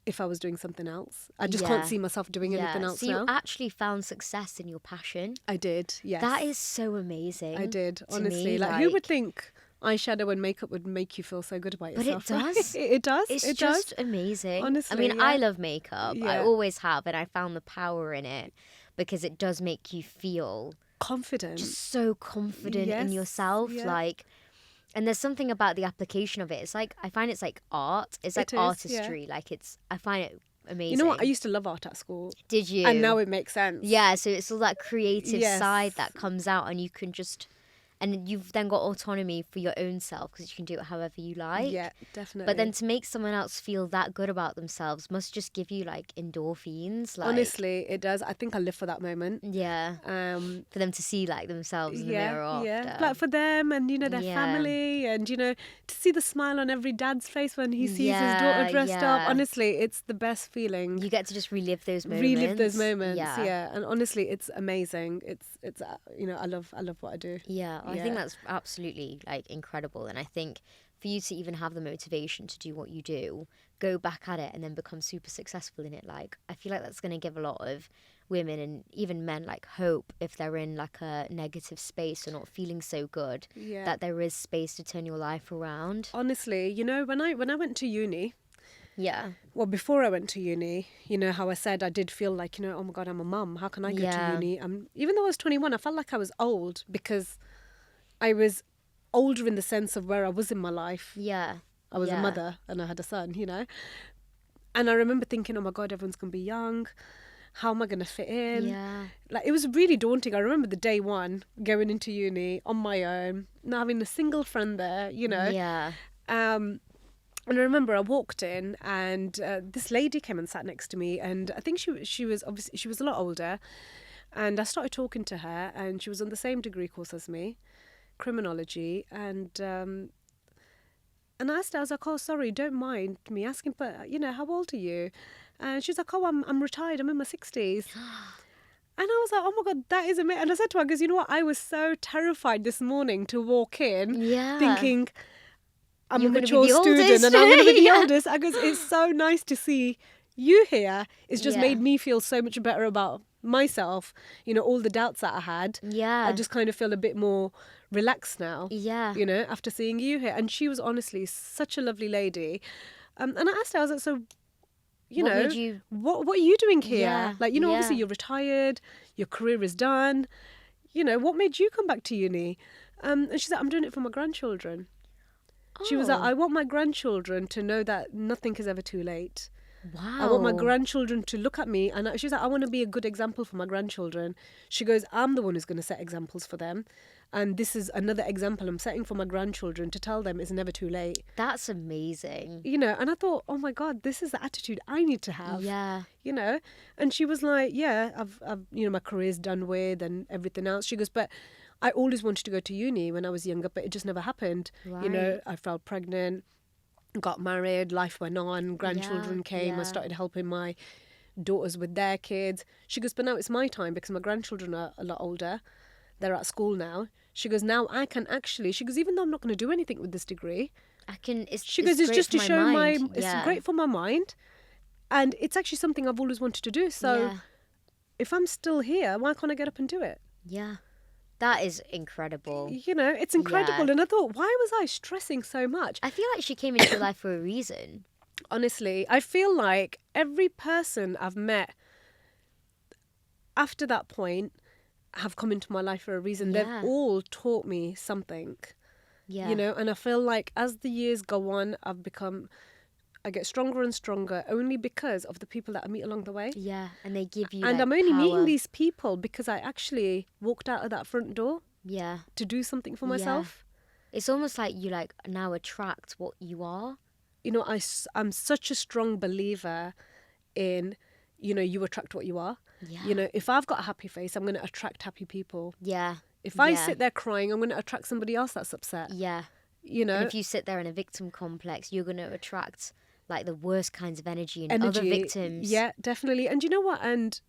Speaker 1: if I was doing something else. I just can't
Speaker 2: Yeah.
Speaker 1: see myself doing anything else
Speaker 2: So
Speaker 1: now.
Speaker 2: you actually found success in your passion.
Speaker 1: I did. Yes.
Speaker 2: That is so amazing.
Speaker 1: I did.
Speaker 2: to
Speaker 1: Honestly,
Speaker 2: me,
Speaker 1: like who would think eyeshadow and makeup would make you feel so good about
Speaker 2: But it
Speaker 1: yourself? right?
Speaker 2: does.
Speaker 1: It does.
Speaker 2: It's
Speaker 1: it
Speaker 2: just
Speaker 1: does.
Speaker 2: amazing.
Speaker 1: Honestly,
Speaker 2: I mean,
Speaker 1: yeah.
Speaker 2: I love makeup. I
Speaker 1: Yeah.
Speaker 2: always have, and I found the power in it because it does make you feel
Speaker 1: Confident.
Speaker 2: just so confident in
Speaker 1: Yes,
Speaker 2: yourself.
Speaker 1: yeah.
Speaker 2: Like, and there's something about the application of it. It's like, I find it's like art. It's like
Speaker 1: It is, yeah.
Speaker 2: artistry. Like, I find it amazing.
Speaker 1: You know what? I used to love art at school.
Speaker 2: Did you?
Speaker 1: And now it makes sense.
Speaker 2: Yeah, so it's all that creative
Speaker 1: Yes.
Speaker 2: side that comes out, and you can just, and you've then got autonomy for your own self because you can do it however you like.
Speaker 1: Yeah, definitely.
Speaker 2: But then to make someone else feel that good about themselves must just give you like endorphins. Like,
Speaker 1: honestly, it does. I think I live for that moment.
Speaker 2: yeah, for them to see like themselves in the mirror after.
Speaker 1: Like for them and, you know, their
Speaker 2: Yeah.
Speaker 1: family and, you know, to see the smile on every dad's face when he sees his
Speaker 2: Yeah,
Speaker 1: daughter dressed up.
Speaker 2: yeah.
Speaker 1: Honestly, it's the best feeling.
Speaker 2: You get to just relive those moments.
Speaker 1: Relive those moments.
Speaker 2: Yeah.
Speaker 1: Yeah. And honestly, it's amazing. It's you know, I love what I do.
Speaker 2: Yeah, I
Speaker 1: Yeah.
Speaker 2: think that's absolutely like incredible, and I think for you to even have the motivation to do what you do, go back at it, and then become super successful in it, like I feel like that's going to give a lot of women and even men like hope if they're in like a negative space or not feeling so good,
Speaker 1: Yeah.
Speaker 2: that there is space to turn your life around.
Speaker 1: Honestly, you know, when I went to uni,
Speaker 2: Yeah,
Speaker 1: well, before I went to uni, you know, how I said I did feel like, you know, oh my God, I'm a mum. How can I go
Speaker 2: Yeah.
Speaker 1: to uni? Even though I was 21, I felt like I was old because I was older in the sense of where I was in my life.
Speaker 2: yeah,
Speaker 1: I was a
Speaker 2: Yeah.
Speaker 1: mother and I had a son, you know. And I remember thinking, oh my God, everyone's going to be young. How am I going to fit in?
Speaker 2: yeah,
Speaker 1: Like, it was really daunting. I remember the day one, going into uni on my own, not having a single friend there, you know.
Speaker 2: yeah,
Speaker 1: And I remember I walked in and this lady came and sat next to me, and I think she was obviously, she was a lot older, and I started talking to her, and she was on the same degree course as me, criminology, and I asked her, I was like, oh, sorry, don't mind me asking, but, you know, how old are you? And she's like, oh, I'm retired, I'm in my 60s. And I was like, oh my God, that is amazing. And I said to her, because you know what, I was so terrified this morning to walk in,
Speaker 2: yeah.
Speaker 1: thinking, I'm
Speaker 2: You're
Speaker 1: a
Speaker 2: gonna be
Speaker 1: mature
Speaker 2: the
Speaker 1: student
Speaker 2: oldest.
Speaker 1: and I'm going to be the
Speaker 2: Yeah.
Speaker 1: oldest. I goes, it's so nice to see you here. It's just
Speaker 2: Yeah.
Speaker 1: made me feel so much better about myself. You know, all the doubts that I had.
Speaker 2: Yeah.
Speaker 1: I just kind of feel a bit more relaxed now,
Speaker 2: Yeah.
Speaker 1: you know, after seeing you here. And she was honestly such a lovely lady. And I asked her, I was like, so, you
Speaker 2: What
Speaker 1: know,
Speaker 2: made you-
Speaker 1: what are you doing here?
Speaker 2: Yeah,
Speaker 1: Like, you know, obviously
Speaker 2: yeah.
Speaker 1: you're retired, your career is done. You know, what made you come back to uni? And she's like, I'm doing it for my grandchildren. She was like,
Speaker 2: Oh,
Speaker 1: I want my grandchildren to know that nothing is ever too late.
Speaker 2: wow.
Speaker 1: I want my grandchildren to look at me. And she's like, I want to be a good example for my grandchildren. She goes, I'm the one who's going to set examples for them. And this is another example I'm setting for my grandchildren to tell them it's never too late.
Speaker 2: That's amazing.
Speaker 1: You know, and I thought, oh my God, this is the attitude I need to have.
Speaker 2: Yeah.
Speaker 1: You know, and she was like, yeah, I've you know, my career's done with and everything else. She goes, but I always wanted to go to uni when I was younger, but it just never happened. You know,
Speaker 2: Right.
Speaker 1: I fell pregnant, got married, life went on, grandchildren
Speaker 2: Yeah,
Speaker 1: came, I
Speaker 2: yeah.
Speaker 1: started helping my daughters with their kids. She goes, but now it's my time because my grandchildren are a lot older. They're at school now. She goes, now I can actually, she goes, even though I'm not going to do anything with this degree,
Speaker 2: I can. It's.
Speaker 1: she goes, it's
Speaker 2: great
Speaker 1: just
Speaker 2: for
Speaker 1: to show my,
Speaker 2: mind.
Speaker 1: it's
Speaker 2: Yeah.
Speaker 1: great for my mind. And it's actually something I've always wanted to do. So
Speaker 2: Yeah.
Speaker 1: if I'm still here, why can't I get up and do it?
Speaker 2: Yeah. That is incredible.
Speaker 1: You know, it's incredible.
Speaker 2: Yeah.
Speaker 1: And I thought, why was I stressing so much?
Speaker 2: I feel like she came into your life for a reason.
Speaker 1: Honestly, I feel like every person I've met after that point have come into my life for a reason.
Speaker 2: Yeah.
Speaker 1: They've all taught me something,
Speaker 2: Yeah.
Speaker 1: you know, and I feel like as the years go on, I get stronger and stronger only because of the people that I meet along the way.
Speaker 2: Yeah, and they give you
Speaker 1: And
Speaker 2: like,
Speaker 1: I'm only
Speaker 2: power.
Speaker 1: meeting these people because I actually walked out of that front door
Speaker 2: Yeah.
Speaker 1: to do something for
Speaker 2: Yeah.
Speaker 1: myself.
Speaker 2: It's almost like you like now attract what you are.
Speaker 1: You know, I'm such a strong believer in, you know, you attract what you are.
Speaker 2: Yeah.
Speaker 1: You know, if I've got a happy face, I'm going to attract happy people.
Speaker 2: Yeah.
Speaker 1: If I
Speaker 2: Yeah.
Speaker 1: sit there crying, I'm going to attract somebody else that's upset.
Speaker 2: Yeah.
Speaker 1: You know,
Speaker 2: And if you sit there in a victim complex, you're going to attract like the worst kinds of energy in other victims.
Speaker 1: Yeah, definitely. And you know what? And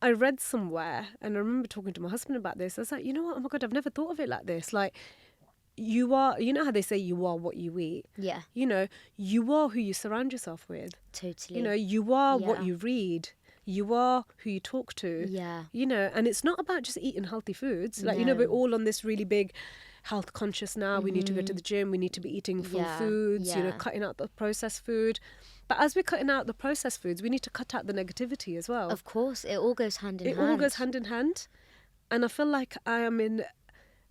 Speaker 1: I read somewhere, and I remember talking to my husband about this. I was like, you know what? Oh my God, I've never thought of it like this. Like, you know how they say you are what you eat?
Speaker 2: Yeah.
Speaker 1: You know, you are who you surround yourself with.
Speaker 2: Totally.
Speaker 1: You know, you are what
Speaker 2: Yeah.
Speaker 1: you read. You are who you talk to.
Speaker 2: Yeah.
Speaker 1: You know, and it's not about just eating healthy foods. Like, you know,
Speaker 2: No.
Speaker 1: we're all on this really big health conscious now. We need to go to the gym. We need to be eating full
Speaker 2: Yeah,
Speaker 1: foods, you know,
Speaker 2: yeah.
Speaker 1: cutting out the processed food. But as we're cutting out the processed foods, we need to cut out the negativity as well.
Speaker 2: Of course, it all goes hand in
Speaker 1: It
Speaker 2: hand.
Speaker 1: all goes hand in hand. And I feel like I am in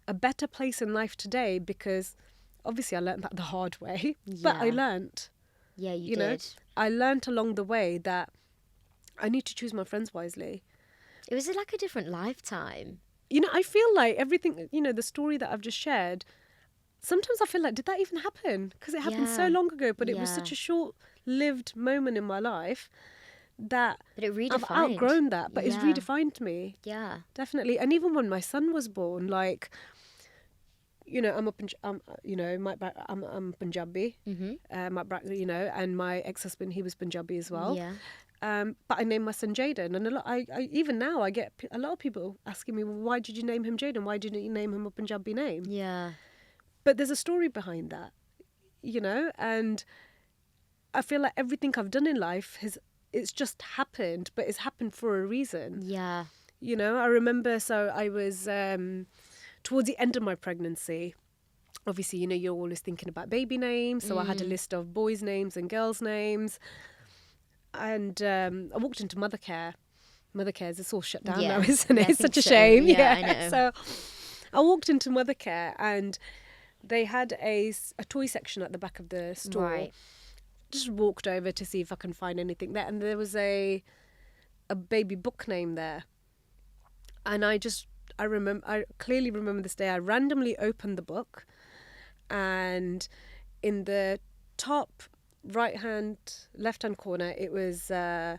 Speaker 1: a better place in life today because obviously I learned that the hard way. But I
Speaker 2: Yeah.
Speaker 1: learned,
Speaker 2: Yeah, you
Speaker 1: you know,
Speaker 2: did.
Speaker 1: I learned along the way that I need to choose my friends wisely.
Speaker 2: It was like a different lifetime.
Speaker 1: You know, I feel like everything, you know, the story that I've just shared, sometimes I feel like, did that even happen? Because it happened so
Speaker 2: Yeah.
Speaker 1: long ago, but it was
Speaker 2: Yeah.
Speaker 1: such a short-lived moment in my life that
Speaker 2: But it
Speaker 1: I've
Speaker 2: redefined.
Speaker 1: outgrown that, but it's
Speaker 2: Yeah.
Speaker 1: redefined me.
Speaker 2: Yeah.
Speaker 1: Definitely. And even when my son was born, like, you know, I'm Punjabi, you know, and my ex-husband, he was Punjabi as well.
Speaker 2: Yeah.
Speaker 1: But I named my son Jaden, and even now I get a lot of people asking me, well, why did you name him Jaden? Why didn't you name him a Punjabi name?
Speaker 2: Yeah.
Speaker 1: But there's a story behind that, you know, and I feel like everything I've done in life it's just happened, but it's happened for a reason.
Speaker 2: Yeah.
Speaker 1: You know, I remember, so I was towards the end of my pregnancy. Obviously, you know, you're always thinking about baby names. So I had a list of boys' names and girls' names. And I walked into Mothercare. Mothercare's, it's all shut down
Speaker 2: Yeah.
Speaker 1: now, isn't
Speaker 2: Yeah,
Speaker 1: it?
Speaker 2: I
Speaker 1: It's such a
Speaker 2: think so.
Speaker 1: shame.
Speaker 2: Yeah, I know.
Speaker 1: So I walked into Mothercare and they had a toy section at the back of the store.
Speaker 2: Right.
Speaker 1: Just walked over to see if I can find anything there. And there was a baby book name there. And I clearly remember this day. I randomly opened the book, and in the top left-hand corner, it was the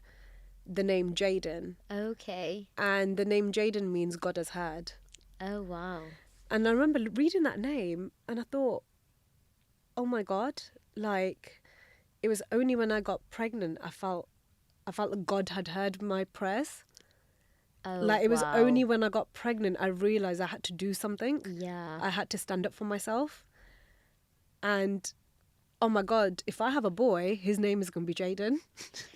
Speaker 1: name Jaden.
Speaker 2: Okay.
Speaker 1: And the name Jaden means God has heard.
Speaker 2: Oh, wow.
Speaker 1: And I remember reading that name, and I thought, oh my God, like, it was only when I got pregnant I felt that God had heard my prayers.
Speaker 2: Oh,
Speaker 1: Like, it was
Speaker 2: wow.
Speaker 1: only when I got pregnant I realised I had to do something.
Speaker 2: Yeah.
Speaker 1: I had to stand up for myself. And, oh my God, if I have a boy, his name is going to be Jaden.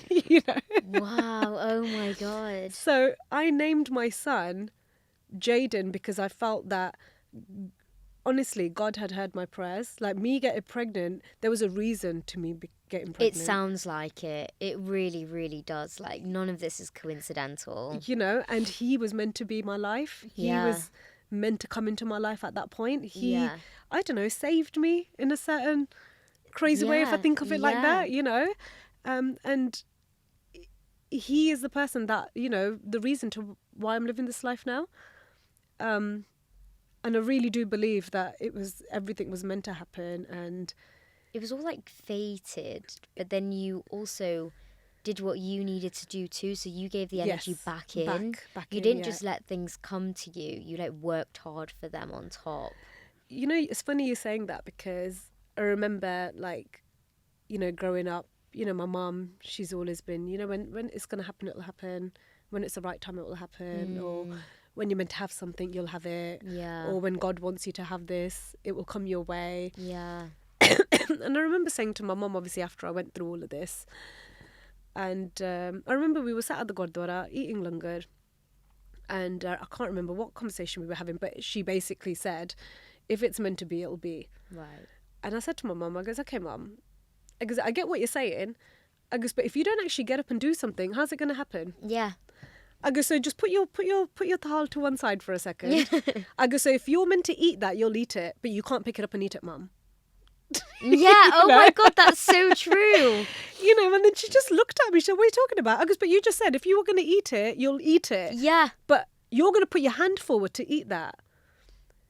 Speaker 1: You know?
Speaker 2: Wow. Oh, my God.
Speaker 1: So I named my son Jaden because I felt that, honestly, God had heard my prayers. Like, me getting pregnant, there was a reason to me getting pregnant.
Speaker 2: It sounds like it. It really, really does. Like, none of this is coincidental.
Speaker 1: You know, and he was meant to be my life. He
Speaker 2: Yeah.
Speaker 1: was meant to come into my life at that point. He,
Speaker 2: Yeah.
Speaker 1: I don't know, saved me in a certain crazy way, if I
Speaker 2: Yeah,
Speaker 1: think of it like
Speaker 2: yeah.
Speaker 1: that, you know. And he is the person that, you know, the reason to why I'm living this life now. And I really do believe that everything was meant to happen. And
Speaker 2: It was all like fated, but then you also did what you needed to do too. So you gave the energy
Speaker 1: yes,
Speaker 2: back in.
Speaker 1: back
Speaker 2: You
Speaker 1: in,
Speaker 2: didn't
Speaker 1: yeah.
Speaker 2: just let things come to you. You like worked hard for them on top.
Speaker 1: You know, it's funny you saying that because I remember, like, you know, growing up, you know, my mum, she's always been, you know, when it's going to happen, it'll happen. When it's the right time, it will happen. Or when you're meant to have something, you'll have it.
Speaker 2: Yeah.
Speaker 1: Or when God wants you to have this, it will come your way.
Speaker 2: Yeah.
Speaker 1: And I remember saying to my mum, obviously, after I went through all of this, And I remember we were sat at the Gurdwara eating langar, and I can't remember what conversation we were having, but she basically said, if it's meant to be, it'll be.
Speaker 2: Right.
Speaker 1: And I said to my mum, I goes, okay, mum, I goes, I get what you're saying. I goes, but if you don't actually get up and do something, how's it going to happen?
Speaker 2: Yeah.
Speaker 1: I go, so just put your thal to one side for a second. I go, so if you're meant to eat that, you'll eat it, but you can't pick it up and eat it, mum.
Speaker 2: Yeah. Oh my God, that's so true.
Speaker 1: You know, and then she just looked at me. She said, what are you talking about? I goes, but you just said if you were going to eat it, you'll eat it.
Speaker 2: Yeah.
Speaker 1: But you're going to put your hand forward to eat that.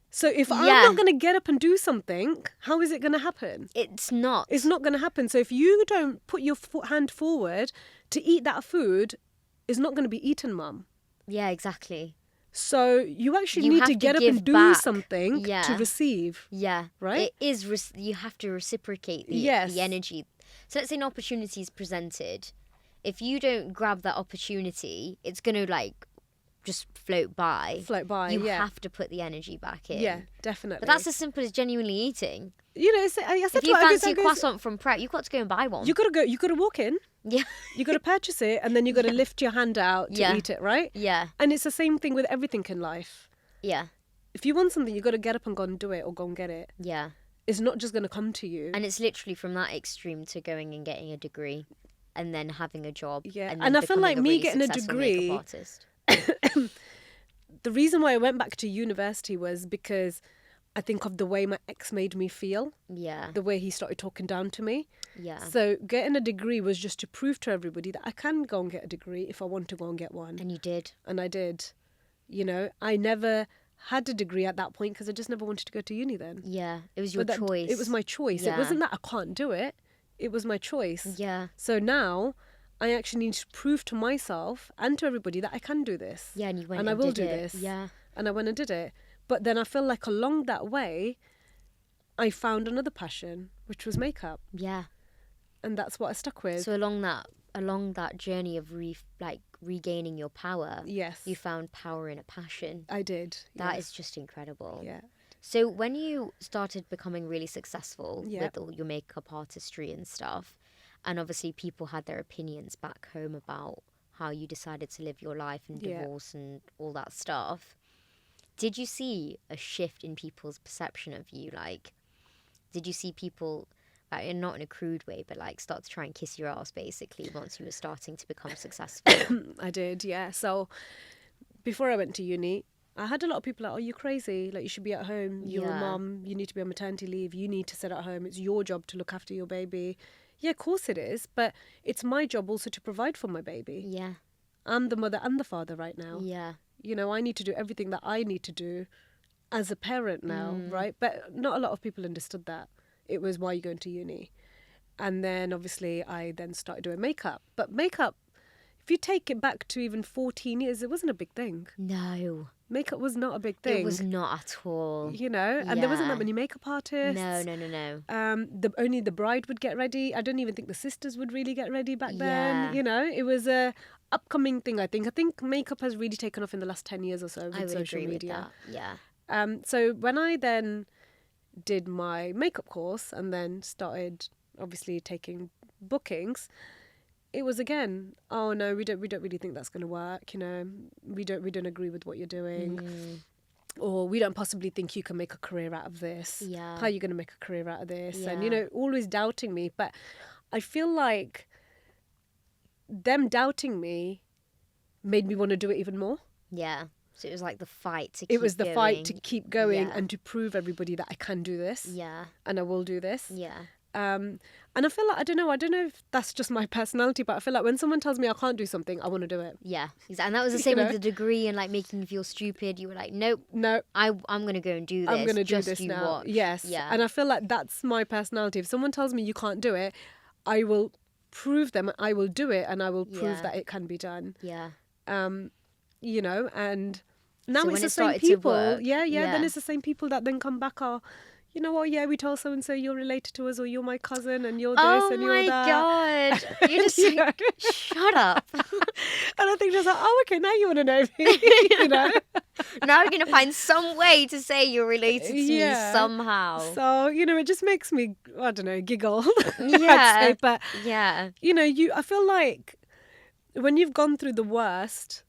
Speaker 1: So if I'm
Speaker 2: Yeah.
Speaker 1: not going to get up and do something, how is it going to happen?
Speaker 2: It's not.
Speaker 1: It's not going to happen. So if you don't put your hand forward to eat that food, it's not going to be eaten, mum.
Speaker 2: Yeah, exactly.
Speaker 1: So you actually
Speaker 2: You
Speaker 1: need
Speaker 2: have
Speaker 1: to
Speaker 2: to
Speaker 1: get up
Speaker 2: give
Speaker 1: and do
Speaker 2: back.
Speaker 1: something
Speaker 2: Yeah.
Speaker 1: to receive.
Speaker 2: Yeah.
Speaker 1: Right?
Speaker 2: It is, you have to reciprocate
Speaker 1: Yes.
Speaker 2: the energy. So let's say an opportunity is presented. If you don't grab that opportunity, it's going to like just float by. You
Speaker 1: yeah.
Speaker 2: have to put the energy back in.
Speaker 1: Yeah, definitely.
Speaker 2: But that's as simple as genuinely eating.
Speaker 1: You know, I said
Speaker 2: If
Speaker 1: to
Speaker 2: you
Speaker 1: her, I
Speaker 2: fancy a
Speaker 1: goes,
Speaker 2: croissant from Pret, you've got to go and buy one.
Speaker 1: you gotta walk in,
Speaker 2: Yeah.
Speaker 1: you gotta purchase it, and then you gotta lift your hand out to
Speaker 2: Yeah.
Speaker 1: eat it, right?
Speaker 2: Yeah.
Speaker 1: And it's the same thing with everything in life.
Speaker 2: Yeah.
Speaker 1: If you want something, you gotta get up and go and do it, or go and get it.
Speaker 2: Yeah.
Speaker 1: It's not just gonna come to you.
Speaker 2: And it's literally from that extreme to going and getting a degree and then having a job.
Speaker 1: Yeah.
Speaker 2: And,
Speaker 1: And
Speaker 2: then
Speaker 1: I feel like
Speaker 2: becoming
Speaker 1: me
Speaker 2: really
Speaker 1: getting a
Speaker 2: successful
Speaker 1: degree-
Speaker 2: makeup artist.
Speaker 1: The reason why I went back to university was because I think of the way my ex made me feel,
Speaker 2: Yeah.
Speaker 1: the way he started talking down to me.
Speaker 2: Yeah.
Speaker 1: So getting a degree was just to prove to everybody that I can go and get a degree if I want to go and get one.
Speaker 2: And you did.
Speaker 1: And I did. You know, I never had a degree at that point because I just never wanted to go to uni then.
Speaker 2: Yeah. It was your
Speaker 1: But that-
Speaker 2: choice.
Speaker 1: It was my choice.
Speaker 2: Yeah.
Speaker 1: It wasn't that I can't do it. It was my choice.
Speaker 2: Yeah.
Speaker 1: So now I actually need to prove to myself and to everybody that I can do this.
Speaker 2: Yeah, and you went
Speaker 1: And
Speaker 2: and
Speaker 1: I will
Speaker 2: did
Speaker 1: do
Speaker 2: it.
Speaker 1: this.
Speaker 2: Yeah.
Speaker 1: And I went and did it. But then I feel like along that way, I found another passion, which was makeup.
Speaker 2: Yeah.
Speaker 1: And that's what I stuck with.
Speaker 2: So along that journey of regaining your power,
Speaker 1: Yes.
Speaker 2: you found power in a passion.
Speaker 1: I did.
Speaker 2: That
Speaker 1: yes.
Speaker 2: is just incredible.
Speaker 1: Yeah.
Speaker 2: So when you started becoming really successful
Speaker 1: Yeah.
Speaker 2: with all your makeup artistry and stuff, and obviously people had their opinions back home about how you decided to live your life and
Speaker 1: Yeah.
Speaker 2: divorce and all that stuff, did you see a shift in people's perception of you? Like, did you see people, like, not in a crude way, but like start to try and kiss your ass basically once you were starting to become successful?
Speaker 1: I did, yeah. So before I went to uni, I had a lot of people like, oh, you're crazy. Like, you should be at home. You're
Speaker 2: Yeah.
Speaker 1: a mum. You need to be on maternity leave. You need to sit at home. It's your job to look after your baby. Yeah, of course it is. But it's my job also to provide for my baby.
Speaker 2: Yeah.
Speaker 1: I'm the mother and the father right now.
Speaker 2: Yeah.
Speaker 1: You know, I need to do everything that I need to do as a parent now, right? But not a lot of people understood that. It was, why are you going to uni? And then obviously I then started doing makeup. But makeup, if you take it back to even 14 years, it wasn't a big thing.
Speaker 2: No.
Speaker 1: Makeup was not a big thing.
Speaker 2: It was not at all.
Speaker 1: You know, and there wasn't
Speaker 2: Yeah.
Speaker 1: that many makeup artists.
Speaker 2: No.
Speaker 1: Only the bride would get ready. I don't even think the sisters would really get ready back then.
Speaker 2: Yeah.
Speaker 1: You know, it was a upcoming thing. I think makeup has really taken off in the last 10 years or so with
Speaker 2: I would
Speaker 1: social
Speaker 2: agree
Speaker 1: media.
Speaker 2: with that. Yeah.
Speaker 1: So when I then did my makeup course and then started obviously taking bookings, it was again, oh no, we don't really think that's going to work. You know, we don't agree with what you're doing. Or we don't possibly think you can make a career out of this.
Speaker 2: Yeah.
Speaker 1: How are you going to make a career out of this? And, you
Speaker 2: Yeah.
Speaker 1: know, always doubting me. But I feel like them doubting me made me want to do it even more.
Speaker 2: Yeah. So it was like the fight to keep
Speaker 1: It was the fight to
Speaker 2: going.
Speaker 1: keep going
Speaker 2: Yeah.
Speaker 1: and to prove everybody that I can do this.
Speaker 2: Yeah.
Speaker 1: And I will do this.
Speaker 2: Yeah.
Speaker 1: And I feel like, I don't know if that's just my personality, but I feel like when someone tells me I can't do something, I want to do it.
Speaker 2: Yeah. And that was the
Speaker 1: You
Speaker 2: same
Speaker 1: know?
Speaker 2: with the degree and like making you feel stupid. You were like, nope,
Speaker 1: No,
Speaker 2: I'm going to go and do this.
Speaker 1: I'm going to do
Speaker 2: Just
Speaker 1: this
Speaker 2: you
Speaker 1: now.
Speaker 2: watch.
Speaker 1: Yes.
Speaker 2: Yeah.
Speaker 1: And I feel like that's my personality. If someone tells me you can't do it, I will prove them, I will do it, and I will prove
Speaker 2: Yeah.
Speaker 1: that it can be done.
Speaker 2: Yeah.
Speaker 1: You know, and now
Speaker 2: So
Speaker 1: it's
Speaker 2: when
Speaker 1: the
Speaker 2: it
Speaker 1: same
Speaker 2: started to
Speaker 1: people.
Speaker 2: work,
Speaker 1: Then
Speaker 2: yeah.
Speaker 1: it's the same people that then come back, you know what, yeah, we told so and so you're related to us, or you're my cousin and you're this
Speaker 2: Oh
Speaker 1: and you're
Speaker 2: my
Speaker 1: that.
Speaker 2: God. You're just
Speaker 1: You
Speaker 2: like,
Speaker 1: know?
Speaker 2: shut up.
Speaker 1: And I think just like, oh, okay, now you want to know me. You know?
Speaker 2: Now you're going to find some way to say you're related to me somehow.
Speaker 1: So, it just makes me, I don't know, giggle.
Speaker 2: Yeah.
Speaker 1: I'd say. But,
Speaker 2: yeah.
Speaker 1: I feel like when you've gone through the worst,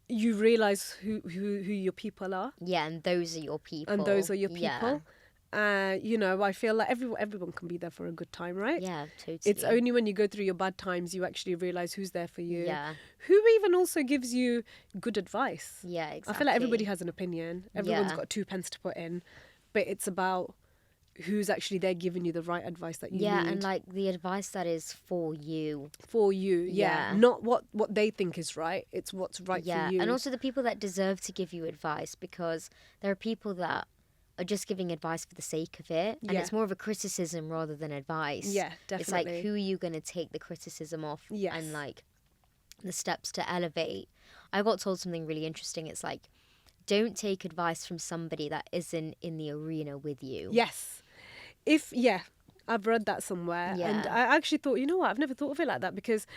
Speaker 1: you realise who your people are.
Speaker 2: Yeah, and those are your people.
Speaker 1: Yeah. I feel like everyone can be there for a good time, right?
Speaker 2: Yeah, totally.
Speaker 1: It's only when you go through your bad times you actually realise who's there for you.
Speaker 2: Yeah.
Speaker 1: Who even also gives you good advice.
Speaker 2: Yeah, exactly.
Speaker 1: I feel like everybody has an opinion. Everyone's got 2 pence to put in. But it's about who's actually there giving you the right advice that you need.
Speaker 2: Yeah, and like the advice that is for you.
Speaker 1: For you, yeah. Not what they think is right. It's what's right for you.
Speaker 2: Yeah, and also the people that deserve to give you advice, because there are people that are just giving advice for the sake of it, and it's more of a criticism rather than advice.
Speaker 1: Yeah, definitely.
Speaker 2: It's like, who are you going to take the criticism off and like the steps to elevate. I got told something really interesting. It's like, don't take advice from somebody that isn't in the arena with you.
Speaker 1: Yes. I've read that somewhere.
Speaker 2: Yeah.
Speaker 1: And I actually thought, you know what, I've never thought of it like that, because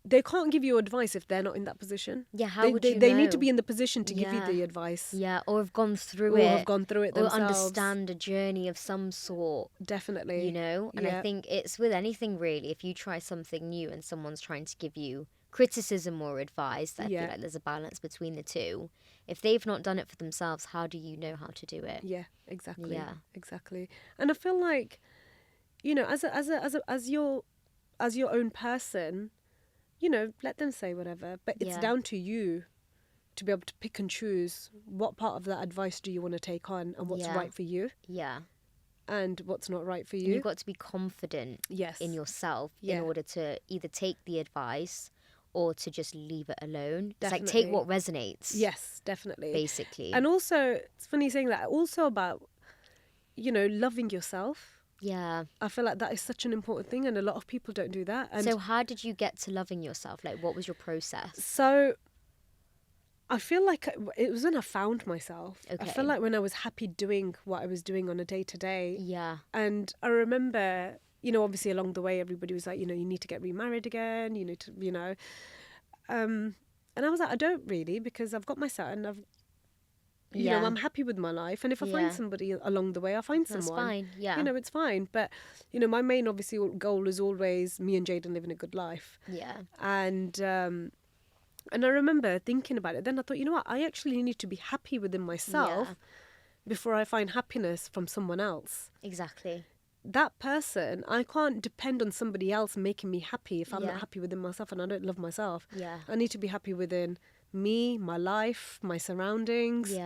Speaker 1: they can't give you advice if they're not in that position.
Speaker 2: Yeah, how would you know?
Speaker 1: They need to be in the position to give you the advice.
Speaker 2: Yeah, or have gone through it.
Speaker 1: Or have gone through it themselves.
Speaker 2: Or understand a journey of some sort.
Speaker 1: Definitely.
Speaker 2: You know? And I think it's with anything really. If you try something new and someone's trying to give you criticism or advice, I feel like there's a balance between the two. If they've not done it for themselves, how do you know how to do it?
Speaker 1: Yeah, exactly.
Speaker 2: Yeah.
Speaker 1: Exactly. And I feel like, as your own person, let them say whatever, but it's down to you to be able to pick and choose what part of that advice do you want to take on, and what's right for you.
Speaker 2: Yeah.
Speaker 1: And what's not right for you.
Speaker 2: And you've got to be confident in yourself in order to either take the advice or to just leave it alone. Definitely. It's like, take what resonates.
Speaker 1: Yes, definitely.
Speaker 2: Basically.
Speaker 1: And also, it's funny saying that, also about, loving yourself.
Speaker 2: Yeah.
Speaker 1: I feel like that is such an important thing, and a lot of people don't do that. And
Speaker 2: so how did you get to loving yourself? Like, what was your process?
Speaker 1: So I feel like it was when I found myself.
Speaker 2: Okay.
Speaker 1: I feel like when I was happy doing what I was doing on a day-to-day.
Speaker 2: Yeah.
Speaker 1: And I remember, obviously along the way, everybody was like, you need to get remarried again, you need to, and I was like, I don't really, because I've got my son, I'm happy with my life, and if I find somebody along the way, I'll find someone.
Speaker 2: That's fine, yeah.
Speaker 1: It's fine. But, my main, obviously, goal is always me and Jaden living a good life.
Speaker 2: Yeah.
Speaker 1: And I remember thinking about it. Then I thought, you know what, I actually need to be happy within myself before I find happiness from someone else.
Speaker 2: Exactly.
Speaker 1: That person, I can't depend on somebody else making me happy if I'm not happy within myself and I don't love myself.
Speaker 2: Yeah.
Speaker 1: I need to be happy within me, my life, my surroundings,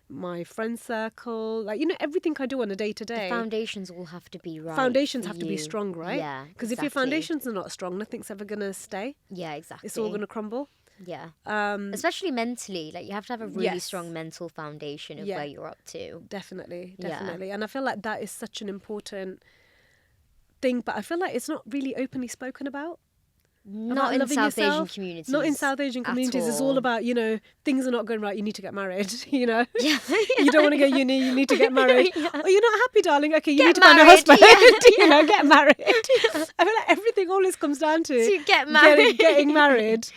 Speaker 1: my friend circle, everything I do on a day-to-day.
Speaker 2: The foundations all have to be right.
Speaker 1: Foundations have to be strong, right?
Speaker 2: Yeah,
Speaker 1: because if your foundations are not strong, nothing's ever going to stay.
Speaker 2: Yeah, exactly.
Speaker 1: It's all going to crumble.
Speaker 2: Yeah. Especially mentally. Like, you have to have a really strong mental foundation of where you're up to.
Speaker 1: Definitely. And I feel like that is such an important thing, but I feel like it's not really openly spoken about.
Speaker 2: Not in South Asian communities.
Speaker 1: Not in South Asian communities. It's all about, things are not going right, you need to get married, Yeah. You don't want to go uni, you need to get married. Oh, you're not happy, darling? Okay, you need to find a husband. Get married. I feel like everything always comes down to
Speaker 2: get married.
Speaker 1: Getting married.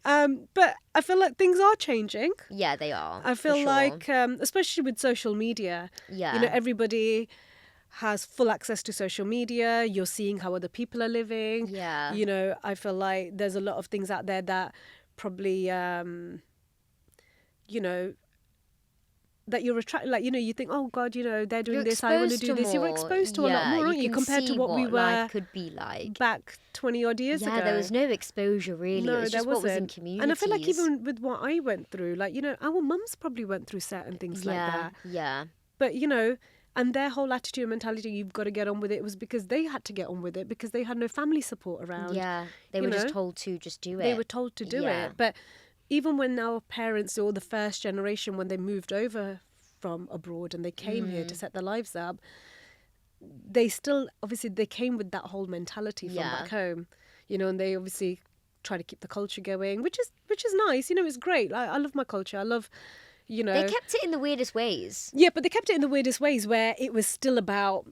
Speaker 1: But I feel like things are changing.
Speaker 2: Yeah, they are.
Speaker 1: I feel like, especially with social media, everybody has full access to social media. You're seeing how other people are living.
Speaker 2: Yeah.
Speaker 1: I feel like there's a lot of things out there that probably, that you're attracted, you think, oh God, they're doing this, I want to do this. You're exposed to a lot more, aren't you, compared to what we were
Speaker 2: life could be like
Speaker 1: back 20 odd years ago.
Speaker 2: Yeah, there was no exposure really.
Speaker 1: No,
Speaker 2: it was just
Speaker 1: there
Speaker 2: what was in
Speaker 1: wasn't.
Speaker 2: communities.
Speaker 1: And I feel like even with what I went through, our mums probably went through certain things like that.
Speaker 2: Yeah.
Speaker 1: But, and their whole attitude and mentality, you've got to get on with it, was because they had to get on with it because they had no family support around.
Speaker 2: Yeah, they were just told to just do it.
Speaker 1: They were told to do it. But even when our parents, or the first generation, when they moved over from abroad and they came here to set their lives up, they still, obviously, they came with that whole mentality from back home, and they obviously try to keep the culture going, which is nice. It's great. I love my culture. I love...
Speaker 2: They kept it in the weirdest ways.
Speaker 1: Yeah, but they kept it in the weirdest ways, where it was still about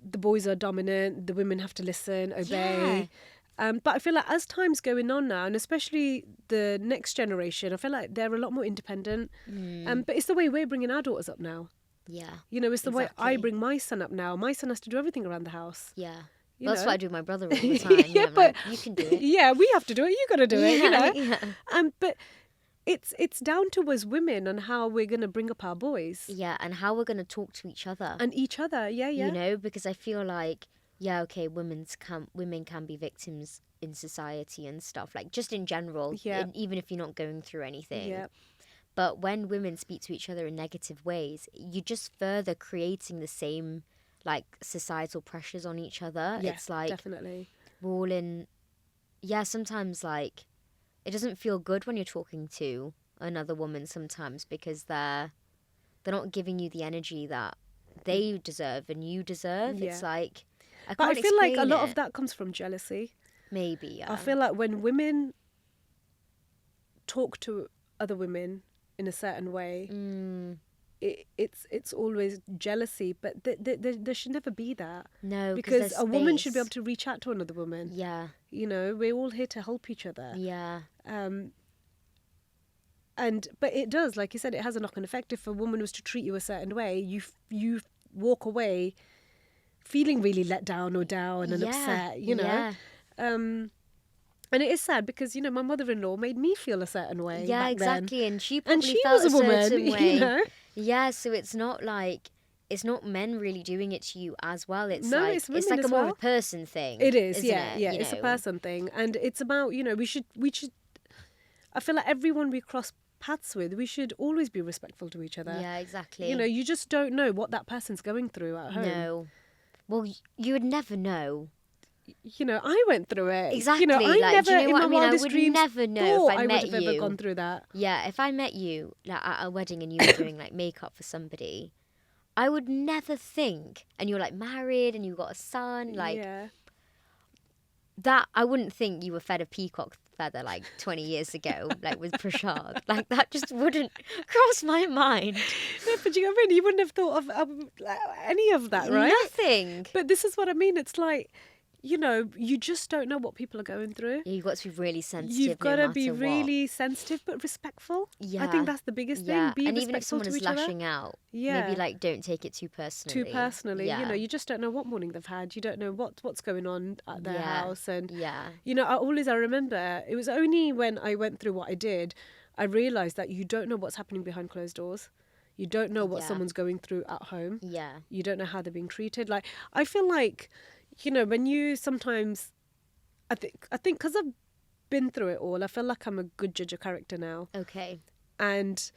Speaker 1: the boys are dominant, the women have to listen, obey. But I feel like as time's going on now, and especially the next generation, I feel like they're a lot more independent. But it's the way we're bringing our daughters up now.
Speaker 2: Yeah.
Speaker 1: You know, it's the way I
Speaker 2: Exactly.
Speaker 1: bring my son up now. My son has to do everything around the house.
Speaker 2: Yeah.
Speaker 1: You
Speaker 2: Well, that's
Speaker 1: know?
Speaker 2: what I do with my brother all the time.
Speaker 1: Yeah,
Speaker 2: I'm
Speaker 1: but
Speaker 2: like, you can do it.
Speaker 1: yeah, we have to do it. You got to do it. You know.
Speaker 2: Yeah.
Speaker 1: But it's down to us women on how we're gonna bring up our boys
Speaker 2: Yeah, and how we're going to talk to each other.
Speaker 1: and each other. Yeah, yeah.
Speaker 2: You know, because I feel like, yeah, okay, women can be victims in society and stuff, like just in general,
Speaker 1: Yeah.
Speaker 2: even if you're not going through anything.
Speaker 1: Yeah.
Speaker 2: But when women speak to each other in negative ways, you're just further creating the same, like, societal pressures on each other.
Speaker 1: Yeah,
Speaker 2: It's like
Speaker 1: definitely.
Speaker 2: we're all in. Yeah, sometimes like it doesn't feel good when you're talking to another woman sometimes because they're not giving you the energy that they deserve and you deserve.
Speaker 1: Yeah.
Speaker 2: It's like I
Speaker 1: But
Speaker 2: can't
Speaker 1: I feel like a
Speaker 2: explain
Speaker 1: lot
Speaker 2: it.
Speaker 1: of that comes from jealousy.
Speaker 2: Maybe, yeah.
Speaker 1: I feel like when women talk to other women in a certain way, it's always jealousy. But there should never be that.
Speaker 2: No,
Speaker 1: Because
Speaker 2: there's
Speaker 1: a woman should be
Speaker 2: space.
Speaker 1: able to reach out to another woman.
Speaker 2: Yeah,
Speaker 1: You know, we're all here to help each other.
Speaker 2: yeah,
Speaker 1: But it does, like you said, it has a knock-on effect. If a woman was to treat you a certain way, you walk away feeling really let down or down and
Speaker 2: yeah,
Speaker 1: upset, you know.
Speaker 2: yeah.
Speaker 1: And it is sad because, you know, my mother-in-law made me feel a certain way
Speaker 2: Yeah,
Speaker 1: back
Speaker 2: exactly. And she
Speaker 1: then.
Speaker 2: probably
Speaker 1: And she
Speaker 2: felt
Speaker 1: was a woman,
Speaker 2: certain way.
Speaker 1: you know.
Speaker 2: Yeah, so it's not men really doing it to you as well. It's
Speaker 1: No,
Speaker 2: like
Speaker 1: it's women
Speaker 2: like
Speaker 1: as
Speaker 2: a more
Speaker 1: well.
Speaker 2: of a person thing.
Speaker 1: It is,
Speaker 2: isn't
Speaker 1: yeah,
Speaker 2: it?
Speaker 1: yeah.
Speaker 2: You
Speaker 1: It's a
Speaker 2: know?
Speaker 1: person thing. And it's about, you know, we should I feel like everyone we cross paths with, we should always be respectful to each other.
Speaker 2: Yeah, exactly.
Speaker 1: You know, you just don't know what that person's going through at home.
Speaker 2: No. Well, you would never know.
Speaker 1: You know, I went through it.
Speaker 2: Exactly.
Speaker 1: You know, I
Speaker 2: like,
Speaker 1: never
Speaker 2: do you know
Speaker 1: in
Speaker 2: what
Speaker 1: my
Speaker 2: I mean? I
Speaker 1: wildest
Speaker 2: would
Speaker 1: dreams
Speaker 2: never know
Speaker 1: thought
Speaker 2: if I
Speaker 1: I would
Speaker 2: met
Speaker 1: have ever
Speaker 2: you.
Speaker 1: gone through that.
Speaker 2: Yeah, if I met you like, at a wedding and you were doing like makeup for somebody, I would never think, and you're like married and you got a son, like
Speaker 1: yeah.
Speaker 2: that. I wouldn't think you were fed a peacock feather like 20 years ago, like with Prashad. Like that just wouldn't cross my mind.
Speaker 1: No, but you know what I mean? You wouldn't have thought of any of that, right?
Speaker 2: Nothing.
Speaker 1: But this is what I mean. It's like, you know, you just don't know what people are going through.
Speaker 2: Yeah, you've got to be really sensitive.
Speaker 1: You've got
Speaker 2: no
Speaker 1: to be
Speaker 2: matter
Speaker 1: really sensitive but respectful.
Speaker 2: Yeah.
Speaker 1: I think that's the biggest
Speaker 2: Yeah,
Speaker 1: thing. Be
Speaker 2: and even if
Speaker 1: respectful
Speaker 2: someone
Speaker 1: to
Speaker 2: is
Speaker 1: each other.
Speaker 2: lashing out,
Speaker 1: Yeah.
Speaker 2: maybe like don't take it too personally.
Speaker 1: Too personally,
Speaker 2: Yeah.
Speaker 1: you know, you just don't know what morning they've had. You don't know what's going on at their
Speaker 2: Yeah.
Speaker 1: house, and
Speaker 2: Yeah.
Speaker 1: you know, I remember it was only when I went through what I did, I realised that you don't know what's happening behind closed doors. You don't know what
Speaker 2: Yeah.
Speaker 1: someone's going through at home.
Speaker 2: Yeah.
Speaker 1: You don't know how they're being treated. Like, I feel like, you know, when you sometimes, I think because I've been through it all, I feel like I'm a good judge of character now.
Speaker 2: Okay.
Speaker 1: And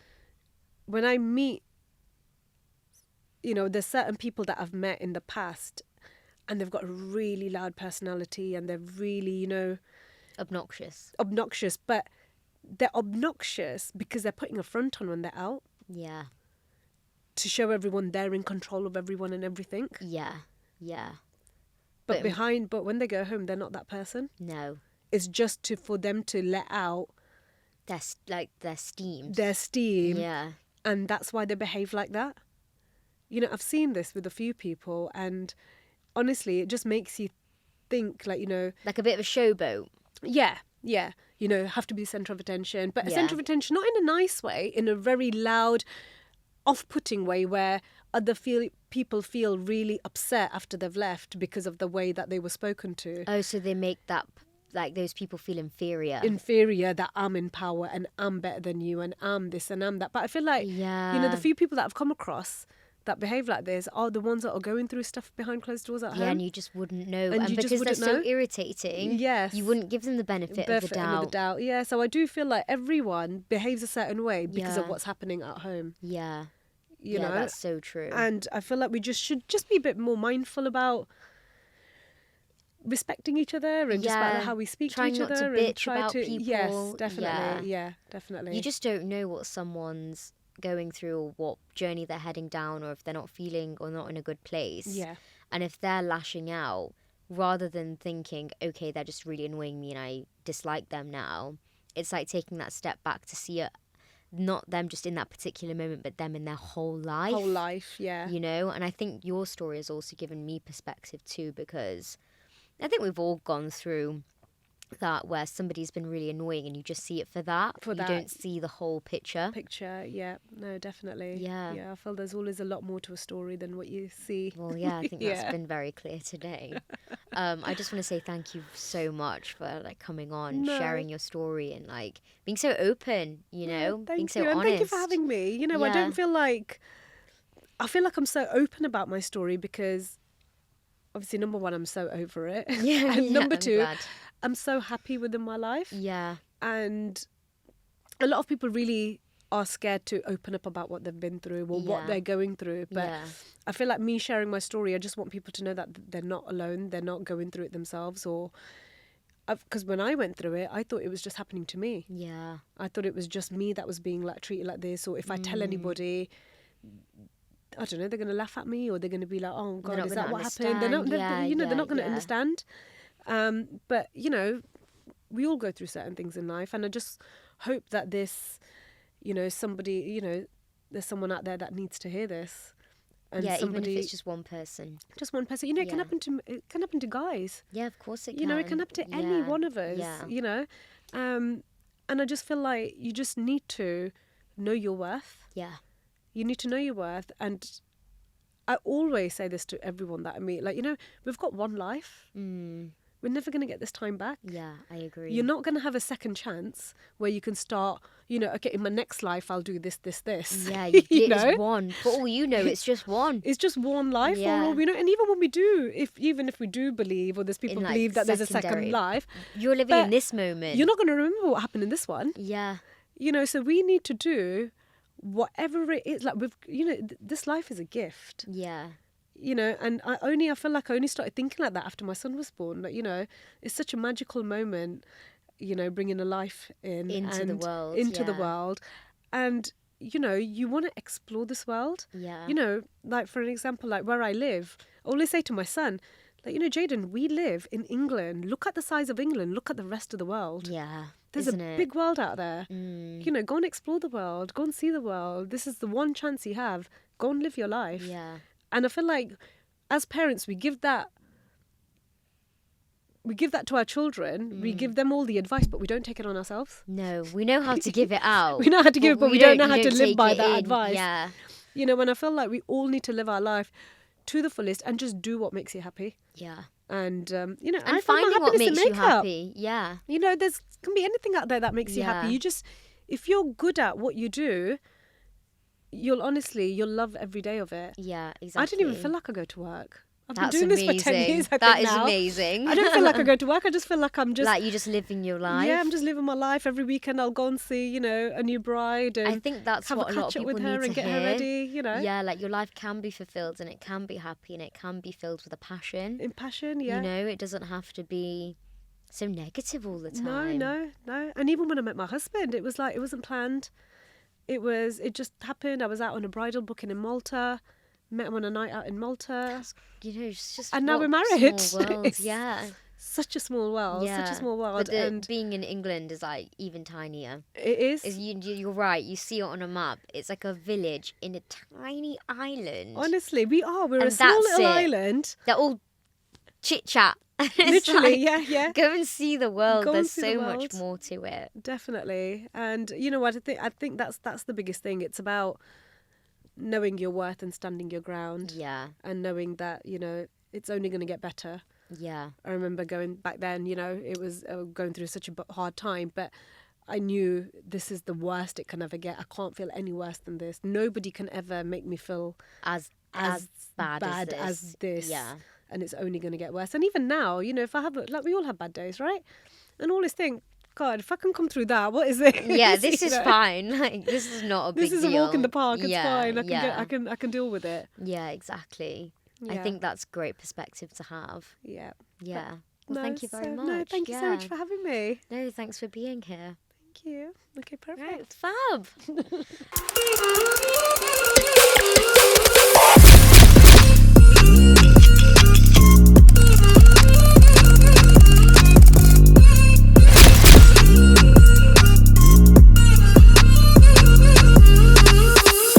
Speaker 1: when I meet, you know, there's certain people that I've met in the past and they've got a really loud personality and they're really, you know,
Speaker 2: Obnoxious.
Speaker 1: but they're obnoxious because they're putting a front on when they're out
Speaker 2: Yeah.
Speaker 1: to show everyone they're in control of everyone and everything.
Speaker 2: Yeah. Yeah.
Speaker 1: But when they go home, they're not that person.
Speaker 2: No.
Speaker 1: It's just for them to let out
Speaker 2: Their steam.
Speaker 1: their steam,
Speaker 2: Yeah.
Speaker 1: and that's why they behave like that. You know, I've seen this with a few people, and honestly, it just makes you think, like, you know,
Speaker 2: Like a bit of a showboat.
Speaker 1: yeah, you know, have to be the centre of attention, but a
Speaker 2: Yeah.
Speaker 1: centre of attention not in a nice way, in a very loud, off-putting way where other people feel really upset after they've left because of the way that they were spoken to.
Speaker 2: Oh, so they make that, like, those people feel inferior.
Speaker 1: Inferior, that I'm in power and I'm better than you and I'm this and I'm that. But I feel like, you know,
Speaker 2: Yeah.
Speaker 1: the few people that I've come across that behave like this are the ones that are going through stuff behind closed doors at
Speaker 2: Yeah,
Speaker 1: home.
Speaker 2: and you just wouldn't know.
Speaker 1: And
Speaker 2: And
Speaker 1: you just
Speaker 2: because they're
Speaker 1: wouldn't
Speaker 2: so
Speaker 1: know.
Speaker 2: irritating,
Speaker 1: Yes.
Speaker 2: you wouldn't give them the benefit of the doubt.
Speaker 1: Yeah, so I do feel like everyone behaves a certain way because of
Speaker 2: Yeah.
Speaker 1: what's happening at home.
Speaker 2: Yeah.
Speaker 1: You
Speaker 2: yeah,
Speaker 1: know,
Speaker 2: that's so true.
Speaker 1: and I feel like we should just be a bit more mindful about respecting each other and just about
Speaker 2: Yeah,
Speaker 1: how we speak
Speaker 2: trying
Speaker 1: to each
Speaker 2: not to
Speaker 1: other and
Speaker 2: bitch
Speaker 1: try
Speaker 2: about
Speaker 1: to yes,
Speaker 2: people.
Speaker 1: definitely, yeah, definitely.
Speaker 2: You just don't know what someone's going through or what journey they're heading down, or if they're not feeling or not in a good place.
Speaker 1: yeah,
Speaker 2: And if they're lashing out, rather than thinking, okay, they're just really annoying me and I dislike them now, it's like taking that step back to see it, not them just in that particular moment, but them in their whole life.
Speaker 1: whole life, yeah,
Speaker 2: You know? And I think your story has also given me perspective too, because I think we've all gone through that where somebody's been really annoying and you just see it for that.
Speaker 1: For
Speaker 2: you
Speaker 1: that.
Speaker 2: don't see the whole picture.
Speaker 1: Yeah, no, definitely.
Speaker 2: Yeah.
Speaker 1: I feel there's always a lot more to a story than what you see.
Speaker 2: Well, yeah, I think that's been very clear today. I just want to say thank you so much for like coming on, sharing your story, and like being so open, you know, being so honest.
Speaker 1: And thank you for having me. You know, I don't feel like, I feel like I'm so open about my story because obviously, number one, I'm so over it. And number two, I'm so happy within my life.
Speaker 2: Yeah.
Speaker 1: And a lot of people really are scared to open up about what they've been through or what they're going through. But I feel like me sharing my story, I just want people to know that they're not alone. They're not going through it themselves. Or because when I went through it, I thought it was just happening to me.
Speaker 2: Yeah.
Speaker 1: I thought it was just me that was being like treated like this. Or if I tell anybody, I don't know, they're going to laugh at me, or they're going to be like, oh God, is that what happened? They're not, they're not going to understand. But, you know, we all go through certain things in life. And I just hope that this, you know, somebody, you know, there's someone out there that needs to hear this. And somebody,
Speaker 2: even if it's just one person.
Speaker 1: Just one person. You know, it can happen to guys.
Speaker 2: Yeah, of course it can.
Speaker 1: You know, it can happen to any one of us, you know. And I just feel like you just need to know your worth.
Speaker 2: Yeah.
Speaker 1: You need to know your worth. And I always say this to everyone that I meet. Like, you know, we've got one life. We're never going to get this time back.
Speaker 2: Yeah, I agree.
Speaker 1: You're not going to have a second chance where you can start, you know, okay, in my next life, I'll do this.
Speaker 2: Yeah,
Speaker 1: you know?
Speaker 2: It's one. For all you know, it's just one.
Speaker 1: It's just one life. For all we know. And even when we do, even if we do believe, or there's people believe that there's a second life.
Speaker 2: You're living in this moment.
Speaker 1: You're not going to remember what happened in this one.
Speaker 2: Yeah.
Speaker 1: You know, so we need to do whatever it is. Like, you know, this life is a gift.
Speaker 2: Yeah.
Speaker 1: You know, and I feel like I only started thinking like that after my son was born. Like, you know, it's such a magical moment, you know, bringing a life into the world. And, you know, you want to explore this world.
Speaker 2: Yeah.
Speaker 1: You know, like, for an example, like where I live, I always say to my son, like, you know, Jaden, we live in England. Look at the size of England. Look at the rest of the world.
Speaker 2: Yeah.
Speaker 1: There's big world out there. You know, go and explore the world. Go and see the world. This is the one chance you have. Go and live your life.
Speaker 2: Yeah.
Speaker 1: And I feel like as parents, we give that to our children. We give them all the advice, but we don't take it on ourselves.
Speaker 2: No, we know how to give it out.
Speaker 1: We know how to give it, but we don't know how to live by that
Speaker 2: in.
Speaker 1: advice.
Speaker 2: Yeah.
Speaker 1: You know, and I feel like we all need to live our life to the fullest and just do what makes you happy.
Speaker 2: Yeah.
Speaker 1: And, you know,
Speaker 2: and finding what makes you happy. Yeah.
Speaker 1: You know, can be anything out there that makes you happy. You just, if you're good at what you do, you'll love every day of it.
Speaker 2: Yeah, exactly.
Speaker 1: I don't even feel like I go to work. I've
Speaker 2: That's
Speaker 1: been doing
Speaker 2: amazing.
Speaker 1: this for 10 years, I
Speaker 2: that
Speaker 1: think
Speaker 2: is
Speaker 1: now.
Speaker 2: amazing.
Speaker 1: I don't feel like I go to work. I just feel like I'm just...
Speaker 2: Like, you're just living your life.
Speaker 1: Yeah, I'm just living my life. Every weekend I'll go and see, you know, a new bride and
Speaker 2: I think that's what a lot of people
Speaker 1: with her
Speaker 2: need
Speaker 1: and
Speaker 2: to
Speaker 1: get
Speaker 2: hear.
Speaker 1: her ready, you know.
Speaker 2: Yeah, like your life can be fulfilled and it can be happy and it can be filled with a passion.
Speaker 1: In passion, yeah.
Speaker 2: You know, it doesn't have to be so negative all the time.
Speaker 1: No. And even when I met my husband, it was like, it wasn't planned. It just happened. I was out on a bridal booking in Malta. Met him on a night out in Malta.
Speaker 2: You know, it's just
Speaker 1: and now we're married.
Speaker 2: Small world. Yeah.
Speaker 1: Such a small world.
Speaker 2: Yeah.
Speaker 1: Such a small world.
Speaker 2: But being in England is like even tinier.
Speaker 1: It is.
Speaker 2: You're right. You see it on a map. It's like a village in a tiny island.
Speaker 1: Honestly, we are. We're a small little island.
Speaker 2: They're all chit chat.
Speaker 1: Literally,
Speaker 2: like,
Speaker 1: yeah.
Speaker 2: Go and see the world. There's so much more to it.
Speaker 1: Definitely. And you know what? I think that's the biggest thing. It's about knowing your worth and standing your ground.
Speaker 2: Yeah.
Speaker 1: And knowing that, you know, it's only going to get better.
Speaker 2: Yeah.
Speaker 1: I remember going back then, you know, it was going through such a hard time, but I knew this is the worst it can ever get. I can't feel any worse than this. Nobody can ever make me feel as bad as this.
Speaker 2: Yeah.
Speaker 1: And it's only going to get worse. And even now, you know, if I have, like, we all have bad days, right? And always think, God, if I can come through that, what is it?
Speaker 2: Yeah, this is fine. Like, this is not a big deal.
Speaker 1: This is a walk in the park. It's fine. I can deal with it.
Speaker 2: Yeah, exactly. Yeah. I think that's great perspective to have.
Speaker 1: Yeah.
Speaker 2: Yeah. Well, thank you very much.
Speaker 1: No, thank you so much for having me.
Speaker 2: No, thanks for being here.
Speaker 1: Thank you. Okay, perfect.
Speaker 2: Right, fab.